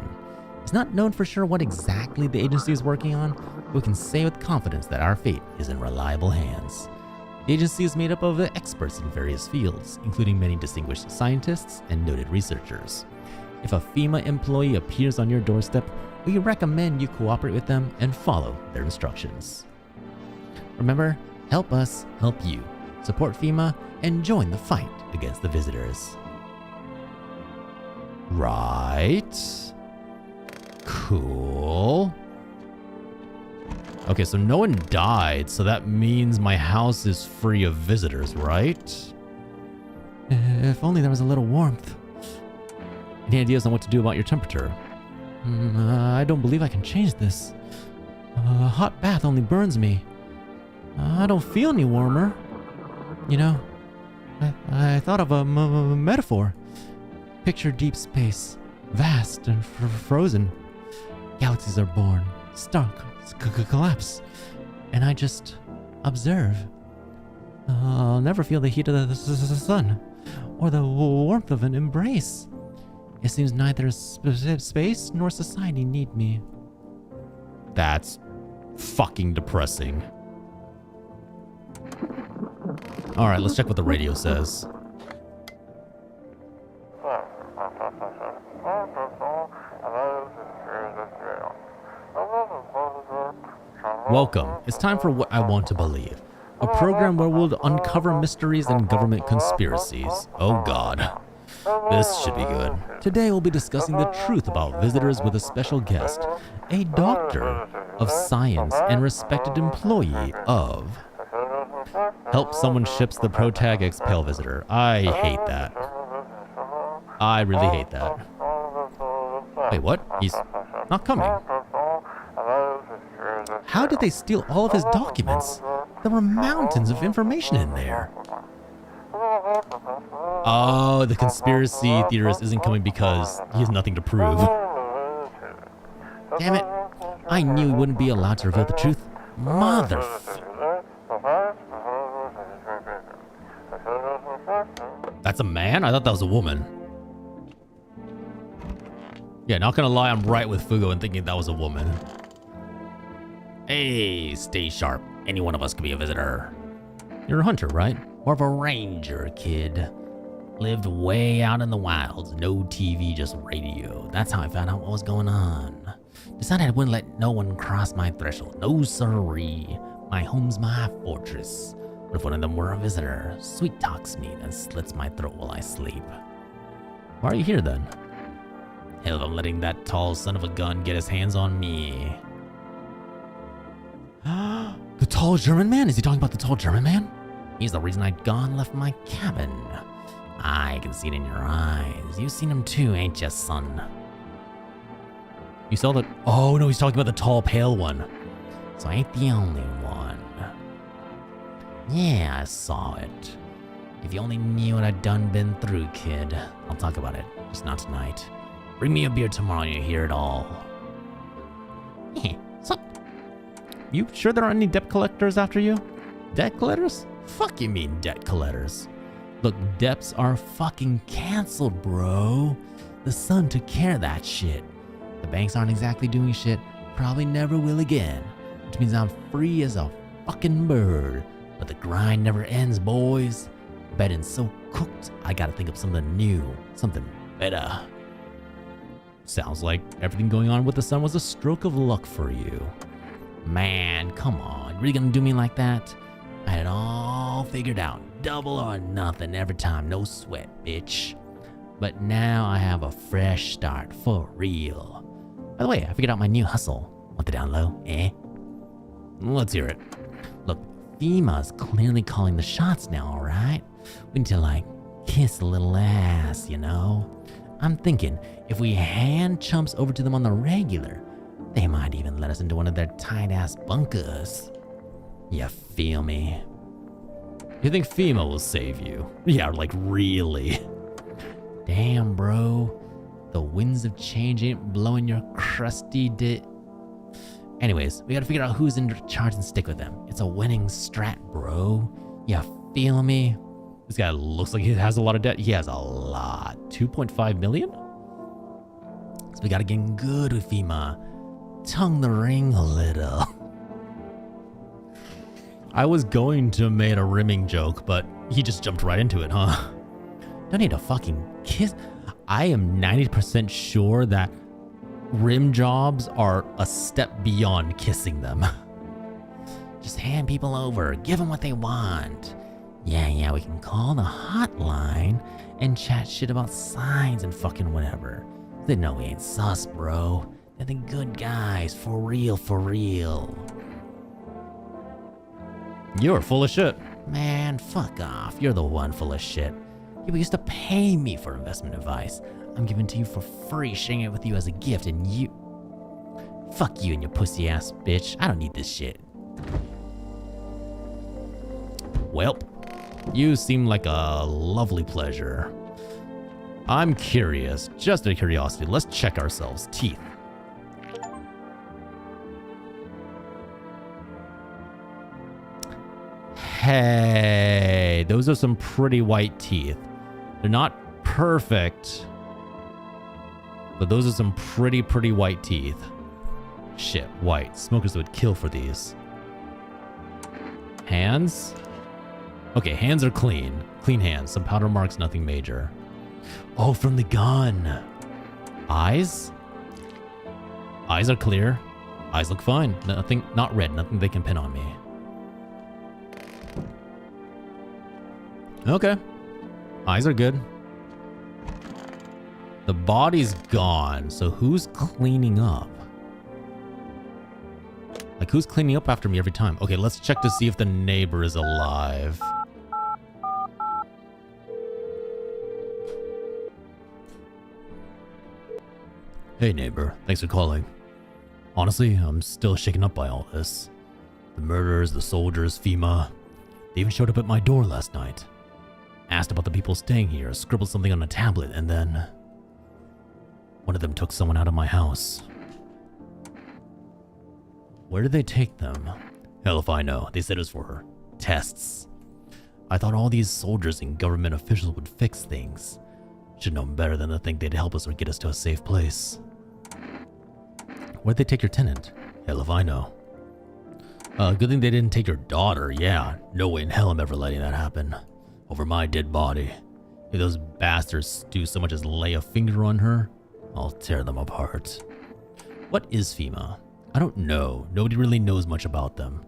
Speaker 1: It's not known for sure what exactly the agency is working on, but we can say with confidence that our fate is in reliable hands. The agency is made up of experts in various fields, including many distinguished scientists and noted researchers. If a FEMA employee appears on your doorstep, we recommend you cooperate with them and follow their instructions. Remember, help us help you. Support FEMA and join the fight against the visitors. Right. Cool. Okay, so no one died, so that means my house is free of visitors, right?
Speaker 2: If only there was a little warmth.
Speaker 1: Any ideas on what to do about your temperature?
Speaker 2: I don't believe I can change this. A hot bath only burns me. I don't feel any warmer. You know, I thought of a metaphor. Picture deep space, vast and frozen. Galaxies are born, stars collapse, and I just observe. I'll never feel the heat of the sun, or the warmth of an embrace. It seems neither space nor society need me.
Speaker 1: That's fucking depressing. Alright, let's check what the radio says. Welcome. It's time for What I Want to Believe, a program where we'll uncover mysteries and government conspiracies. Oh god. This should be good. Today we'll be discussing the truth about visitors with a special guest, a doctor of science and respected employee of... Help someone ships the Protag X Pale Visitor. I hate that. I really hate that. Wait, what? He's not coming. How did they steal all of his documents? There were mountains of information in there. Oh, the conspiracy theorist isn't coming because he has nothing to prove.
Speaker 2: Damn it. I knew he wouldn't be allowed to reveal the truth.
Speaker 1: That's a man? I thought that was a woman. Yeah, not gonna lie, I'm right with Fugo in thinking that was a woman. Hey, stay sharp. Any one of us could be a visitor. You're a hunter, right? More of a ranger, kid. Lived way out in the wilds. No TV, just radio. That's how I found out what was going on. Decided I wouldn't let no one cross my threshold. No siree. My home's my fortress. What if one of them were a visitor? Sweet talks me, then slits my throat while I sleep. Why are you here then? Hell, if I'm letting that tall son of a gun get his hands on me.
Speaker 2: The tall German man? Is he talking about the tall German man?
Speaker 1: He's the reason I'd gone left my cabin. I can see it in your eyes. You've seen him too, ain't ya, son? You saw that? Oh no, he's talking about the tall, pale one. So I ain't the only one. Yeah, I saw it. If you only knew what I'd done been through, kid. I'll talk about it, just not tonight. Bring me a beer tomorrow and you hear it all.
Speaker 2: So, you sure there aren't any debt collectors after you? Debt collectors?
Speaker 1: Fuck you mean debt collectors? Look, debts are fucking canceled, bro. The sun took care of that shit. The banks aren't exactly doing shit, probably never will again. Which means I'm free as a fucking bird. But the grind never ends, boys. Bedding's so cooked, I gotta think of something new, something better. Sounds like everything going on with the sun was a stroke of luck for you. Man, come on, really gonna do me like that? I had it all figured out, double or nothing every time, no sweat, bitch. But now I have a fresh start, for real. By the way, I figured out my new hustle. Want the down low, eh? Let's hear it. Look, FEMA's clearly calling the shots now, alright? We need to, like, kiss a little ass, you know? I'm thinking, if we hand chumps over to them on the regular, they might even let us into one of their tight-ass bunkers. You feel me? You think FEMA will save you? Yeah, like really? Damn, bro. The winds of change ain't blowing your crusty Anyways, we gotta figure out who's in charge and stick with them. It's a winning strat, bro. You feel me? This guy looks like he has a lot of debt. He has a lot. 2.5 million? So we gotta get good with FEMA. Tongue the ring a little. I was going to make a rimming joke, but he just jumped right into it, huh? Don't need a fucking kiss. I am 90% sure that rim jobs are a step beyond kissing them. Just hand people over, give them what they want.
Speaker 2: Yeah, we can call the hotline and chat shit about signs and fucking whatever. They know we ain't sus, bro. They're the good guys, for real, for real.
Speaker 1: You're full of shit.
Speaker 2: Man, fuck off. You're the one full of shit. People used to pay me for investment advice. I'm giving to you for free, sharing it with you as a gift, and you... Fuck you and your pussy ass bitch. I don't need this shit.
Speaker 1: Welp, you seem like a lovely pleasure. I'm curious, just out of curiosity, let's check ourselves. Teeth. Hey, those are some pretty white teeth. They're not perfect, but those are some pretty white teeth. Shit, white. Smokers would kill for these. Hands? Okay, hands are clean. Clean hands. Some powder marks, nothing major. Oh, from the gun. Eyes? Eyes are clear. Eyes look fine. Nothing, not red. Nothing they can pin on me. Okay. Eyes are good. The body's gone, so who's cleaning up? Like, who's cleaning up after me every time? Okay, let's check to see if the neighbor is alive. Hey neighbor, thanks for calling. Honestly, I'm still shaken up by all this. The murderers, the soldiers, FEMA. They even showed up at my door last night. Asked about the people staying here, scribbled something on a tablet, and then... one of them took someone out of my house. Where did they take them? Hell if I know. They said it was for tests. I thought all these soldiers and government officials would fix things. Should know better than to think they'd help us or get us to a safe place. Where'd they take your tenant? Hell if I know. Good thing they didn't take your daughter, yeah. No way in hell I'm ever letting that happen. Over my dead body. If those bastards do so much as lay a finger on her, I'll tear them apart. What is FEMA? I don't know. Nobody really knows much about them.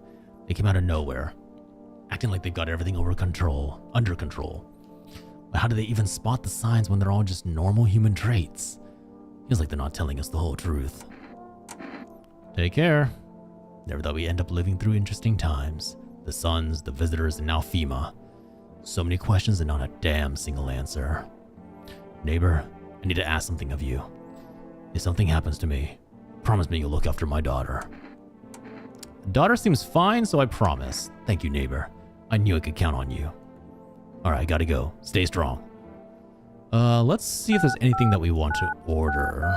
Speaker 1: They came out of nowhere, acting like they've got everything under control. But how do they even spot the signs when they're all just normal human traits? Feels like they're not telling us the whole truth. Take care. Never thought we end up living through interesting times. The Suns, the visitors, and now FEMA. So many questions and not a damn single answer. Neighbor, I need to ask something of you. If something happens to me, promise me you'll look after my daughter. Daughter seems fine, so I promise. Thank you, neighbor. I knew I could count on you. Alright, gotta go. Stay strong. Let's see if there's anything that we want to order.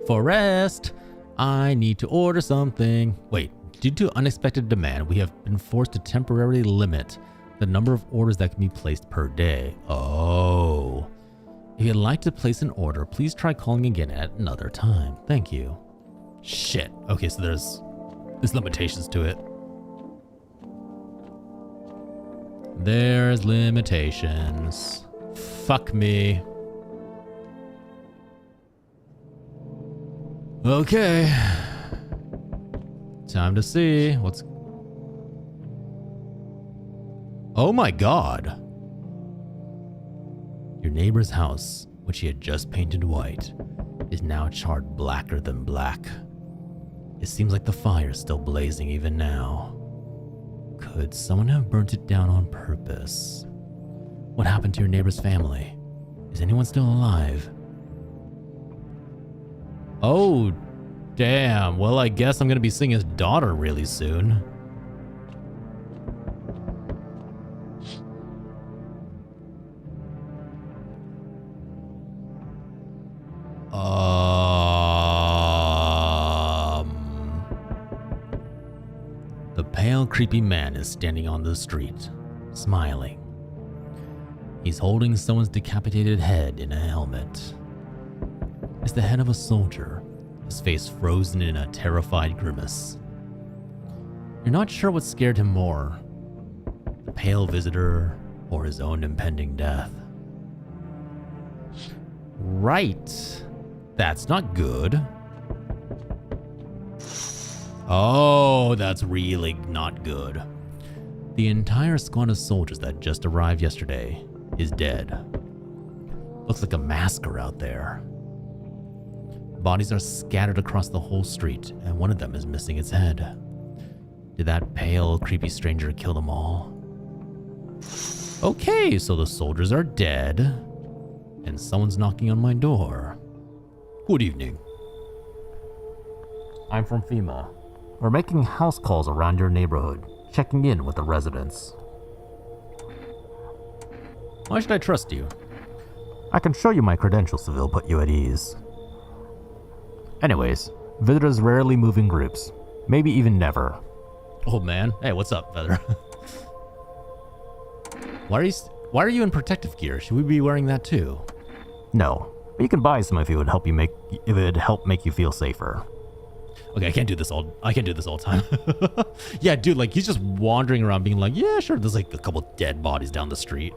Speaker 1: Forrest, I need to order something. Wait, due to unexpected demand, we have been forced to temporarily limit the number of orders that can be placed per day. Oh. If you'd like to place an order, please try calling again at another time. Thank you. Shit. Okay, so there's limitations to it. There's limitations. Fuck me. Okay. Time to see what's... Oh my god. Your neighbor's house, which he had just painted white, is now charred blacker than black. It seems like the fire is still blazing even now. Could someone have burnt it down on purpose? What happened to your neighbor's family? Is anyone still alive? Oh, damn. Well, I guess I'm gonna be seeing his daughter really soon. The pale, creepy man is standing on the street, smiling. He's holding someone's decapitated head in a helmet. It's the head of a soldier, his face frozen in a terrified grimace. You're not sure what scared him more, the pale visitor or his own impending death. Right. That's not good. Oh, that's really not good. The entire squad of soldiers that just arrived yesterday is dead. Looks like a massacre out there. Bodies are scattered across the whole street, and one of them is missing its head. Did that pale, creepy stranger kill them all? Okay, so the soldiers are dead, and someone's knocking on my door. Good evening. I'm from FEMA. We're making house calls around your neighborhood, checking in with the residents. Why should I trust you? I can show you my credentials if it'll put you at ease. Anyways, visitors rarely move in groups, maybe even never. Oh man, hey, what's up, Feather? Why are you in protective gear? Should we be wearing that too? No, but you can buy some if it would help make you feel safer. Okay, I can't do this all the time. Yeah, dude, like he's just wandering around being like, yeah, sure, there's like a couple dead bodies down the street.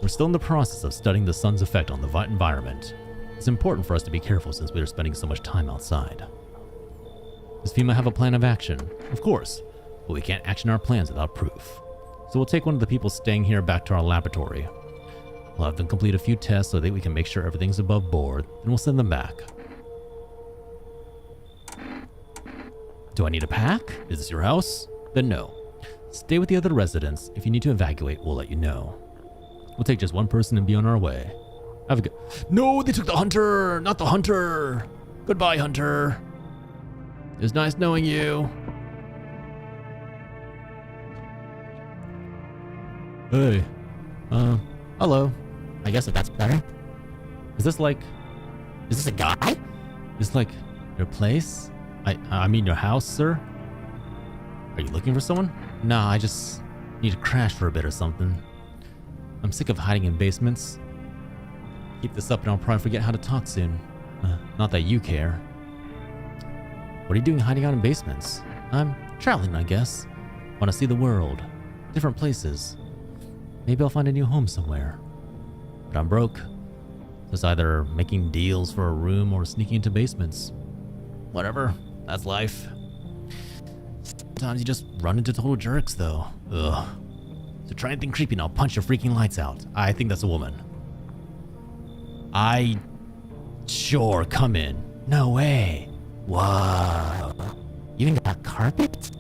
Speaker 1: We're still in the process of studying the sun's effect on the environment. It's important for us to be careful since we are spending so much time outside. Does FEMA have a plan of action? Of course, but we can't action our plans without proof. So we'll take one of the people staying here back to our laboratory. We'll have them complete a few tests so that we can make sure everything's above board, then we'll send them back. Do I need a pack? Is this your house? Then no. Stay with the other residents. If you need to evacuate, we'll let you know. We'll take just one person and be on our way. Have a good... No, they took the hunter! Not the hunter! Goodbye, hunter. It was nice knowing you. Hey. Hello. I guess if that's better. Is this a guy? Is this like your place? I mean your house, sir? Are you looking for someone? Nah, I just need to crash for a bit or something. I'm sick of hiding in basements. Keep this up and I'll probably forget how to talk soon. Not that you care. What are you doing hiding out in basements? I'm traveling, I guess. Want to see the world. Different places. Maybe I'll find a new home somewhere. But I'm broke. So it's either making deals for a room or sneaking into basements. Whatever. That's life. Sometimes you just run into total jerks, though. Ugh. So try anything creepy and I'll punch your freaking lights out. I think that's a woman. Sure, come in. No way. Whoa. You even got carpet?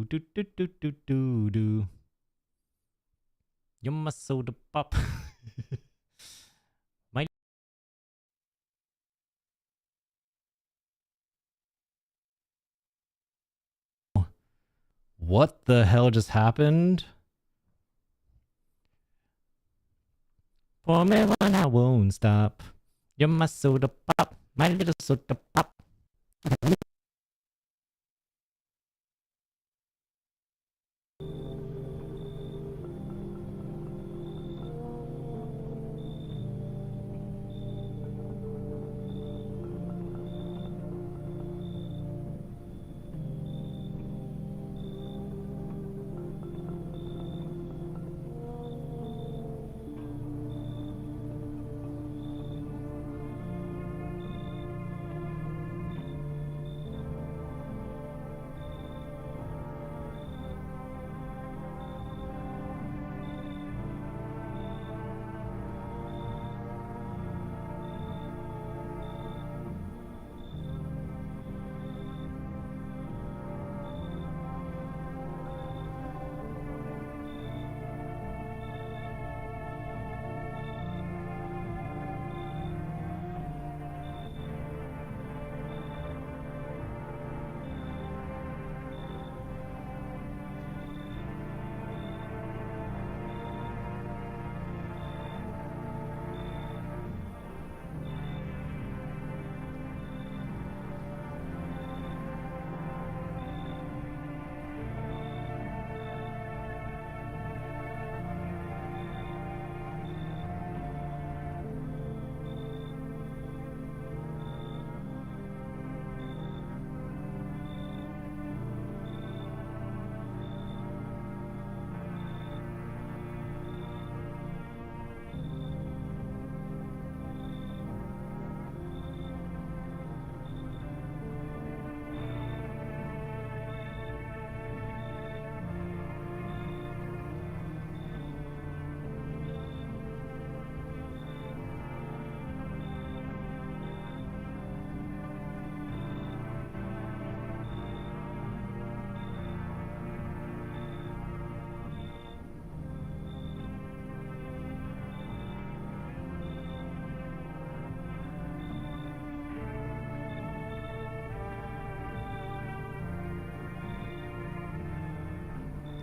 Speaker 1: do do do do do do.
Speaker 2: You're my soda pop. My
Speaker 1: What the hell just happened?
Speaker 2: pour me one, I won't stop. You're my soda pop, my little soda pop.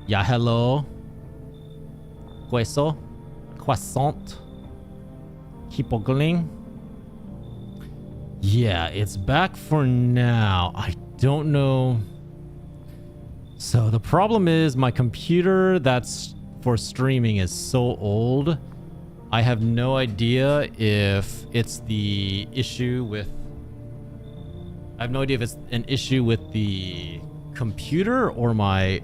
Speaker 1: Yeah, hello.
Speaker 2: Queso, croissant, keep ogling.
Speaker 1: Yeah, it's back for now. I don't know. So the problem is my computer that's for streaming is so old. I have no idea if it's the issue with... I have no idea if it's an issue with the computer or my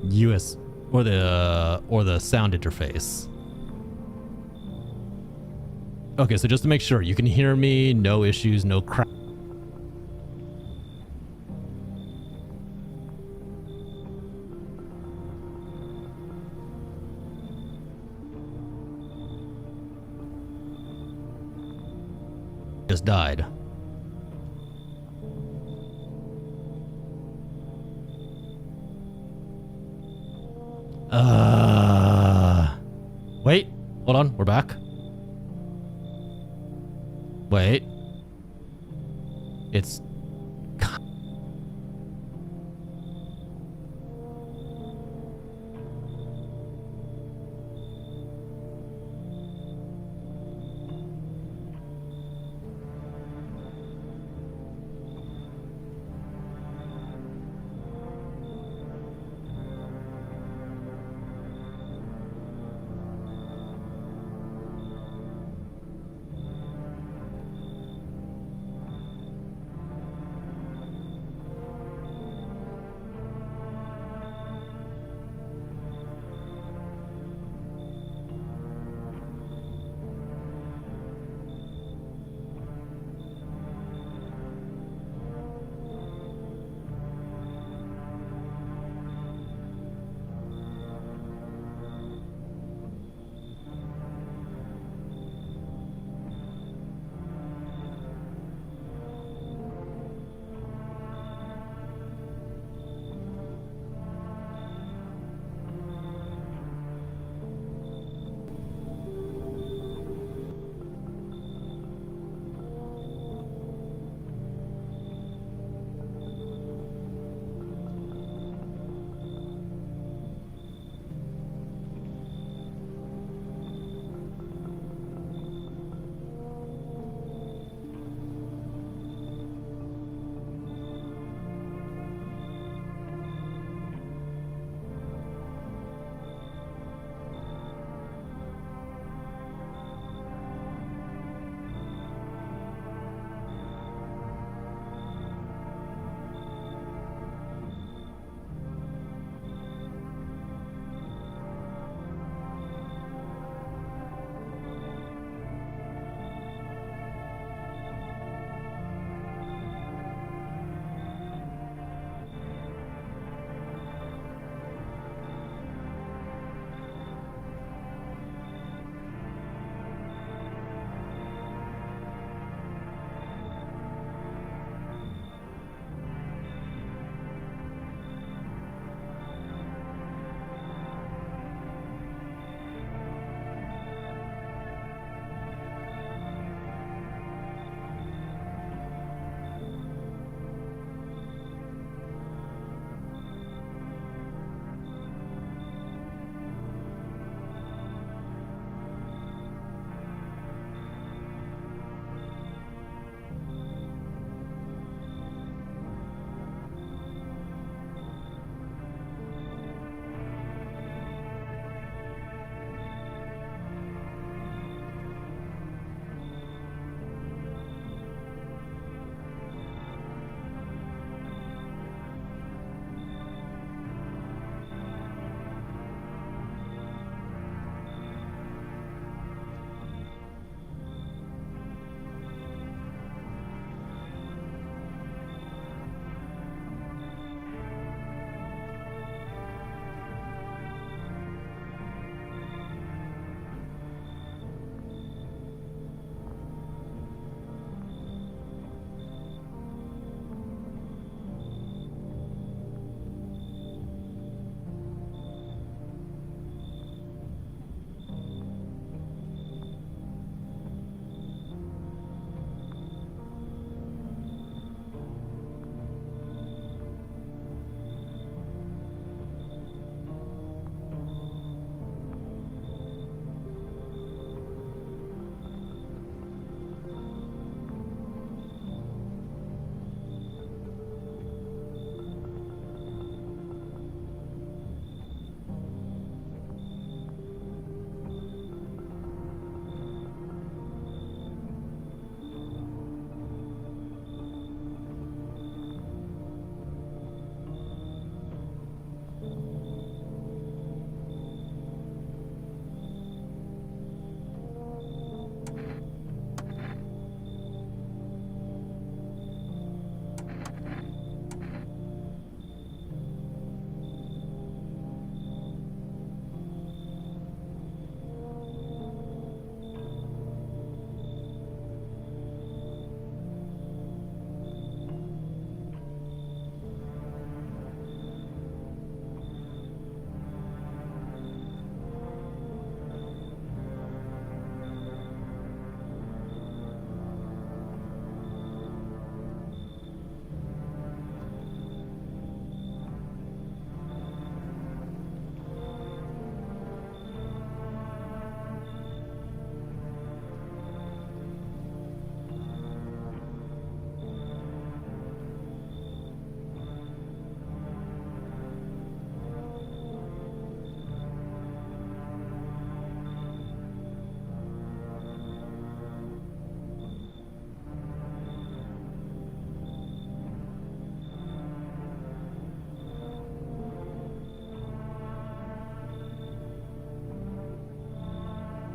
Speaker 1: US or the sound interface. Okay, so just to make sure, you can hear me, no issues, no crap. Just died. Wait, hold on, we're back. Wait. It's